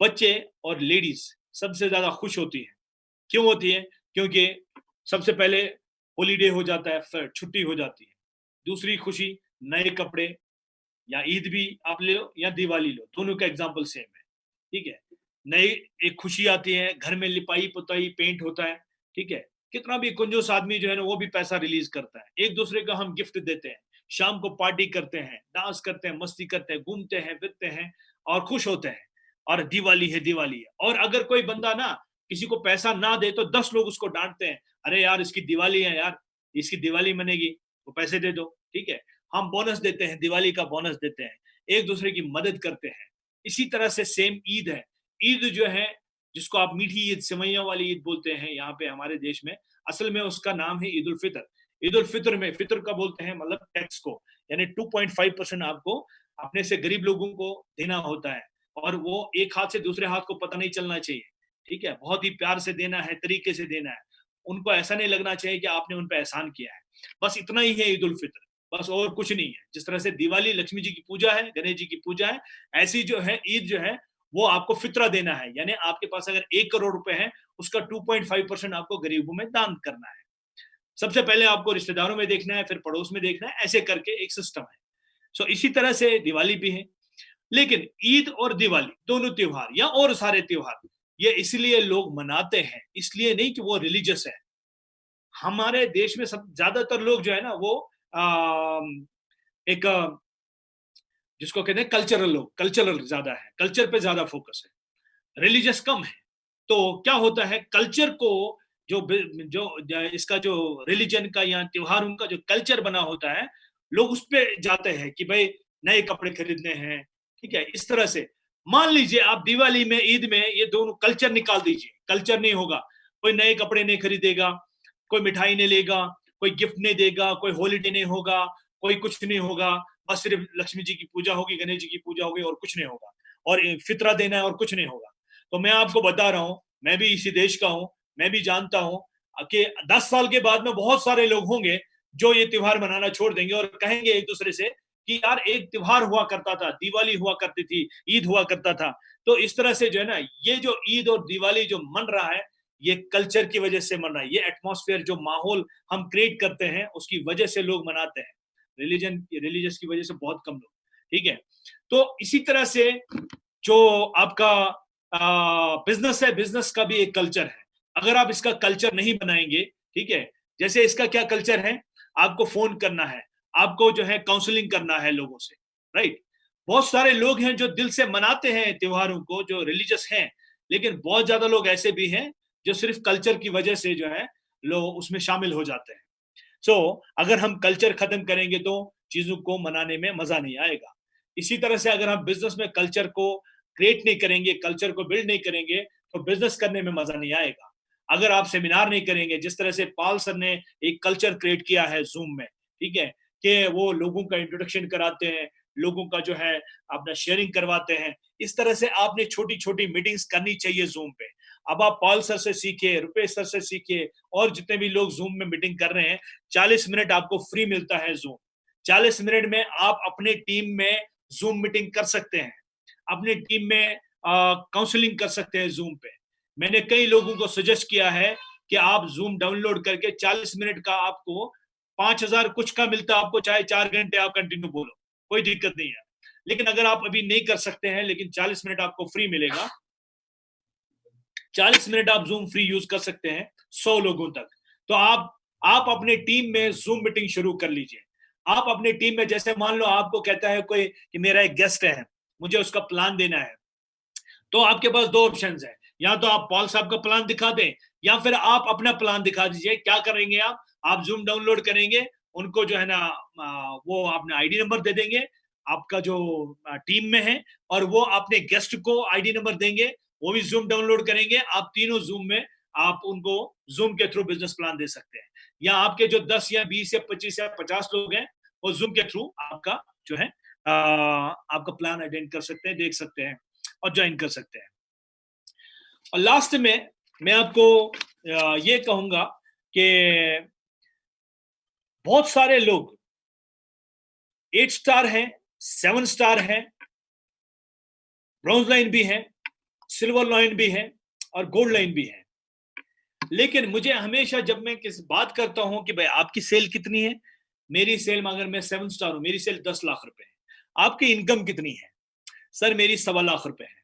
बच्चे और लेडीज सबसे ज्यादा खुश होती है। क्यों होती है? क्योंकि सबसे पहले हॉलीडे हो जाता है, फिर छुट्टी हो जाती है, दूसरी खुशी नए कपड़े, या ईद भी आप ले लो या दिवाली लो, दोनों का एग्जाम्पल सेम है, ठीक है। नई एक खुशी आती है, घर में लिपाई पुताई पेंट होता है, ठीक है। कितना भी कंजूस आदमी जो है ना वो भी पैसा रिलीज करता है, एक दूसरे को हम गिफ्ट देते हैं, शाम को पार्टी करते हैं, डांस करते हैं, मस्ती करते हैं, घूमते हैं फिरते हैं और खुश होते हैं। और दिवाली है, दिवाली है। और अगर कोई बंदा ना किसी को पैसा ना दे तो 10 लोग उसको डांटते हैं, अरे यार इसकी दिवाली है यार, इसकी दिवाली मनेगी तो पैसे दे दो, ठीक है। हम बोनस देते हैं, दिवाली का बोनस देते हैं, एक दूसरे की मदद करते हैं। इसी तरह से सेम ईद है। ईद जो है, जिसको आप मीठी ईद, सेवैयों वाली ईद बोलते हैं यहाँ पे हमारे देश में, असल में उसका नाम है ईद उल फितर। ईद उल फितर में, फितर का बोलते हैं मतलब टैक्स को, यानी 2.5% आपको अपने से गरीब लोगों को देना होता है, और वो एक हाथ से दूसरे हाथ को पता नहीं चलना चाहिए, ठीक है। बहुत ही प्यार से देना है, तरीके से देना है, उनको ऐसा नहीं लगना चाहिए कि आपने उन पर एहसान किया है। बस इतना ही है ईद उल फितर, बस और कुछ नहीं है। जिस तरह से दिवाली लक्ष्मी जी की पूजा है, गणेश जी की पूजा है, ऐसी जो है ईद जो है वो आपको फितरा देना है, यानी आपके पास अगर 1 करोड़ रुपए है, उसका 2.5% आपको गरीबों में दान करना है। सबसे पहले आपको रिश्तेदारों में देखना है, फिर पड़ोस में देखना है, ऐसे करके एक सिस्टम है। सो इसी तरह से दिवाली भी है। लेकिन ईद और दिवाली दोनों त्योहार या और सारे त्योहार, ये इसलिए लोग मनाते हैं, इसलिए नहीं कि वो रिलीजियस है। हमारे देश में सब ज्यादातर लोग जो है ना वो एक जिसको कहते हैं कल्चरल, लोग कल्चरल ज्यादा है, कल्चर पे ज्यादा फोकस है, रिलीजियस कम है। तो क्या होता है, कल्चर को जो इसका जो रिलीजन का या त्योहार उनका जो कल्चर बना होता है, लोग उस पे जाते हैं कि भाई नए कपड़े खरीदने हैं, ठीक है। इस तरह से मान लीजिए आप दिवाली में, ईद में ये दोनों कल्चर निकाल दीजिए, कल्चर नहीं होगा, कोई नए कपड़े नहीं खरीदेगा, कोई मिठाई नहीं लेगा, कोई गिफ्ट नहीं देगा, कोई हॉलीडे नहीं होगा, कोई कुछ नहीं होगा, बस सिर्फ लक्ष्मी जी की पूजा होगी, गणेश जी की पूजा होगी और कुछ नहीं होगा, और फितरा देना है और कुछ नहीं होगा। तो मैं आपको बता रहा हूं, मैं भी इसी देश का हूं, मैं भी जानता हूं कि 10 साल के बाद में बहुत सारे लोग होंगे जो ये त्योहार मनाना छोड़ देंगे और कहेंगे एक दूसरे से कि यार एक त्योहार हुआ करता था, दिवाली हुआ करती थी, ईद हुआ करता था। तो इस तरह से जो है ना, ये जो ईद और दिवाली जो मन रहा है, ये कल्चर की वजह से मन रहा है, ये एटमॉस्फेयर जो माहौल हम क्रिएट करते हैं उसकी वजह से लोग मनाते हैं। रिलीजियस की वजह से बहुत कम लोग, ठीक है। तो इसी तरह से जो आपका बिजनेस है, बिजनेस का भी एक कल्चर है। अगर आप इसका कल्चर नहीं बनाएंगे, ठीक है, जैसे इसका क्या कल्चर है, आपको फोन करना है, आपको जो है काउंसलिंग करना है लोगों से, राइट। बहुत सारे लोग हैं जो दिल से मनाते हैं त्योहारों को, जो रिलीजियस हैं, लेकिन बहुत ज्यादा लोग ऐसे भी हैं जो सिर्फ कल्चर की वजह से जो है लोग उसमें शामिल हो जाते हैं। सो अगर हम कल्चर खत्म करेंगे तो चीजों को मनाने में मजा नहीं आएगा। इसी तरह से अगर हम बिजनेस में कल्चर को क्रिएट नहीं करेंगे, कल्चर को बिल्ड नहीं करेंगे, तो बिजनेस करने में मजा नहीं आएगा। अगर आप सेमिनार नहीं करेंगे, जिस तरह से पाल सर ने एक कल्चर क्रिएट किया है जूम में, ठीक है, कि वो लोगों का इंट्रोडक्शन कराते हैं, लोगों का जो है अपना शेयरिंग करवाते हैं, इस तरह से आपने छोटी छोटी मीटिंग्स करनी चाहिए जूम पे। अब आप पाल सर से सीखिए, रुपेश सर से सीखिए, और जितने भी लोग जूम में मीटिंग कर रहे हैं, 40 मिनट आपको फ्री मिलता है जूम। 40 मिनट में आप अपने टीम में जूम मीटिंग कर सकते हैं, अपनी टीम में काउंसलिंग कर सकते हैं जूम पे। मैंने कई लोगों को सजेस्ट किया है कि आप जूम डाउनलोड करके 40 मिनट का आपको 5,000 कुछ का मिलता है, आपको चाहे 4 घंटे आप कंटिन्यू बोलो, कोई दिक्कत नहीं है। लेकिन अगर आप अभी नहीं कर सकते हैं, लेकिन 40 मिनट आपको फ्री मिलेगा, 40 मिनट आप जूम फ्री यूज कर सकते हैं 100 लोगों तक। तो आप अपने टीम में जूम मीटिंग शुरू कर लीजिए। आप अपने टीम में, जैसे मान लो आपको कहता है कोई कि मेरा एक गेस्ट है, मुझे उसका प्लान देना है, तो आपके पास दो ऑप्शन है, या तो आप पॉल साहब का प्लान दिखा दें, या फिर आप अपना प्लान दिखा दीजिए। क्या करेंगे आप जूम डाउनलोड करेंगे, उनको जो है ना वो अपना आईडी नंबर दे देंगे आपका जो टीम में है, और वो अपने गेस्ट को आईडी नंबर देंगे, वो भी जूम डाउनलोड करेंगे। आप तीनों जूम में आप उनको जूम के थ्रू बिजनेस प्लान दे सकते हैं। या आपके जो 10 या 20 या 25 या 50 लोग हैं, वो जूम के थ्रू आपका जो है आपका प्लान अटेंड कर सकते हैं, देख सकते हैं और ज्वाइन कर सकते हैं। और लास्ट में मैं आपको ये कहूंगा कि बहुत सारे लोग 8 स्टार हैं, 7 स्टार हैं, ब्रॉन्ज लाइन भी है, सिल्वर लाइन भी है और गोल्ड लाइन भी है। लेकिन मुझे हमेशा जब मैं किसी बात करता हूं कि भाई आपकी सेल कितनी है, मेरी सेल में अगर मैं 7 स्टार हूं, मेरी सेल 10 लाख रुपए है, आपकी इनकम कितनी है? सर मेरी 1.25 लाख रुपए है।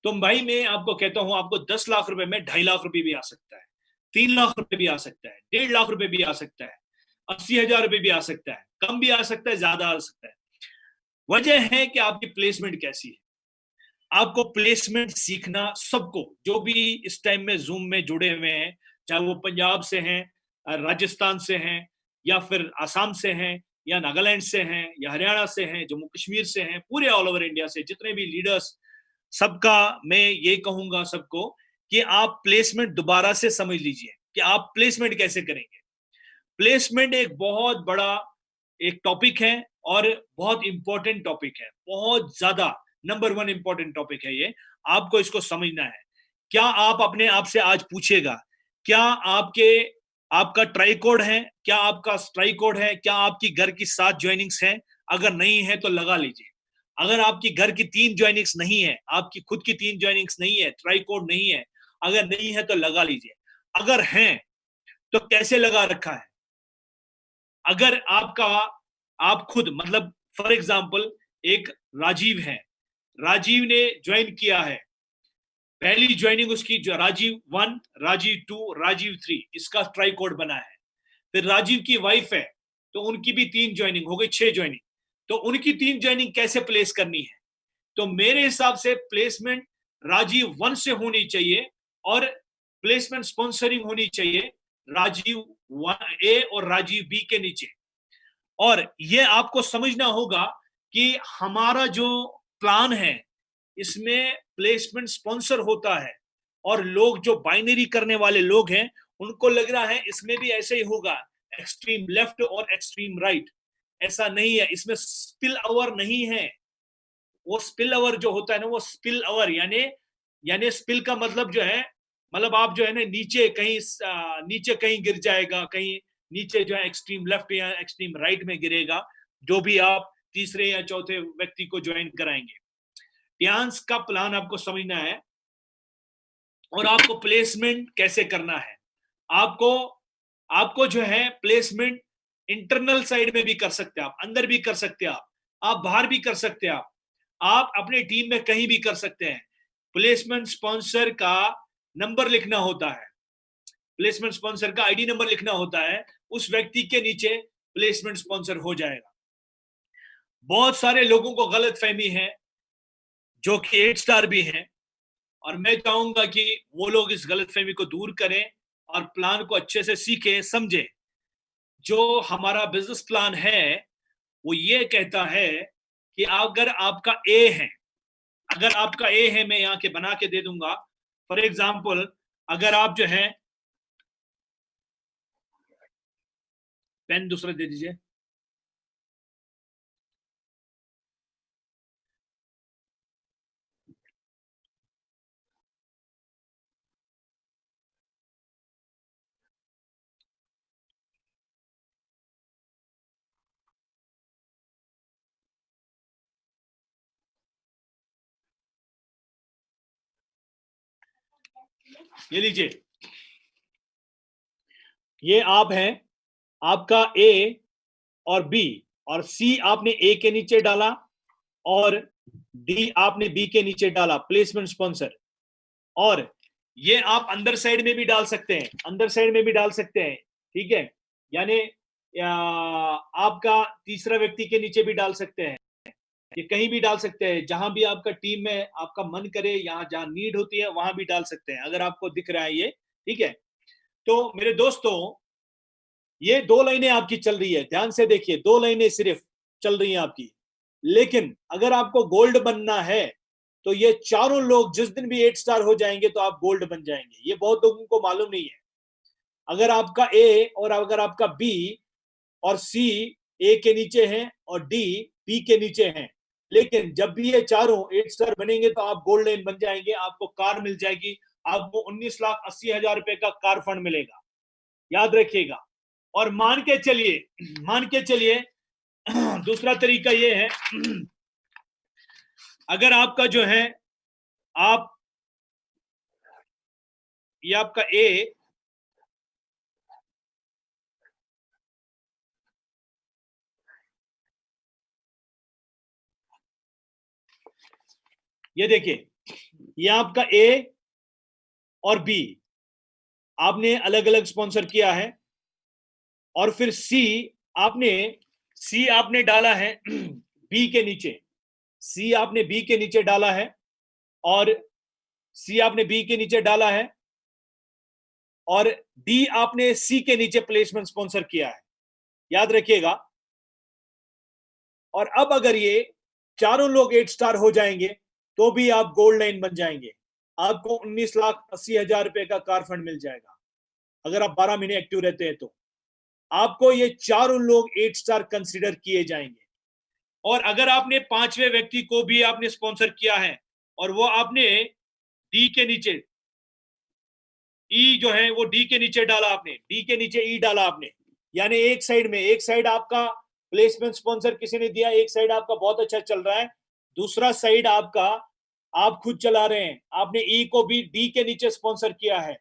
तो भाई मैं आपको कहता हूं, आपको 10 लाख रुपए में 2.5 लाख रुपए भी आ सकता है, 3 लाख रुपए भी आ सकता है, 1.5 लाख रुपए भी आ सकता है, 80,000 रुपए भी आ सकता है, कम भी आ सकता है, ज्यादा आ सकता है। वजह है कि आपकी प्लेसमेंट कैसी है। आपको प्लेसमेंट सीखना, सबको जो भी इस टाइम में जूम में जुड़े हुए हैं, चाहे वो पंजाब से हैं, राजस्थान से हैं, या फिर आसाम से हैं, या नागालैंड से हैं, या हरियाणा से हैं, जम्मू कश्मीर से हैं, पूरे ऑल ओवर इंडिया से जितने भी लीडर्स, सबका मैं ये कहूंगा सबको कि आप प्लेसमेंट दोबारा से समझ लीजिए कि आप प्लेसमेंट कैसे करेंगे। प्लेसमेंट एक बहुत बड़ा एक टॉपिक है और बहुत इंपॉर्टेंट टॉपिक है, बहुत ज्यादा नंबर 1 इंपॉर्टेंट टॉपिक है ये। आपको इसको समझना है। क्या आप अपने आप से आज पूछेगा, क्या आपका ट्राई कोड है, क्या आपका स्ट्राइक कोड है, क्या आपकी घर की 7 ज्वाइनिंग्स हैं? अगर नहीं है तो लगा लीजिए। अगर आपकी घर की 3 ज्वाइनिंग्स नहीं है, आपकी खुद की 3 ज्वाइनिंग्स नहीं है, ट्राई कोड नहीं है, अगर नहीं है तो लगा लीजिए। अगर हैं तो कैसे लगा रखा है? अगर आप खुद, मतलब फॉर एग्जांपल एक राजीव है, राजीव ने ज्वाइन किया है, पहली ज्वाइनिंग उसकी जो राजीव 1, राजीव 2, राजीव 3, इसका ट्राई कोड बना है। फिर राजीव की वाइफ है, तो उनकी भी 3 ज्वाइनिंग हो गई, 6 ज्वाइनिंग। तो उनकी 3 ज्वाइनिंग कैसे प्लेस करनी है? तो मेरे हिसाब से प्लेसमेंट राजीव 1 से होनी चाहिए और प्लेसमेंट स्पॉन्सरिंग होनी चाहिए राजीव 1 ए और राजीव बी के नीचे। और ये आपको समझना होगा कि हमारा जो प्लान है इसमें प्लेसमेंट स्पॉन्सर होता है, और लोग जो बाइनरी करने वाले लोग हैं उनको लग रहा है इसमें भी ऐसे ही होगा, एक्सट्रीम लेफ्ट और एक्सट्रीम राइट। ऐसा नहीं है, इसमें स्पिल ओवर नहीं है। वो स्पिल ओवर जो होता है ना, वो स्पिल ओवर यानी स्पिल का मतलब जो है, मतलब आप जो है ना नीचे कहीं गिर जाएगा, कहीं नीचे जो है एक्सट्रीम लेफ्ट या एक्सट्रीम राइट में गिरेगा, जो भी आप तीसरे या चौथे व्यक्ति को ज्वाइन कराएंगे। ध्यान का प्लान आपको समझना है और आपको प्लेसमेंट कैसे करना है। आपको आपको जो है प्लेसमेंट इंटरनल साइड में भी कर सकते हैं, आप अंदर भी कर सकते हैं, आप बाहर भी कर सकते हैं, आप अपने टीम में कहीं भी कर सकते हैं। प्लेसमेंट स्पॉन्सर का नंबर लिखना होता है, प्लेसमेंट स्पॉन्सर का आईडी नंबर लिखना होता है, उस व्यक्ति के नीचे प्लेसमेंट स्पॉन्सर हो जाएगा। बहुत सारे लोगों को गलत फहमी है जो कि 8 स्टार भी हैं, और मैं चाहूंगा कि वो लोग इस गलतफहमी को दूर करें और प्लान को अच्छे से सीखें, समझें। जो हमारा बिजनेस प्लान है वो ये कहता है कि अगर आपका ए है, अगर आपका ए है, मैं यहाँ के बना के दे दूंगा। फॉर एग्जाम्पल, अगर आप जो है, पेन दूसरा दे दीजिए। ये लीजिए, ये आप हैं, आपका ए और बी और सी आपने ए के नीचे डाला और डी आपने बी के नीचे डाला, प्लेसमेंट स्पॉन्सर। और ये आप अंदर साइड में भी डाल सकते हैं, अंदर साइड में भी डाल सकते हैं, ठीक है। यानी आपका तीसरा व्यक्ति के नीचे भी डाल सकते हैं, ये कहीं भी डाल सकते हैं, जहां भी आपका टीम में आपका मन करे, यहाँ जहां नीड होती है वहां भी डाल सकते हैं, अगर आपको दिख रहा है ये, ठीक है। तो मेरे दोस्तों, ये 2 लाइनें आपकी चल रही है, ध्यान से देखिए, 2 लाइनें सिर्फ चल रही हैं आपकी। लेकिन अगर आपको गोल्ड बनना है तो ये चारों लोग जिस दिन भी 8 स्टार हो जाएंगे तो आप गोल्ड बन जाएंगे। ये बहुत लोगों को मालूम नहीं है। अगर आपका ए और अगर आपका बी और सी ए के नीचे हैं और डी बी के नीचे हैं, लेकिन जब भी ये चारों 8 स्टार बनेंगे तो आप गोल्ड लाइन बन जाएंगे, आपको कार मिल जाएगी, आपको 19,80,000 रुपए का कार फंड मिलेगा, याद रखिएगा। और मान के चलिए दूसरा तरीका ये है, अगर आपका जो है, आप ये आपका ए ये देखिए, ये आपका ए और बी आपने अलग अलग स्पॉन्सर किया है, और फिर सी आपने डाला है बी के नीचे, सी आपने बी के नीचे डाला है, और सी आपने बी के नीचे डाला है, और डी आपने सी के नीचे प्लेसमेंट स्पॉन्सर किया है, याद रखिएगा। और अब अगर ये चारों लोग 8 स्टार हो जाएंगे तो भी आप गोल्ड लाइन बन जाएंगे, आपको 19,80,000 रुपए का कार फंड मिल जाएगा अगर आप 12 महीने एक्टिव रहते हैं। तो आपको ये चारों लोग 8 स्टार कंसीडर किए जाएंगे। और अगर आपने 5वें व्यक्ति को भी आपने स्पॉन्सर किया है और वो आपने डी के नीचे, ई जो है वो डी के नीचे डाला, आपने डी के नीचे ई डाला आपने, यानी एक साइड आपका प्लेसमेंट स्पॉन्सर किसी ने दिया, एक साइड आपका बहुत अच्छा चल रहा है, दूसरा साइड आपका आप खुद चला रहे हैं, आपने ई को भी डी के नीचे स्पॉन्सर किया है।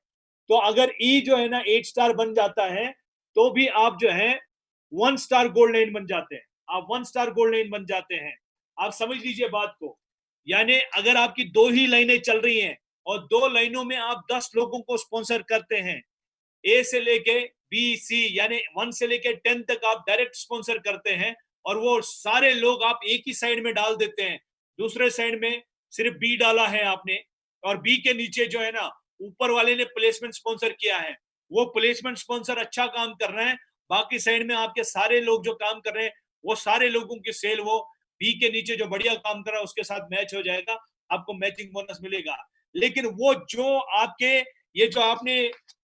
तो अगर ई जो है ना 8 स्टार बन जाता है तो भी आप जो है 1 स्टार गोल्ड लाइन बन जाते हैं, आप 1 स्टार गोल्ड लाइन बन जाते हैं। आप समझ लीजिए बात को, यानी अगर आपकी 2 ही लाइनें चल रही हैं और 2 लाइनों में आप 10 लोगों को स्पॉन्सर करते हैं, ए से लेके बी सी यानी 1 से लेके 10 तक आप डायरेक्ट स्पॉन्सर करते हैं, और वो सारे लोग आप एक ही साइड में डाल देते हैं, दूसरे साइड में सिर्फ बी डाला है आपने, और बी के नीचे जो है ना ऊपर वाले ने प्लेसमेंट स्पॉन्सर किया है, वो प्लेसमेंट स्पॉन्सर अच्छा काम कर रहे हैं, बाकी साइड में आपके सारे लोग जो काम कर रहे हैं वो सारे लोगों की सेल वो बी के नीचे जो बढ़िया काम कर रहा है उसके साथ मैच हो जाएगा, आपको मैचिंग बोनस मिलेगा। लेकिन वो जो आपके ये जो आपने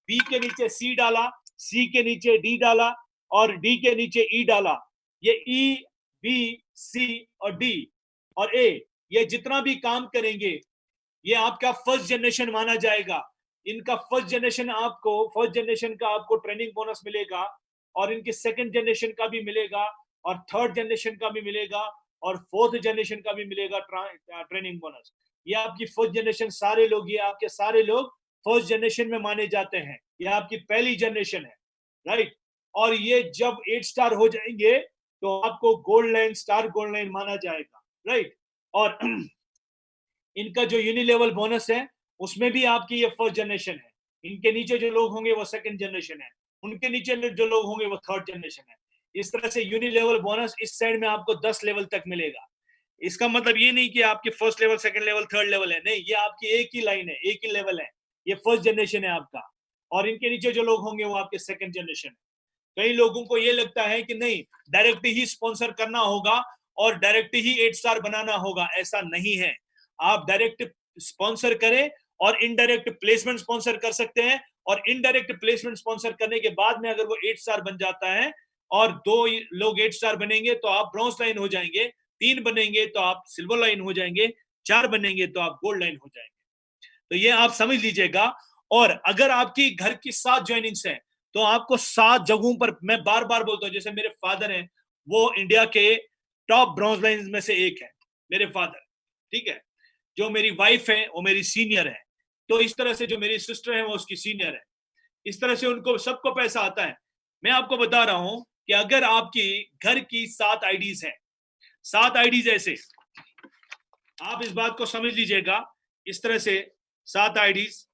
बी के नीचे सी डाला, सी के नीचे डी डाला और डी के नीचे ई डाला, ये ई बी सी और डी और ए, ये जितना भी काम करेंगे ये आपका फर्स्ट जनरेशन माना जाएगा। इनका फर्स्ट जनरेशन का आपको ट्रेनिंग बोनस मिलेगा, और इनके सेकंड जनरेशन का भी मिलेगा, और थर्ड जनरेशन का भी मिलेगा, और फोर्थ जनरेशन का भी मिलेगा ट्रेनिंग बोनस। ये आपकी फर्स्ट जनरेशन सारे लोग, ये आपके सारे लोग फर्स्ट जनरेशन में माने जाते हैं, ये आपकी पहली जनरेशन है, राइट। और ये जब 8 स्टार हो जाएंगे तो आपको gold line, star gold line माना जाएगा, राइट। और इनका जो यूनिलेवल बोनस है उसमें भी आपकी ये फर्स्ट जनरेशन है, इनके नीचे जो लोग होंगे वो सेकंड जनरेशन है, उनके नीचे जो लोग होंगे वो थर्ड जनरेशन है। इस तरह से यूनिलेवल बोनस इस साइड में आपको 10 लेवल तक मिलेगा। इसका मतलब ये नहीं कि आपकी first level, second level, third level है, नहीं, ये आपकी एक ही लाइन है, एक ही लेवल है, ये फर्स्ट जनरेशन है आपका, और इनके नीचे जो लोग होंगे वो आपके सेकंड जनरेशन है। कई लोगों को ये लगता है कि नहीं, डायरेक्ट ही स्पॉन्सर करना होगा और डायरेक्ट ही 8 स्टार बनाना होगा, ऐसा नहीं है। आप डायरेक्ट स्पॉन्सर करें और इनडायरेक्ट प्लेसमेंट स्पॉन्सर कर सकते हैं, और इनडायरेक्ट प्लेसमेंट स्पॉन्सर करने के बाद में अगर वो 8 स्टार बन जाता है और 2 लोग 8 स्टार बनेंगे तो आप ब्रॉन्ज लाइन हो जाएंगे, 3 बनेंगे तो आप सिल्वर लाइन हो जाएंगे, 4 बनेंगे तो आप गोल्ड लाइन हो जाएंगे। तो ये आप समझ लीजिएगा। और अगर आपकी घर की 7 ज्वाइनिंग्स हैं तो आपको 7 जगहों पर, मैं बार बार बोलता हूं, जैसे मेरे फादर हैं वो इंडिया के टॉप ब्रॉन्ज लाइन में से एक है, मेरे फादर, ठीक है। जो मेरी वाइफ है वो मेरी सीनियर है, तो इस तरह से जो मेरी सिस्टर है वो उसकी सीनियर है, इस तरह से उनको सबको पैसा आता है। मैं आपको बता रहा हूं कि अगर आपकी घर की 7 आईडीज हैं, 7 आईडीज ऐसे, आप इस बात को समझ लीजिएगा, इस तरह से 7 आईडीज,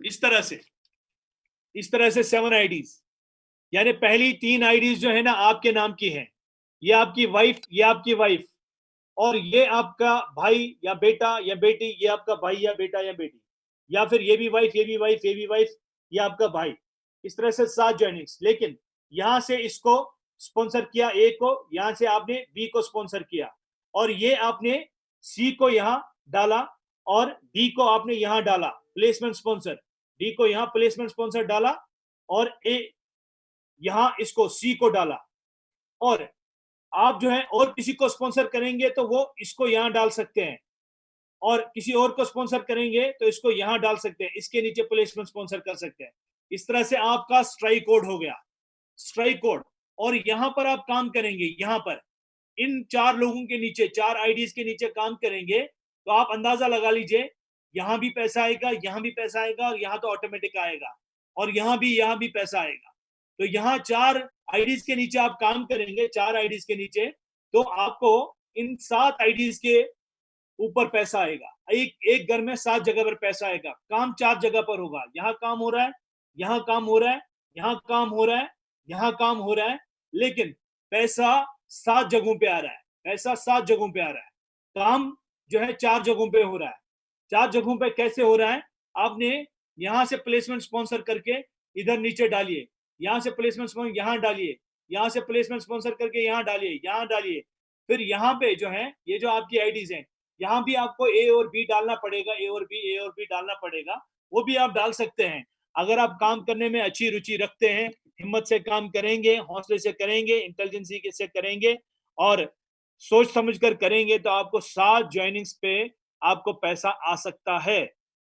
इस तरह से 7 आईडीज, यानी पहली 3 आईडीज जो है ना आपके नाम की हैं, ये आपकी वाइफ, ये आपकी वाइफ, और ये आपका भाई या बेटा या बेटी, ये आपका भाई या बेटा या बेटी, या फिर ये भी वाइफ, ये भी वाइफ, ये भी वाइफ, ये आपका भाई। इस तरह से 7 ज्वाइनिंग्स। लेकिन यहां से इसको स्पॉन्सर किया ए को, यहां से आपने बी को स्पॉन्सर किया, और ये आपने सी को यहां डाला और डी को आपने यहां डाला प्लेसमेंट स्पॉन्सर, डी को यहां प्लेसमेंट स्पॉन्सर डाला, और ए यहां इसको सी को डाला। और आप जो है और किसी को स्पॉन्सर करेंगे तो वो इसको यहां डाल सकते हैं, और किसी और को स्पॉन्सर करेंगे तो इसको यहां डाल सकते हैं, इसके नीचे प्लेसमेंट स्पॉन्सर कर सकते हैं। इस तरह से आपका स्ट्राइक कोड हो गया, स्ट्राइक कोड। और यहां पर आप काम करेंगे, यहां पर इन 4 लोगों के नीचे, 4 आईडीज के नीचे काम करेंगे, तो आप अंदाजा लगा लीजिए, यहां भी पैसा आएगा, यहां भी पैसा आएगा, और यहां तो ऑटोमेटिक आएगा, और यहां भी पैसा आएगा। तो यहाँ 4 आईडीज के नीचे आप काम करेंगे, 4 आईडीज के नीचे, तो आपको इन 7 आईडीज के ऊपर पैसा आएगा। एक घर में 7 जगह पर पैसा आएगा। काम 4 जगह पर होगा। यहाँ काम हो रहा है, यहाँ काम हो रहा है, यहाँ काम हो रहा है, यहाँ काम हो रहा है, लेकिन पैसा 7 जगहों पे आ रहा है। पैसा 7 जगहों पे आ रहा है। काम जो है 4 जगहों पे हो रहा है। 4 जगहों पे कैसे हो रहा है? आपने यहाँ से प्लेसमेंट स्पॉन्सर करके इधर नीचे डालिए, यहाँ से प्लेसमेंट स्पॉन्सर यहाँ डालिए, यहाँ से प्लेसमेंट स्पॉन्सर करके यहाँ डालिए, यहाँ डालिए, फिर यहाँ पे जो है ये जो आपकी आईडीज हैं, यहाँ भी आपको ए और बी डालना पड़ेगा, ए और बी डालना पड़ेगा। वो भी आप डाल सकते हैं। अगर आप काम करने में अच्छी रुचि रखते हैं, हिम्मत से काम करेंगे, हौसले से करेंगे, इंटेलिजेंसी से करेंगे और सोच समझ कर करेंगे, तो आपको 7 ज्वाइनिंग्स पे आपको पैसा आ सकता है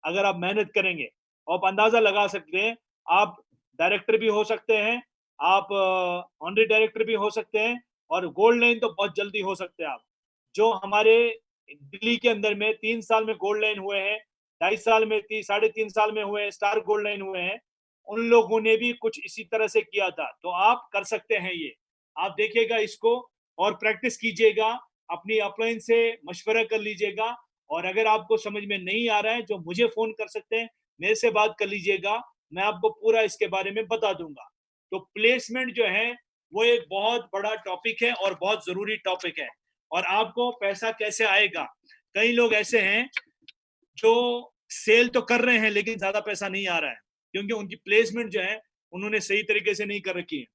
अगर आप मेहनत करेंगे। आप अंदाजा लगा सकते हैं, आप डायरेक्टर भी हो सकते हैं, आप ऑनरी डायरेक्टर भी हो सकते हैं, और गोल्ड लाइन तो बहुत जल्दी हो सकते हैं आप। जो हमारे दिल्ली के अंदर में 3 साल में गोल्ड लाइन हुए हैं, 2.5 साल में 3.5 साल में हुए हैं, स्टार गोल्ड लाइन हुए हैं, उन लोगों ने भी कुछ इसी तरह से किया था। तो आप कर सकते हैं ये। आप देखिएगा इसको और प्रैक्टिस कीजिएगा, अपनी अपलाइन से मशवरा कर लीजिएगा, और अगर आपको समझ में नहीं आ रहा है, जो मुझे फोन कर सकते हैं, मेरे से बात कर लीजिएगा, मैं आपको पूरा इसके बारे में बता दूंगा। तो प्लेसमेंट जो है वो एक बहुत बड़ा टॉपिक है और बहुत जरूरी टॉपिक है। और आपको पैसा कैसे आएगा? कई लोग ऐसे हैं जो सेल तो कर रहे हैं लेकिन ज्यादा पैसा नहीं आ रहा है, क्योंकि उनकी प्लेसमेंट जो है उन्होंने सही तरीके से नहीं कर रखी है।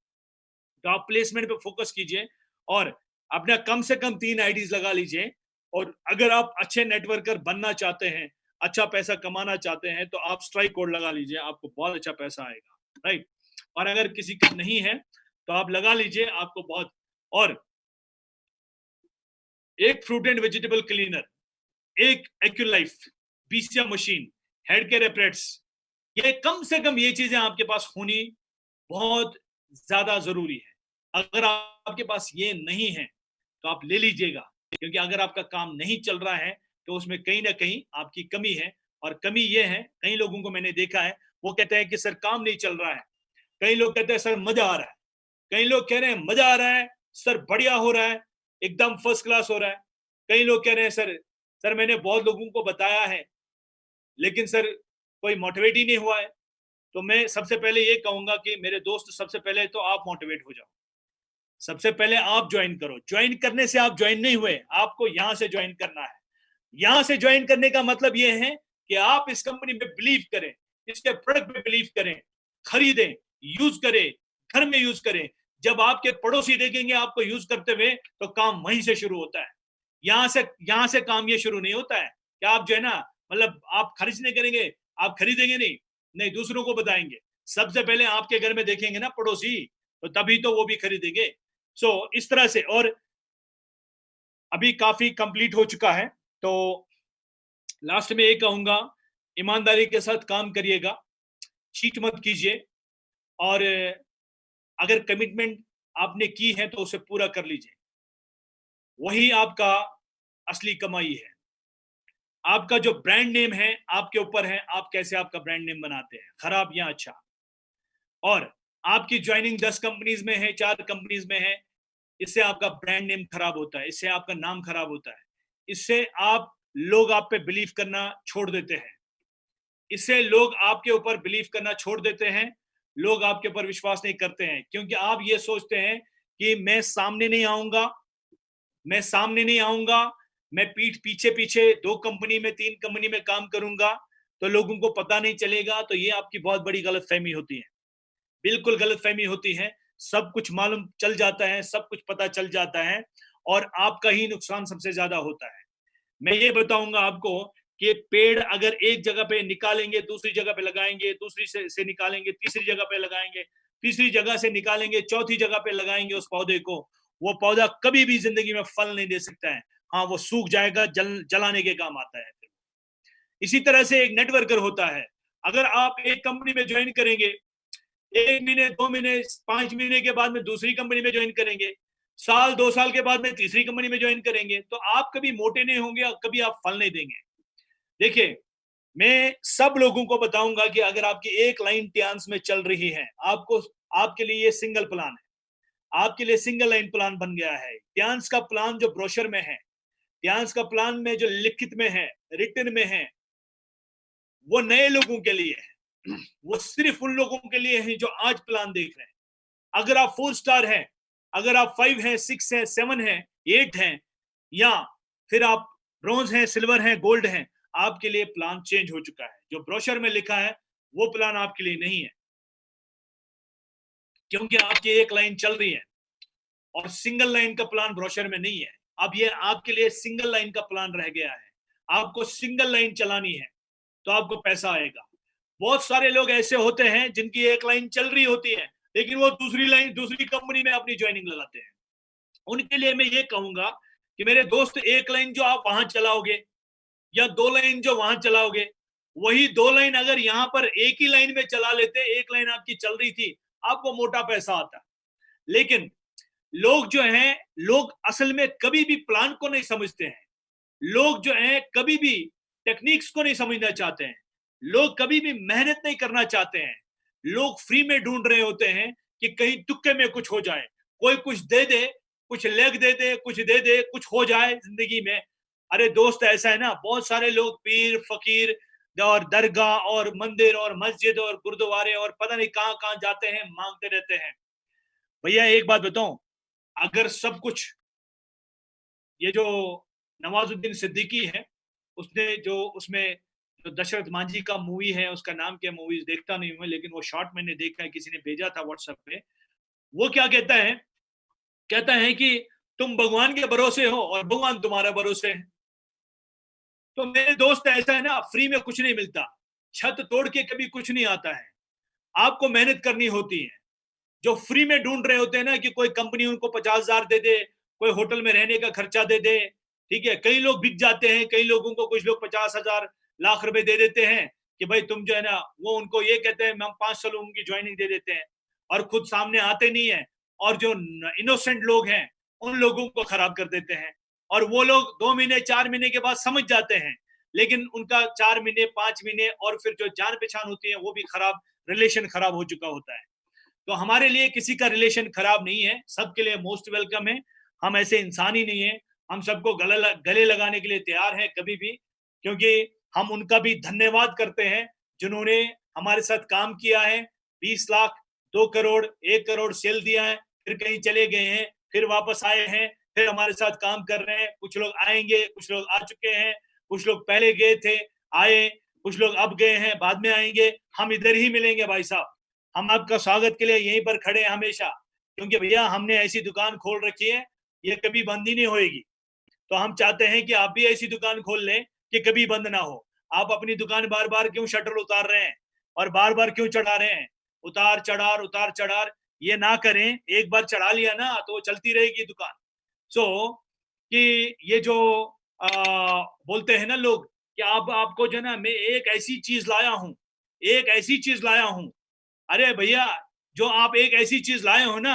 तो आप प्लेसमेंट पे फोकस कीजिए और अपना कम से कम 3 आईडीज लगा लीजिए। और अगर आप अच्छे नेटवर्कर बनना चाहते हैं, अच्छा पैसा कमाना चाहते हैं, तो आप स्ट्राइक कोड लगा लीजिए, आपको बहुत अच्छा पैसा आएगा, राइट। और अगर किसी का नहीं है तो आप लगा लीजिए, आपको बहुत। और एक फ्रूट एंड वेजिटेबल क्लीनर, एक एक्यूलाइफ, बीसिया मशीन, हेड केयर एपरेट्स, ये कम से कम ये चीजें आपके पास होनी बहुत ज्यादा जरूरी है। अगर आपके पास ये नहीं है तो आप ले लीजिएगा, क्योंकि अगर आपका काम नहीं चल रहा है तो उसमें कहीं ना कहीं आपकी कमी है। और कमी ये है, कई लोगों को मैंने देखा है, वो कहते हैं कि सर काम नहीं चल रहा है। कई लोग कहते हैं सर मजा आ रहा है। कई लोग कह रहे हैं मजा आ रहा है सर, बढ़िया हो रहा है, एकदम फर्स्ट क्लास हो रहा है। कई लोग कह रहे हैं सर मैंने बहुत लोगों को बताया है लेकिन सर कोई मोटिवेट ही नहीं हुआ है। तो मैं सबसे पहले ये कहूंगा कि मेरे दोस्त, सबसे पहले तो आप मोटिवेट हो जाओ। सबसे पहले आप ज्वाइन करो। ज्वाइन करने से आप ज्वाइन नहीं हुए, आपको यहां से ज्वाइन करना है। यहां से ज्वाइन करने का मतलब ये है कि आप इस कंपनी में बिलीव करें, इसके प्रोडक्ट में बिलीव करें, खरीदें, यूज करें, घर में यूज करें। जब आपके पड़ोसी देखेंगे आपको यूज करते हुए, तो काम वहीं से शुरू होता है। यहां से काम ये शुरू नहीं होता है कि आप जो है ना, मतलब आप खर्च नहीं करेंगे, आप खरीदेंगे नहीं, नहीं दूसरों को बताएंगे। सबसे पहले आपके घर में देखेंगे ना पड़ोसी, तो तभी तो वो भी खरीदेंगे। सो इस तरह से। और अभी काफी कंप्लीट हो चुका है, तो लास्ट में ये कहूंगा, ईमानदारी के साथ काम करिएगा, चीट मत कीजिए, और अगर कमिटमेंट आपने की है तो उसे पूरा कर लीजिए। वही आपका असली कमाई है। आपका जो ब्रांड नेम है आपके ऊपर है, आप कैसे आपका ब्रांड नेम बनाते हैं, खराब या अच्छा। और आपकी ज्वाइनिंग 10 कंपनीज में है, 4 कंपनीज में है, इससे आपका ब्रांड नेम खराब होता है, इससे आपका नाम खराब होता है, इससे लोग आप पे बिलीव करना छोड़ देते हैं, इससे लोग आपके ऊपर बिलीव करना छोड़ देते हैं, लोग आपके ऊपर विश्वास नहीं करते हैं, क्योंकि आप ये सोचते हैं कि मैं सामने नहीं आऊंगा, मैं सामने नहीं आऊंगा, मैं पीठ पीछे पीछे 2 कंपनी में 3 कंपनी में काम करूंगा तो लोगों को पता नहीं चलेगा। तो ये आपकी बहुत बड़ी गलतफहमी होती है, बिल्कुल गलतफहमी होती है। सब कुछ मालूम चल जाता है, सब कुछ पता चल जाता है, और आपका ही नुकसान सबसे ज्यादा होता है। मैं ये बताऊंगा आपको कि पेड़ अगर एक जगह पे निकालेंगे, दूसरी जगह पे लगाएंगे, दूसरी से निकालेंगे, तीसरी जगह पे लगाएंगे, तीसरी जगह से निकालेंगे, चौथी जगह पे लगाएंगे उस पौधे को, वो पौधा कभी भी जिंदगी में फल नहीं दे सकता है। हाँ, वो सूख जाएगा, जलाने के काम आता है। इसी तरह से एक नेटवर्कर होता है। अगर आप एक कंपनी में ज्वाइन करेंगे, 1 महीने, 2 महीने, 5 महीने के बाद में दूसरी कंपनी में ज्वाइन करेंगे, साल 2 साल के बाद में तीसरी कंपनी में ज्वाइन करेंगे, तो आप कभी मोटे नहीं होंगे और कभी आप फल नहीं देंगे। देखिए, मैं सब लोगों को बताऊंगा कि अगर आपकी एक लाइन ट्यांस में चल रही है, आपको, आपके लिए ये सिंगल प्लान है। आपके लिए सिंगल लाइन प्लान बन गया है। ध्यान का प्लान जो ब्रोशर में है, ध्यान का प्लान में जो लिखित में है, रिटन में है, वो नए लोगों के लिए है। वो सिर्फ उन लोगों के लिए है जो आज प्लान देख रहे हैं। अगर आप 4 स्टार हैं, अगर आप 5 हैं, 6 हैं, 7 हैं, 8 हैं, या फिर आप ब्रॉन्ज हैं, सिल्वर हैं, गोल्ड हैं, आपके लिए प्लान चेंज हो चुका है। जो ब्रोशर में लिखा है वो प्लान आपके लिए नहीं है, क्योंकि आपकी एक लाइन चल रही है और सिंगल लाइन का प्लान ब्रोशर में नहीं है। अब ये आपके लिए सिंगल लाइन का प्लान रह गया है। आपको सिंगल लाइन चलानी है तो आपको पैसा आएगा। बहुत सारे लोग ऐसे होते हैं जिनकी एक लाइन चल रही होती है, लेकिन वो दूसरी लाइन दूसरी कंपनी में अपनी ज्वाइनिंग लगाते हैं। उनके लिए मैं ये कहूंगा कि मेरे दोस्त, एक लाइन जो आप वहां चलाओगे या 2 लाइन जो वहां चलाओगे, वही 2 लाइन अगर यहाँ पर एक ही लाइन में चला लेते, एक लाइन आपकी चल रही थी, आपको मोटा पैसा आता। लेकिन लोग जो हैं, लोग असल में कभी भी प्लान को नहीं समझते हैं। लोग जो हैं कभी भी टेक्निक्स को नहीं समझना चाहते हैं। लोग कभी भी मेहनत नहीं करना चाहते हैं। लोग फ्री में ढूंढ रहे होते हैं कि कहीं तुक्के में कुछ हो जाए, कोई कुछ दे दे, कुछ लेग दे दे, कुछ दे दे, कुछ हो जाए जिंदगी में। अरे दोस्त, ऐसा है ना, बहुत सारे लोग पीर फकीर और दरगाह और मंदिर और मस्जिद और गुरुद्वारे और पता नहीं कहां कहां जाते हैं, मांगते रहते हैं। भैया एक बात बताऊं, अगर सब कुछ, ये जो नवाजुद्दीन सिद्दीकी है, उसने जो उसमें जो दशरथ मांझी का मूवी है, उसका नाम क्या, मूवीज देखता नहीं हूं, लेकिन वो शॉर्ट मैंने देखा है, किसी ने भेजा था व्हाट्सएप पे। वो क्या कहता है, कहता है कि तुम भगवान के भरोसे हो और भगवान तुम्हारे भरोसे है। तो मेरे दोस्त, ऐसा है ना, फ्री में कुछ नहीं मिलता, छत तोड़ के कभी कुछ नहीं आता है। आपको मेहनत करनी होती है। जो फ्री में ढूंढ रहे होते हैं ना कि कोई कंपनी उनको 50,000 दे दे, कोई होटल में रहने का खर्चा दे दे, ठीक है, कई लोग बिक जाते हैं, कई लोगों को, कुछ लोग 50,000 लाख रुपए दे देते हैं कि भाई तुम जो है ना, वो उनको ये कहते हैं हम 500 लोगों की ज्वाइनिंग दे देते हैं, और खुद सामने आते नहीं है, और जो इनोसेंट लोग हैं उन लोगों को खराब कर देते हैं। और वो लोग 2 महीने 4 महीने के बाद समझ जाते हैं, लेकिन उनका 4 महीने 5 महीने और फिर जो जान पहचान होती है वो भी खराब, रिलेशन खराब हो चुका होता है। तो हमारे लिए किसी का रिलेशन खराब नहीं है, सबके लिए मोस्ट वेलकम है। हम ऐसे इंसान ही नहीं है, हम सबको गले लगाने के लिए तैयार हैं कभी भी, क्योंकि हम उनका भी धन्यवाद करते हैं जिन्होंने हमारे साथ काम किया है। 20 लाख, 2 करोड़, 1 करोड़ सेल दिया है, फिर कहीं चले गए हैं, फिर वापस आए हैं, फिर हमारे साथ काम कर रहे हैं। कुछ लोग आएंगे, कुछ लोग आ चुके हैं, कुछ लोग पहले गए थे, आए, कुछ लोग अब गए हैं, बाद में आएंगे। हम इधर ही मिलेंगे भाई साहब, हम आपका स्वागत के लिए यहीं पर खड़े हैं हमेशा, क्योंकि भैया हमने ऐसी दुकान खोल रखी है, ये कभी बंद ही नहीं होएगी। तो हम चाहते हैं कि आप भी ऐसी दुकान खोल लें कि कभी बंद ना हो। आप अपनी दुकान बार बार क्यों शटर उतार रहे हैं और बार बार क्यों चढ़ा रहे हैं? उतार चढ़ार, उतार चढ़ार ये ना करें। एक बार चढ़ा लिया ना तो चलती रहेगी दुकान। सो कि ये जो बोलते हैं ना लोग कि आप, आपको जो ना, मैं एक ऐसी चीज लाया हूं, एक ऐसी चीज लाया हूं। अरे भैया, जो आप एक ऐसी चीज लाए हो ना,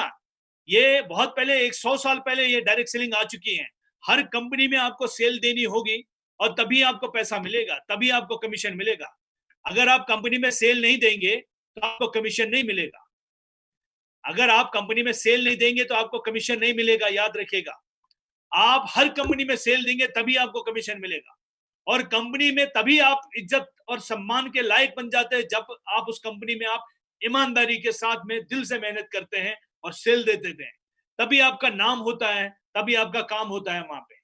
ये बहुत पहले, 100 साल पहले ये डायरेक्ट सेलिंग आ चुकी है। हर कंपनी में आपको सेल देनी होगी और तभी आपको पैसा मिलेगा, तभी आपको कमीशन मिलेगा। अगर आप कंपनी में सेल नहीं देंगे तो आपको कमीशन नहीं मिलेगा। अगर आप कंपनी में सेल नहीं देंगे तो आपको कमीशन नहीं मिलेगा, याद रखिएगा। आप हर कंपनी में सेल देंगे तभी आपको कमीशन मिलेगा, और कंपनी में तभी आप इज्जत और सम्मान के लायक बन जाते हैं जब आप उस कंपनी में आप ईमानदारी के साथ में दिल से मेहनत करते हैं और सेल देते हैं। तभी आपका नाम होता है, तभी आपका काम होता है वहां पे।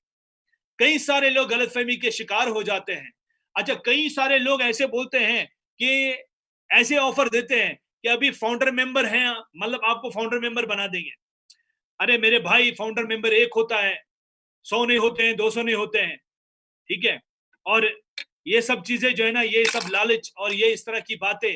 कई सारे लोग गलतफहमी के शिकार हो जाते हैं। अच्छा, कई सारे लोग ऐसे बोलते हैं कि ऐसे ऑफर देते हैं कि अभी फाउंडर मेंबर हैं, मतलब आपको फाउंडर मेंबर बना देंगे। अरे मेरे भाई, फाउंडर मेंबर एक होता है, 100 नहीं होते हैं, 200 नहीं होते हैं, ठीक है। और ये सब चीजें जो है ना, ये सब लालच और ये इस तरह की बातें,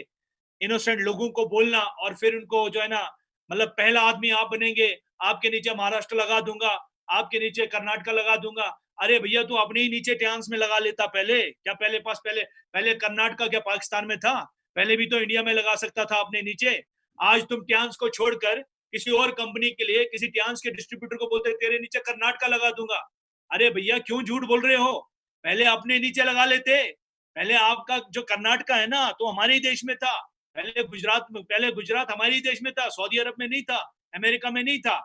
इनोसेंट लोगों को बोलना और फिर उनको जो है ना, मतलब पहला आदमी आप बनेंगे, आपके नीचे महाराष्ट्र लगा दूंगा, आपके नीचे कर्नाटका लगा दूंगा। अरे भैया, तू अपने ही नीचे ट्यांस में लगा लेता पहले, क्या पहले पास, पहले पहले कर्नाटका क्या पाकिस्तान में था? पहले भी तो इंडिया में लगा सकता था अपने नीचे। आज तुम ट्यांस को छोड़कर किसी और कंपनी के लिए, किसी ट्यांस के डिस्ट्रीब्यूटर को बोलते तेरे नीचे कर्नाटका लगा दूंगा। अरे भैया, क्यों झूठ बोल रहे हो? पहले अपने नीचे लगा लेते। पहले आपका जो कर्नाटका है ना, तो हमारे ही देश में था। पहले गुजरात में, पहले गुजरात हमारे ही देश में था, सऊदी अरब में नहीं था। अमेरिका में नहीं था।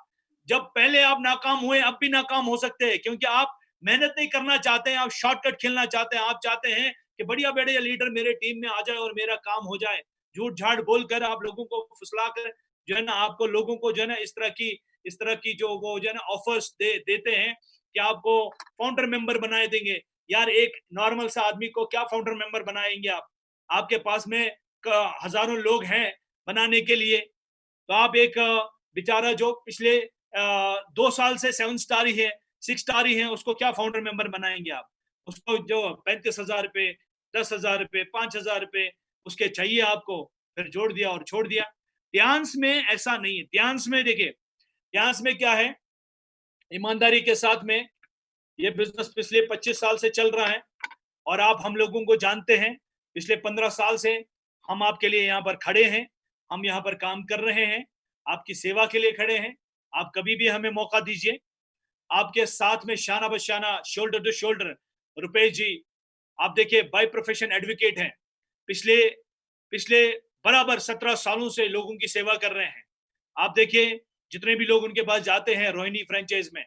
जब पहले आप नाकाम हुए, अब भी नाकाम हो सकते हैं, क्योंकि आप मेहनत नहीं करना चाहते हैं, आप शॉर्टकट खेलना चाहते हैं। आप चाहते हैं कि बढ़िया लीडर मेरे टीम में आ जाए और मेरा काम हो जाए। झूठ झाड़ बोलकर आप लोगों को फुसलाकर जो है ना, आपको लोगों को जो है ना इस तरह की जो वो जो है ना ऑफर्स देते हैं कि आपको फाउंडर मेंबर बनाए देंगे। यार, एक नॉर्मल सा आदमी को क्या फाउंडर मेंबर बनाएंगे आप? आपके पास में हजारों लोग हैं बनाने के लिए। तो आप एक बेचारा जो पिछले 2 साल से 7 स्टार ही है, 6 स्टार ही है, उसको क्या फाउंडर मेंबर बनाएंगे आप? उसको जो 35,000 रुपए, 10,000 रुपए, 5,000 रुपए उसके चाहिए आपको, फिर जोड़ दिया और छोड़ दिया। ध्यान में ऐसा नहीं है। ध्यान में देखिए, ध्यान में क्या है, ईमानदारी के साथ में ये बिजनेस पिछले 25 साल से चल रहा है और आप हम लोगों को जानते हैं। पिछले 15 साल से हम आपके लिए यहाँ पर खड़े हैं, हम यहाँ पर काम कर रहे हैं, आपकी सेवा के लिए खड़े हैं। आप कभी भी हमें मौका दीजिए, आपके साथ में शाना बशाना, शोल्डर टू शोल्डर। रुपेश जी, आप देखिए, बाय प्रोफेशन एडवोकेट हैं, पिछले पिछले बराबर 17 सालों से लोगों की सेवा कर रहे हैं। आप देखिए, जितने भी लोग उनके पास जाते हैं रोहिणी फ्रेंचाइज में,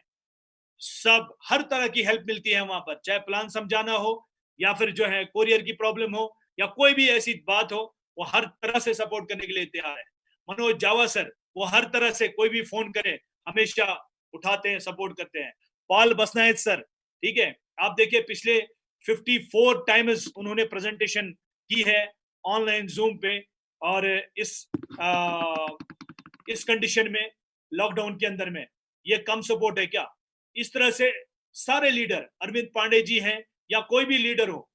सब हर तरह की हेल्प मिलती है वहां पर, चाहे प्लान समझाना हो या फिर जो है कोरियर की प्रॉब्लम हो या कोई भी ऐसी बात हो, वो हर तरह से सपोर्ट करने के लिए तैयार है। मनोज जावा सर, वो हर तरह से कोई भी फोन करे हमेशा उठाते हैं, सपोर्ट करते हैं। पॉल बसनायत सर, ठीक है, आप देखिए पिछले 54 टाइम्स उन्होंने प्रेजेंटेशन की है ऑनलाइन जूम पे। और इस कंडीशन में, लॉकडाउन के अंदर में, ये कम सपोर्ट है क्या? इस तरह से सारे लीडर, अरविंद पांडे जी हैं या कोई भी लीडर हो,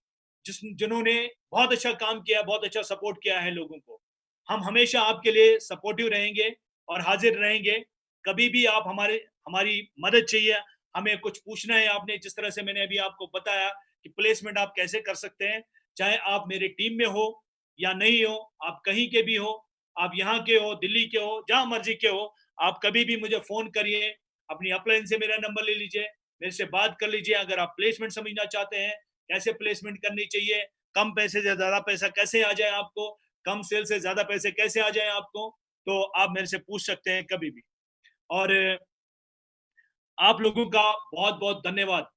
जिन्होंने बहुत अच्छा काम किया, बहुत अच्छा सपोर्ट किया है लोगों को, हम हमेशा आपके लिए सपोर्टिव रहेंगे और हाजिर रहेंगे। कभी भी आप हमारी मदद चाहिए, हमें कुछ पूछना है आपने, जिस तरह से मैंने अभी आपको बताया कि प्लेसमेंट आप कैसे कर सकते हैं, चाहे आप मेरे टीम में हो या नहीं हो, आप कहीं के भी हो, आप यहाँ के हो, दिल्ली के हो, जहां मर्जी के हो, आप कभी भी मुझे फोन करिए। अपनी अपलाइन से मेरा नंबर ले लीजिए, मेरे से बात कर लीजिए। अगर आप प्लेसमेंट समझना चाहते हैं, कैसे प्लेसमेंट करनी चाहिए, कम पैसे से ज्यादा पैसा कैसे आ जाए आपको, कम सेल से ज्यादा पैसे कैसे आ जाए आपको, तो आप मेरे से पूछ सकते हैं कभी भी। और आप लोगों का बहुत बहुत धन्यवाद,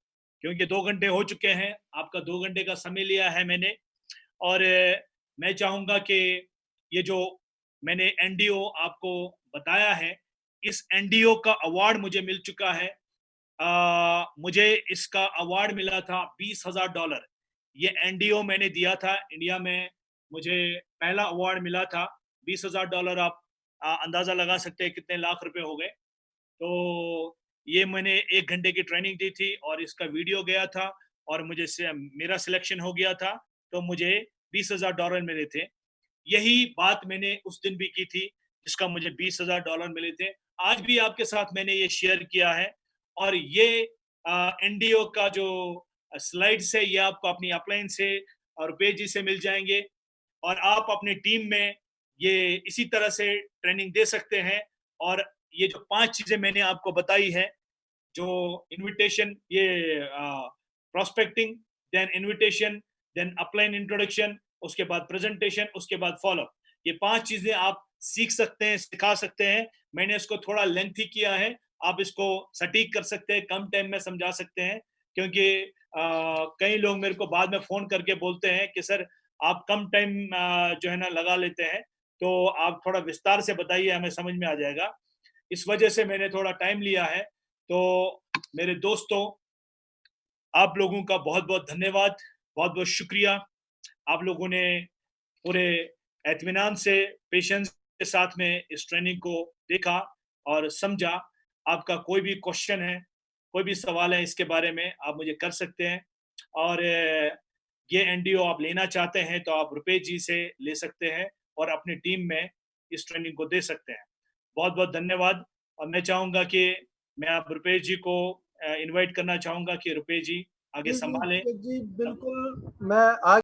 क्योंकि 2 घंटे हो चुके हैं, आपका 2 घंटे का समय लिया है मैंने। और मैं चाहूंगा कि ये जो मैंने एनडीओ आपको बताया है, इस एनडीओ का अवार्ड मुझे मिल चुका है। मुझे इसका अवार्ड मिला था $20,000। ये एनडीओ मैंने दिया था इंडिया में, मुझे पहला अवार्ड मिला था। $20,000 आप अंदाजा लगा सकते हैं कितने लाख रुपए हो गए। तो ये मैंने 1 घंटे की ट्रेनिंग दी थी और इसका वीडियो गया था और मेरा सिलेक्शन हो गया था, तो मुझे $20,000 मिले थे। यही बात मैंने उस दिन भी की थी, जिसका मुझे $20,000 मिले थे। आज भी आपके साथ मैंने ये शेयर किया है। और ये एनडीओ का जो स्लाइड्स है, ये आपको अपनी अपलाइन से और पेज से मिल जाएंगे और आप अपनी टीम में ये इसी तरह से ट्रेनिंग दे सकते हैं। और ये जो 5 चीजें मैंने आपको बताई है, जो इनविटेशन, ये prospecting, then invitation, then upline introduction, उसके बाद प्रेजेंटेशन, उसके बाद फॉलोअप, ये 5 चीजें आप सीख सकते हैं, सिखा सकते हैं। मैंने इसको थोड़ा लेंथी किया है, आप इसको सटीक कर सकते हैं, कम टाइम में समझा सकते हैं। क्योंकि कई लोग मेरे को बाद में फोन करके बोलते हैं कि सर आप कम टाइम जो है ना लगा लेते हैं, तो आप थोड़ा विस्तार से बताइए, हमें समझ में आ जाएगा। इस वजह से मैंने थोड़ा टाइम लिया है। तो मेरे दोस्तों, आप लोगों का बहुत बहुत धन्यवाद, बहुत बहुत शुक्रिया। आप लोगों ने पूरे एतमीनान से, पेशेंस के साथ में इस ट्रेनिंग को देखा और समझा। आपका कोई भी क्वेश्चन है, कोई भी सवाल है इसके बारे में, आप मुझे कर सकते हैं। और ये एनडीओ आप लेना चाहते हैं तो आप रुपेश जी से ले सकते हैं और अपनी टीम में इस ट्रेनिंग को दे सकते हैं। बहुत बहुत धन्यवाद। और मैं चाहूंगा कि मैं आप रुपेश जी को इनवाइट करना चाहूंगा कि रुपेश जी आगे जी, संभालें। जी, जी, बिल्कुल, मैं